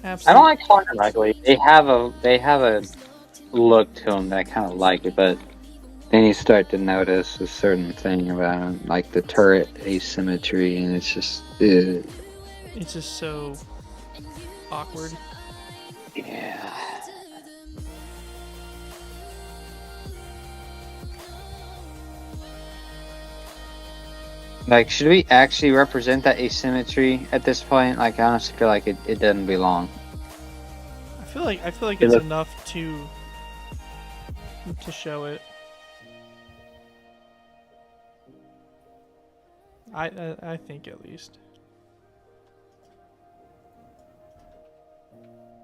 Speaker 1: Absolutely.
Speaker 4: I don't like calling them ugly. They have a look to them that I kind of like it, but then you start to notice a certain thing about them, like the turret asymmetry, and it's just.
Speaker 1: It's just so awkward.
Speaker 4: Yeah. Like, should we actually represent that asymmetry at this point? Like, I honestly feel like it doesn't belong.
Speaker 1: I feel like it's enough to show it. I think at least.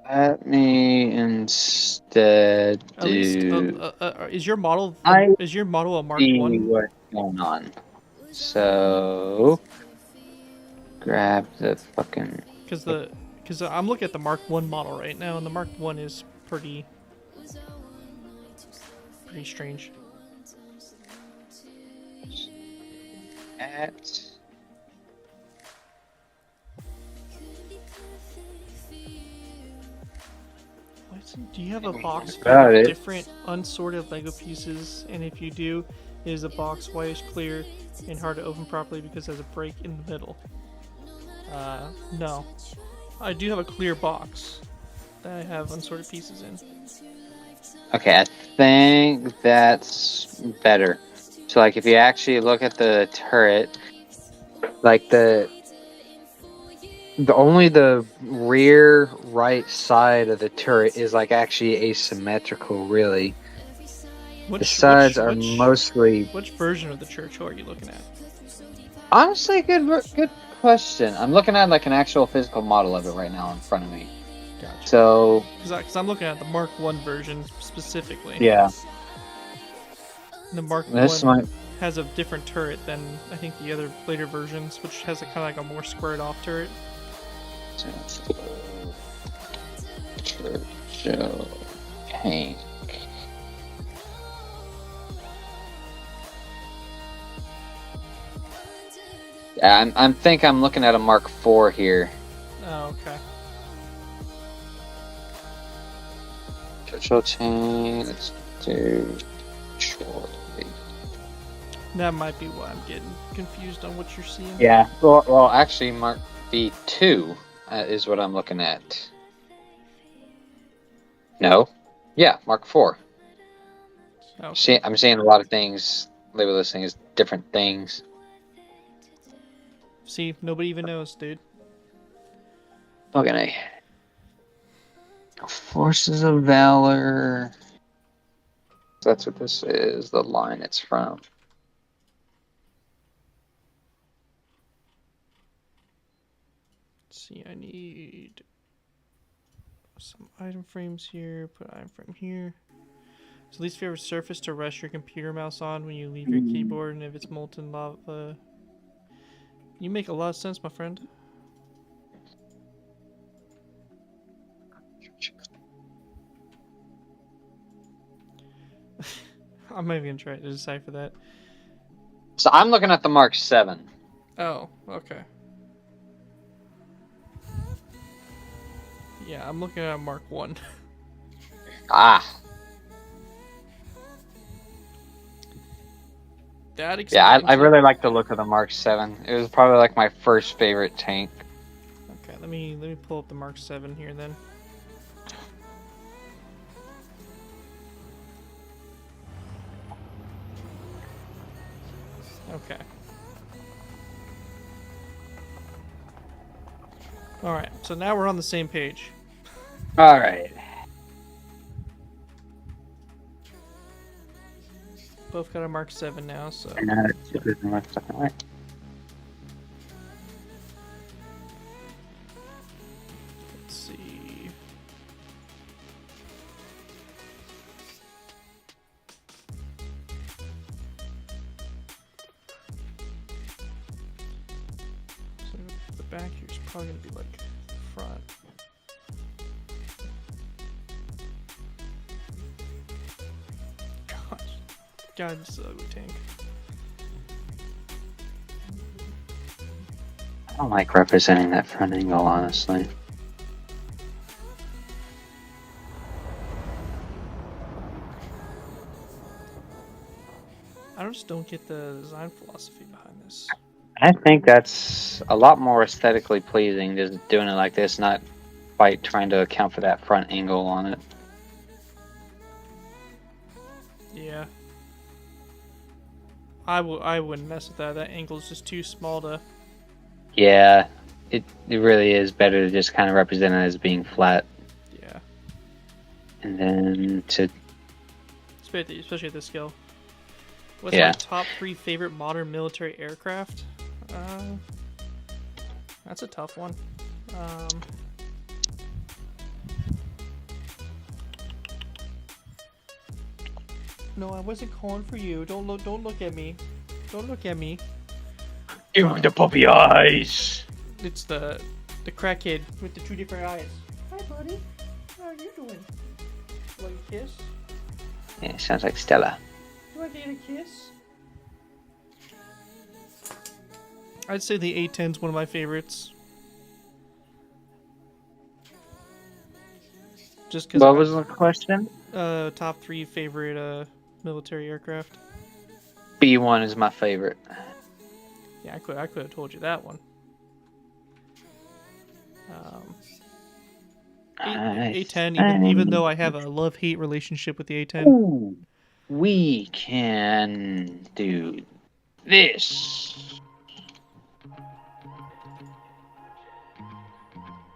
Speaker 4: Let me instead
Speaker 1: At least, is your model a Mark
Speaker 4: see
Speaker 1: 1?
Speaker 4: what's going on. So grab the fucking.
Speaker 1: Because I'm looking at the Mark 1 model right now, and the Mark 1 is pretty strange. Do you have a box full of different unsorted Lego pieces? And if you do, is the box whitish clear and hard to open properly because there's a break in the middle? No. I do have a clear box that I have unsorted pieces in.
Speaker 4: Okay, I think that's better. So, like, if you actually look at the turret, like only the rear right side of the turret is like actually asymmetrical, really. The sides are mostly.
Speaker 1: Which version of the Churchill are you looking at?
Speaker 4: Honestly, good question. I'm looking at like an actual physical model of it right now in front of me.
Speaker 1: Gotcha.
Speaker 4: So,
Speaker 1: because I'm looking at the Mark 1 version specifically.
Speaker 4: Yeah.
Speaker 1: The Mark 1 has a different turret than I think the other later versions, which has a kind of like a more squared off turret.
Speaker 4: Churchill tank. Yeah, I'm looking at a Mark IV here.
Speaker 1: Oh, okay.
Speaker 4: Churchill tank. Let's do short.
Speaker 1: That might be why I'm getting confused on what you're seeing.
Speaker 4: Yeah. Well, actually, Mark V2 is what I'm looking at. No. Yeah, Mark IV. Okay. I'm seeing a lot of things. Label this thing as different things.
Speaker 1: See, nobody even knows, dude.
Speaker 4: Fucking A. Forces of Valor. That's what this is, the line it's from.
Speaker 1: Let's see, I need some item frames here, put item frame here. So least favorite surface to rest your computer mouse on when you leave your keyboard, and if it's molten lava. You make a lot of sense, my friend. I'm not even gonna try to decipher that.
Speaker 4: So I'm looking at the Mark 7.
Speaker 1: Oh, okay. Yeah, I'm looking at a Mark 1.
Speaker 4: Ah.
Speaker 1: That explains
Speaker 4: yeah, I really like the look of the Mark 7. It was probably like my first favorite tank.
Speaker 1: Okay, let me pull up the Mark 7 here then. Okay. Alright, so now we're on the same page.
Speaker 4: Alright.
Speaker 1: Both got a Mark 7 now, so...
Speaker 4: Right.
Speaker 1: Let's see... So the back here is probably going to be like front. God, this is an ugly tank.
Speaker 4: I don't like representing that front angle, honestly.
Speaker 1: I just don't get the design philosophy behind this.
Speaker 4: I think that's a lot more aesthetically pleasing, just doing it like this, not by trying to account for that front angle on it.
Speaker 1: Yeah. I wouldn't mess with that. That angle is just too small to.
Speaker 4: Yeah, it really is better to just kind of represent it as being flat.
Speaker 1: Yeah.
Speaker 4: And then to.
Speaker 1: Especially at this scale. What's
Speaker 4: Yeah.
Speaker 1: my top 3 favorite modern military aircraft? That's a tough one. No, I wasn't calling for you. Don't look at me. Don't look at me.
Speaker 4: Give me the puppy eyes.
Speaker 1: It's the crackhead with the 2 different eyes. Hi, buddy. How are you doing? You like a kiss?
Speaker 4: Yeah, sounds like Stella.
Speaker 1: You want to get a kiss? I'd say the A-10's one of my favorites. Just because.
Speaker 4: What was the question?
Speaker 1: Top 3 favorite military aircraft.
Speaker 4: B1 is my favorite.
Speaker 1: Yeah, I could have told you that one. A-10, even though I have a love-hate relationship with the A-10.
Speaker 4: Ooh, we can do this.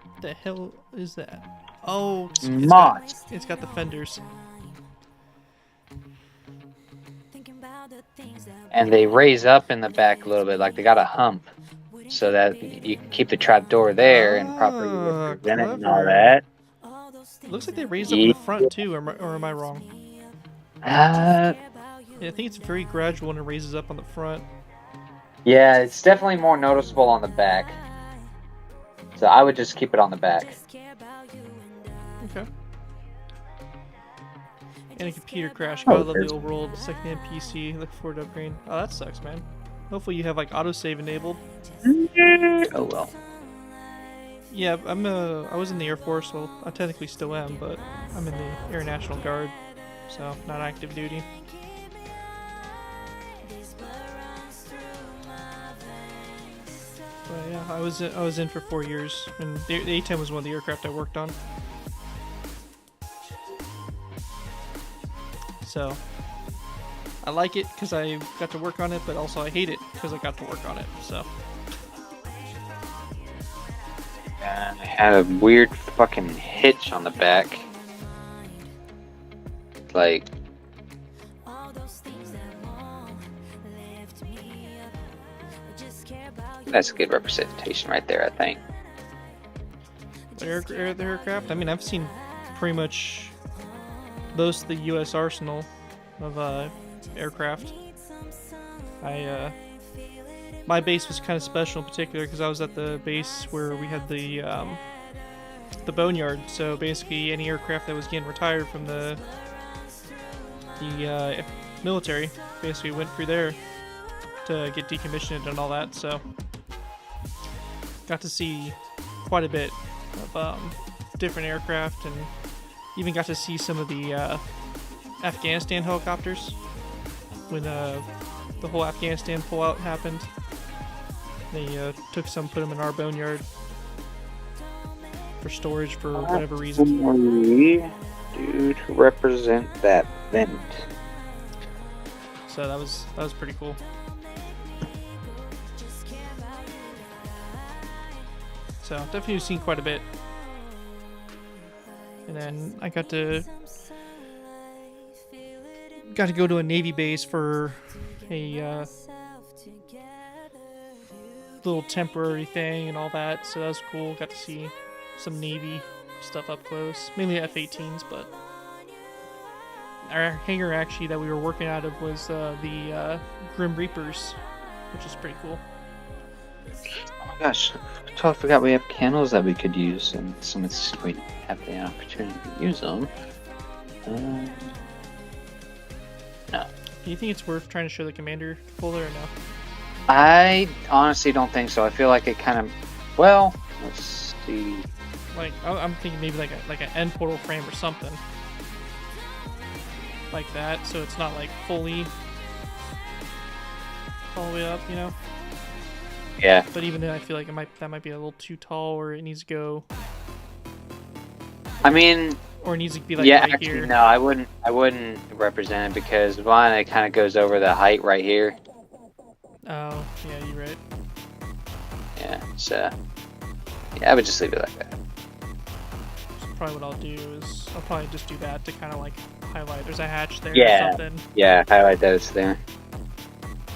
Speaker 1: What the hell is that? Oh, it's got the fenders.
Speaker 4: And they raise up in the back a little bit, like they got a hump, so that you can keep the trap door there and properly represent it and all that.
Speaker 1: It looks like they raise up in the front too, or am I wrong?
Speaker 4: Uh,
Speaker 1: Yeah, I think it's very gradual when it raises up on the front.
Speaker 4: yeah, it's definitely more noticeable on the back. So I would just keep it on the back.
Speaker 1: Okay. And a computer crash. God, I love the overall second-hand PC. Look forward to upgrading. Oh, that sucks, man. Hopefully you have like autosave enabled.
Speaker 4: Oh well.
Speaker 1: Yeah, I was in the Air Force. Well, I technically still am, but I'm in the Air National Guard, so not active duty. But yeah, I was in for 4 years, and the A-10 was one of the aircraft I worked on. So I like it because I got to work on it, but also I hate it because I got to work on it. So.
Speaker 4: And it had a weird fucking hitch on the back. Like. That's a good representation right there, I think.
Speaker 1: The aircraft? I mean, I've seen pretty much most of the U.S. arsenal of aircraft. My base was kind of special in particular because I was at the base where we had the boneyard. So basically, any aircraft that was getting retired from the military basically went through there to get decommissioned and all that. So got to see quite a bit of different aircraft, and even got to see some of the Afghanistan helicopters when the whole Afghanistan pullout happened. They took some, put them in our boneyard for storage for whatever reason.
Speaker 4: To represent that vent.
Speaker 1: So that was pretty cool. So definitely seen quite a bit. And then I got to go to a Navy base for a little temporary thing and all that. So that was cool. Got to see some Navy stuff up close, mainly F-18s, but our hangar actually that we were working out of was the Grim Reapers, which is pretty cool.
Speaker 4: Oh my gosh, I totally forgot we have candles that we could use, and so much we have the opportunity to use them. No.
Speaker 1: Do you think it's worth trying to show the commander folder or no?
Speaker 4: I honestly don't think so. I feel like it kind of, well, let's see.
Speaker 1: Like I'm thinking maybe like an end portal frame or something like that, so it's not like fully all the way up, you know.
Speaker 4: Yeah.
Speaker 1: But even then, I feel like that might be a little too tall, or it needs to go.
Speaker 4: I mean.
Speaker 1: Or it needs to be like
Speaker 4: yeah,
Speaker 1: right
Speaker 4: actually,
Speaker 1: here.
Speaker 4: no, I wouldn't represent it because one, it kind of goes over the height right here.
Speaker 1: Oh, yeah, you're right.
Speaker 4: Yeah, so yeah, I would just leave it like that.
Speaker 1: So probably what I'll do is I'll probably just do that to kind of like highlight. There's a hatch there or something.
Speaker 4: Yeah, highlight that it's there.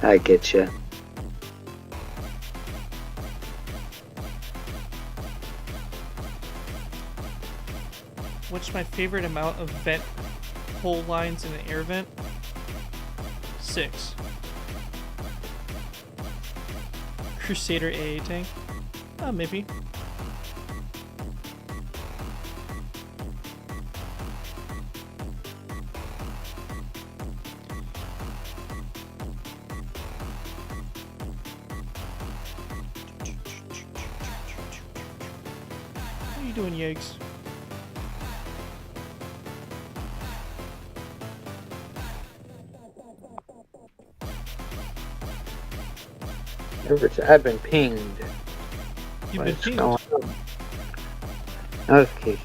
Speaker 4: I get you.
Speaker 1: What's my favorite amount of vent hole lines in an air vent? 6. Crusader AA tank? Maybe. How you doing, Yeggs?
Speaker 4: I've been pinged.
Speaker 1: You've been pinged?
Speaker 4: Notification.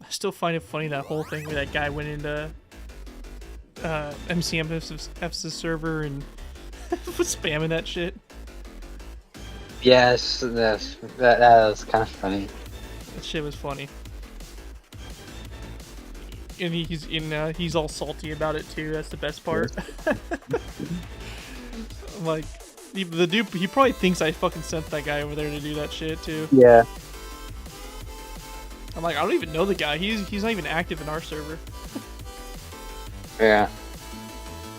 Speaker 1: I still find it funny, that whole thing where that guy went into MCMF's server and was spamming that shit.
Speaker 4: Yes, that was kind of funny.
Speaker 1: That shit was funny. And he's all salty about it too. That's the best part. Like, the dude, he probably thinks I fucking sent that guy over there to do that shit too.
Speaker 4: Yeah.
Speaker 1: I'm like, I don't even know the guy. He's not even active in our server.
Speaker 4: Yeah.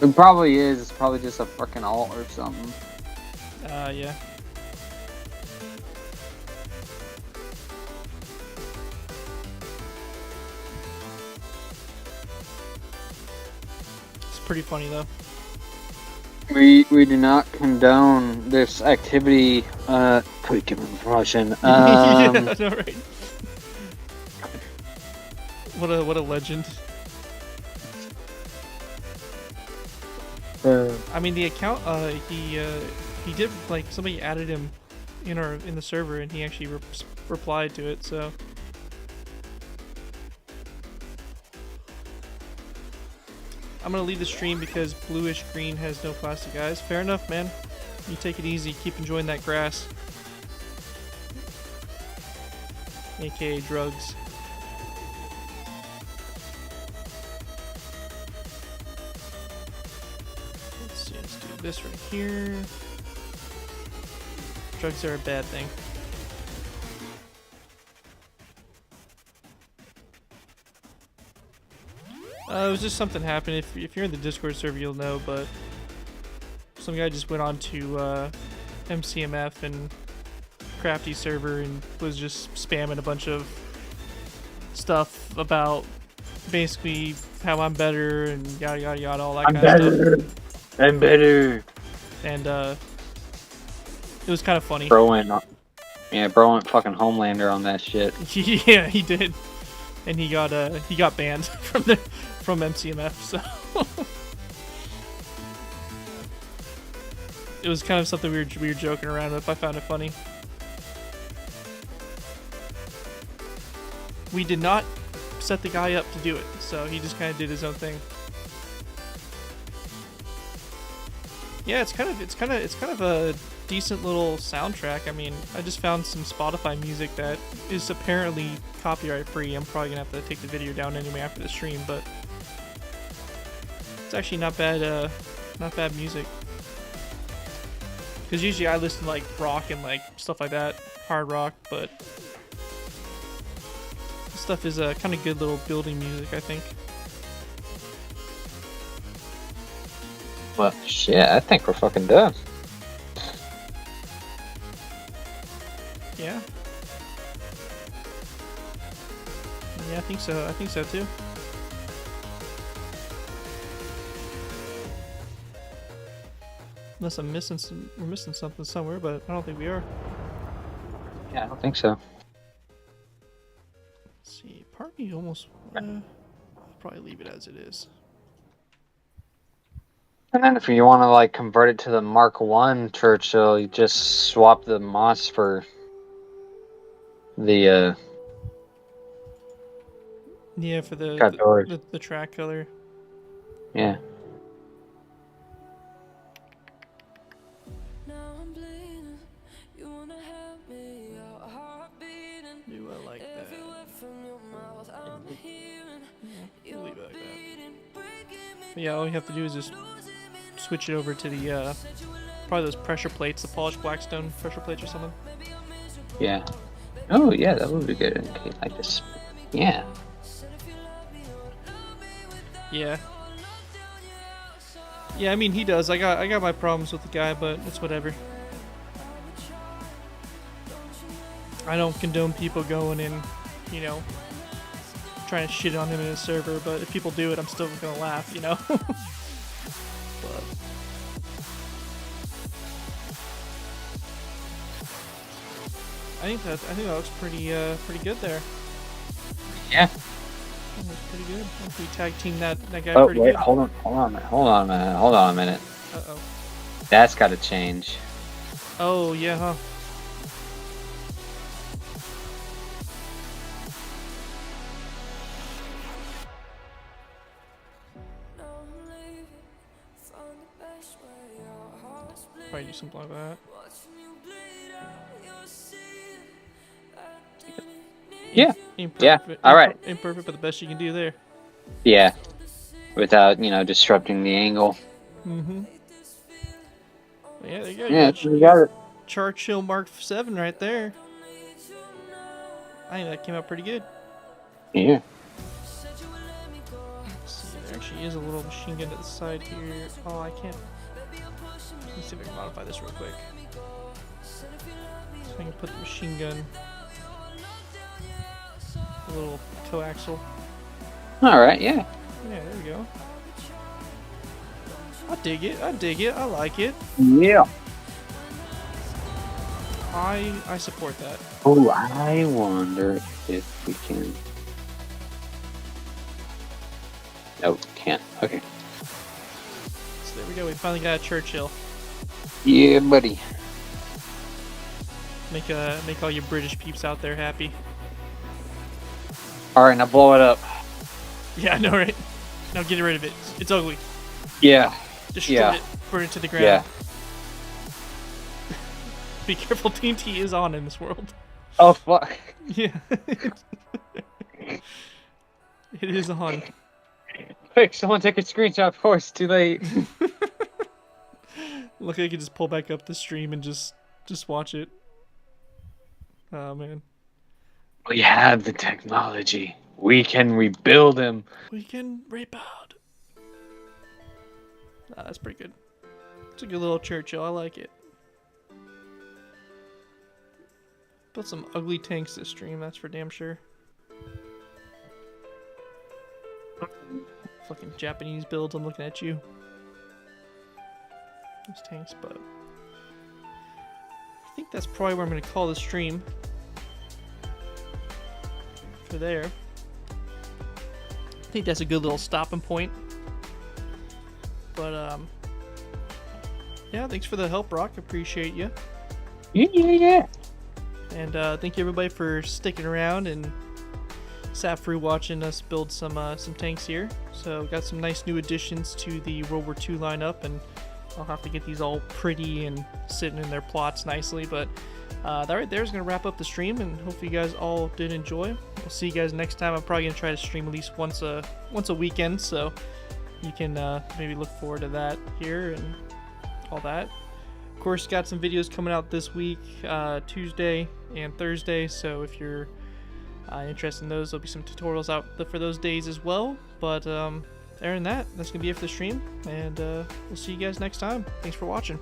Speaker 4: It probably is. It's probably just a fucking alt or something.
Speaker 1: Yeah. It's pretty funny though.
Speaker 4: We do not condone this activity. Please give him promotion.
Speaker 1: Yeah, I know, right? What a legend. I mean, the account, he did, like, somebody added him in the server, and he actually replied to it. So I'm gonna leave the stream because bluish green has no plastic eyes. Fair enough, man. You take it easy. Keep enjoying that grass, aka drugs. Let's do this right here. Drugs are a bad thing. It was just something happened. If you're in the Discord server, you'll know, but some guy just went on to MCMF and Crafty server and was just spamming a bunch of stuff about basically how I'm better and yada yada yada, all that kind of stuff.
Speaker 4: I'm better.
Speaker 1: And it was kind of funny.
Speaker 4: Bro went fucking Homelander on that shit.
Speaker 1: Yeah, he did, and he got banned from MCMF. So it was kind of something we were joking around with. I found it funny. We did not set the guy up to do it, so he just kind of did his own thing. Yeah, it's kind of a decent little soundtrack. I mean, I just found some Spotify music that is apparently copyright free. I'm probably gonna have to take the video down anyway after the stream, but it's actually not bad. Not bad music. Because usually I listen to like rock and like stuff like that, hard rock, but this stuff is a kind of good little building music, I think.
Speaker 4: Well, shit, I think we're fucking done.
Speaker 1: Yeah. Yeah, I think so. I think so too. Unless we're missing something somewhere, but I don't think we are.
Speaker 4: Yeah, I don't think so.
Speaker 1: Let's see, part of me almost. I'll probably leave it as it is.
Speaker 4: And then if you want to like convert it to the Mark 1 Churchill, you just swap the moss for The
Speaker 1: Yeah, for
Speaker 4: got doors.
Speaker 1: the track color.
Speaker 4: Yeah.
Speaker 1: Ooh, I like that. We'll leave it like that. But yeah, all you have to do is just switch it over to the probably those pressure plates, the polished blackstone pressure plates or something.
Speaker 4: Yeah. Oh yeah, that would be good. Okay, like this. Yeah.
Speaker 1: Yeah. Yeah, I mean he does. I got my problems with the guy, but it's whatever. I don't condone people going in, you know, trying to shit on him in his server, but if people do it, I'm still gonna laugh, you know. But I think that looks pretty good there.
Speaker 4: Yeah.
Speaker 1: That looks pretty good. I think we tag team that guy
Speaker 4: Oh
Speaker 1: pretty
Speaker 4: wait,
Speaker 1: good.
Speaker 4: hold on a minute.
Speaker 1: Uh-oh.
Speaker 4: That's got to change.
Speaker 1: Oh yeah, huh? Probably do something like that.
Speaker 4: Yeah.
Speaker 1: Imperfect,
Speaker 4: Yeah. All right.
Speaker 1: Imperfect, but the best you can do there.
Speaker 4: Yeah. Without, disrupting the angle.
Speaker 1: Mm-hmm. Yeah, there you go.
Speaker 4: Yeah, you got it.
Speaker 1: Churchill Mark 7 right there. I think that came out pretty good.
Speaker 4: Yeah.
Speaker 1: Let's see, there actually is a little machine gun to the side here. Oh, I can't. Let me see if I can modify this real quick. So I can put the machine gun, a little coaxial.
Speaker 4: All right. Yeah.
Speaker 1: Yeah, there we go. I dig it. I like it.
Speaker 4: Yeah.
Speaker 1: I support that.
Speaker 4: Oh, I wonder if we can. Nope, can't. Okay.
Speaker 1: So there we go. We finally got a Churchill.
Speaker 4: Yeah, buddy.
Speaker 1: Make all your British peeps out there happy.
Speaker 4: All right, now blow it up.
Speaker 1: Yeah, I know, right? Now get rid of it. It's ugly.
Speaker 4: Yeah.
Speaker 1: Destroy it. Burn it to the ground.
Speaker 4: Yeah.
Speaker 1: Be careful, TNT is on in this world.
Speaker 4: Oh fuck.
Speaker 1: Yeah. It is on.
Speaker 4: Quick, someone take a screenshot before it's too late.
Speaker 1: Look, I can just pull back up the stream and just watch it. Oh man.
Speaker 4: We have the technology. We can rebuild him.
Speaker 1: We can rebuild. Ah, that's pretty good. It's a good little Churchill. I like it. Built some ugly tanks this stream, that's for damn sure. Fucking Japanese builds, I'm looking at you. Those tanks, but I think that's probably where I'm gonna call the stream. For there. I think that's a good little stopping point. But yeah, thanks for the help, Rock. Appreciate you.
Speaker 4: Yeah.
Speaker 1: And thank you everybody for sticking around and sat through watching us build some tanks here. So got some nice new additions to the World War II lineup, and I'll have to get these all pretty and sitting in their plots nicely. But that right there is going to wrap up the stream, and hopefully you guys all did enjoy. We'll see you guys next time. I'm probably going to try to stream at least once a weekend, so you can maybe look forward to that here and all that. Of course, got some videos coming out this week, Tuesday and Thursday, so if you're interested in those, there'll be some tutorials out for those days as well. But other than that, that's going to be it for the stream, and we'll see you guys next time. Thanks for watching.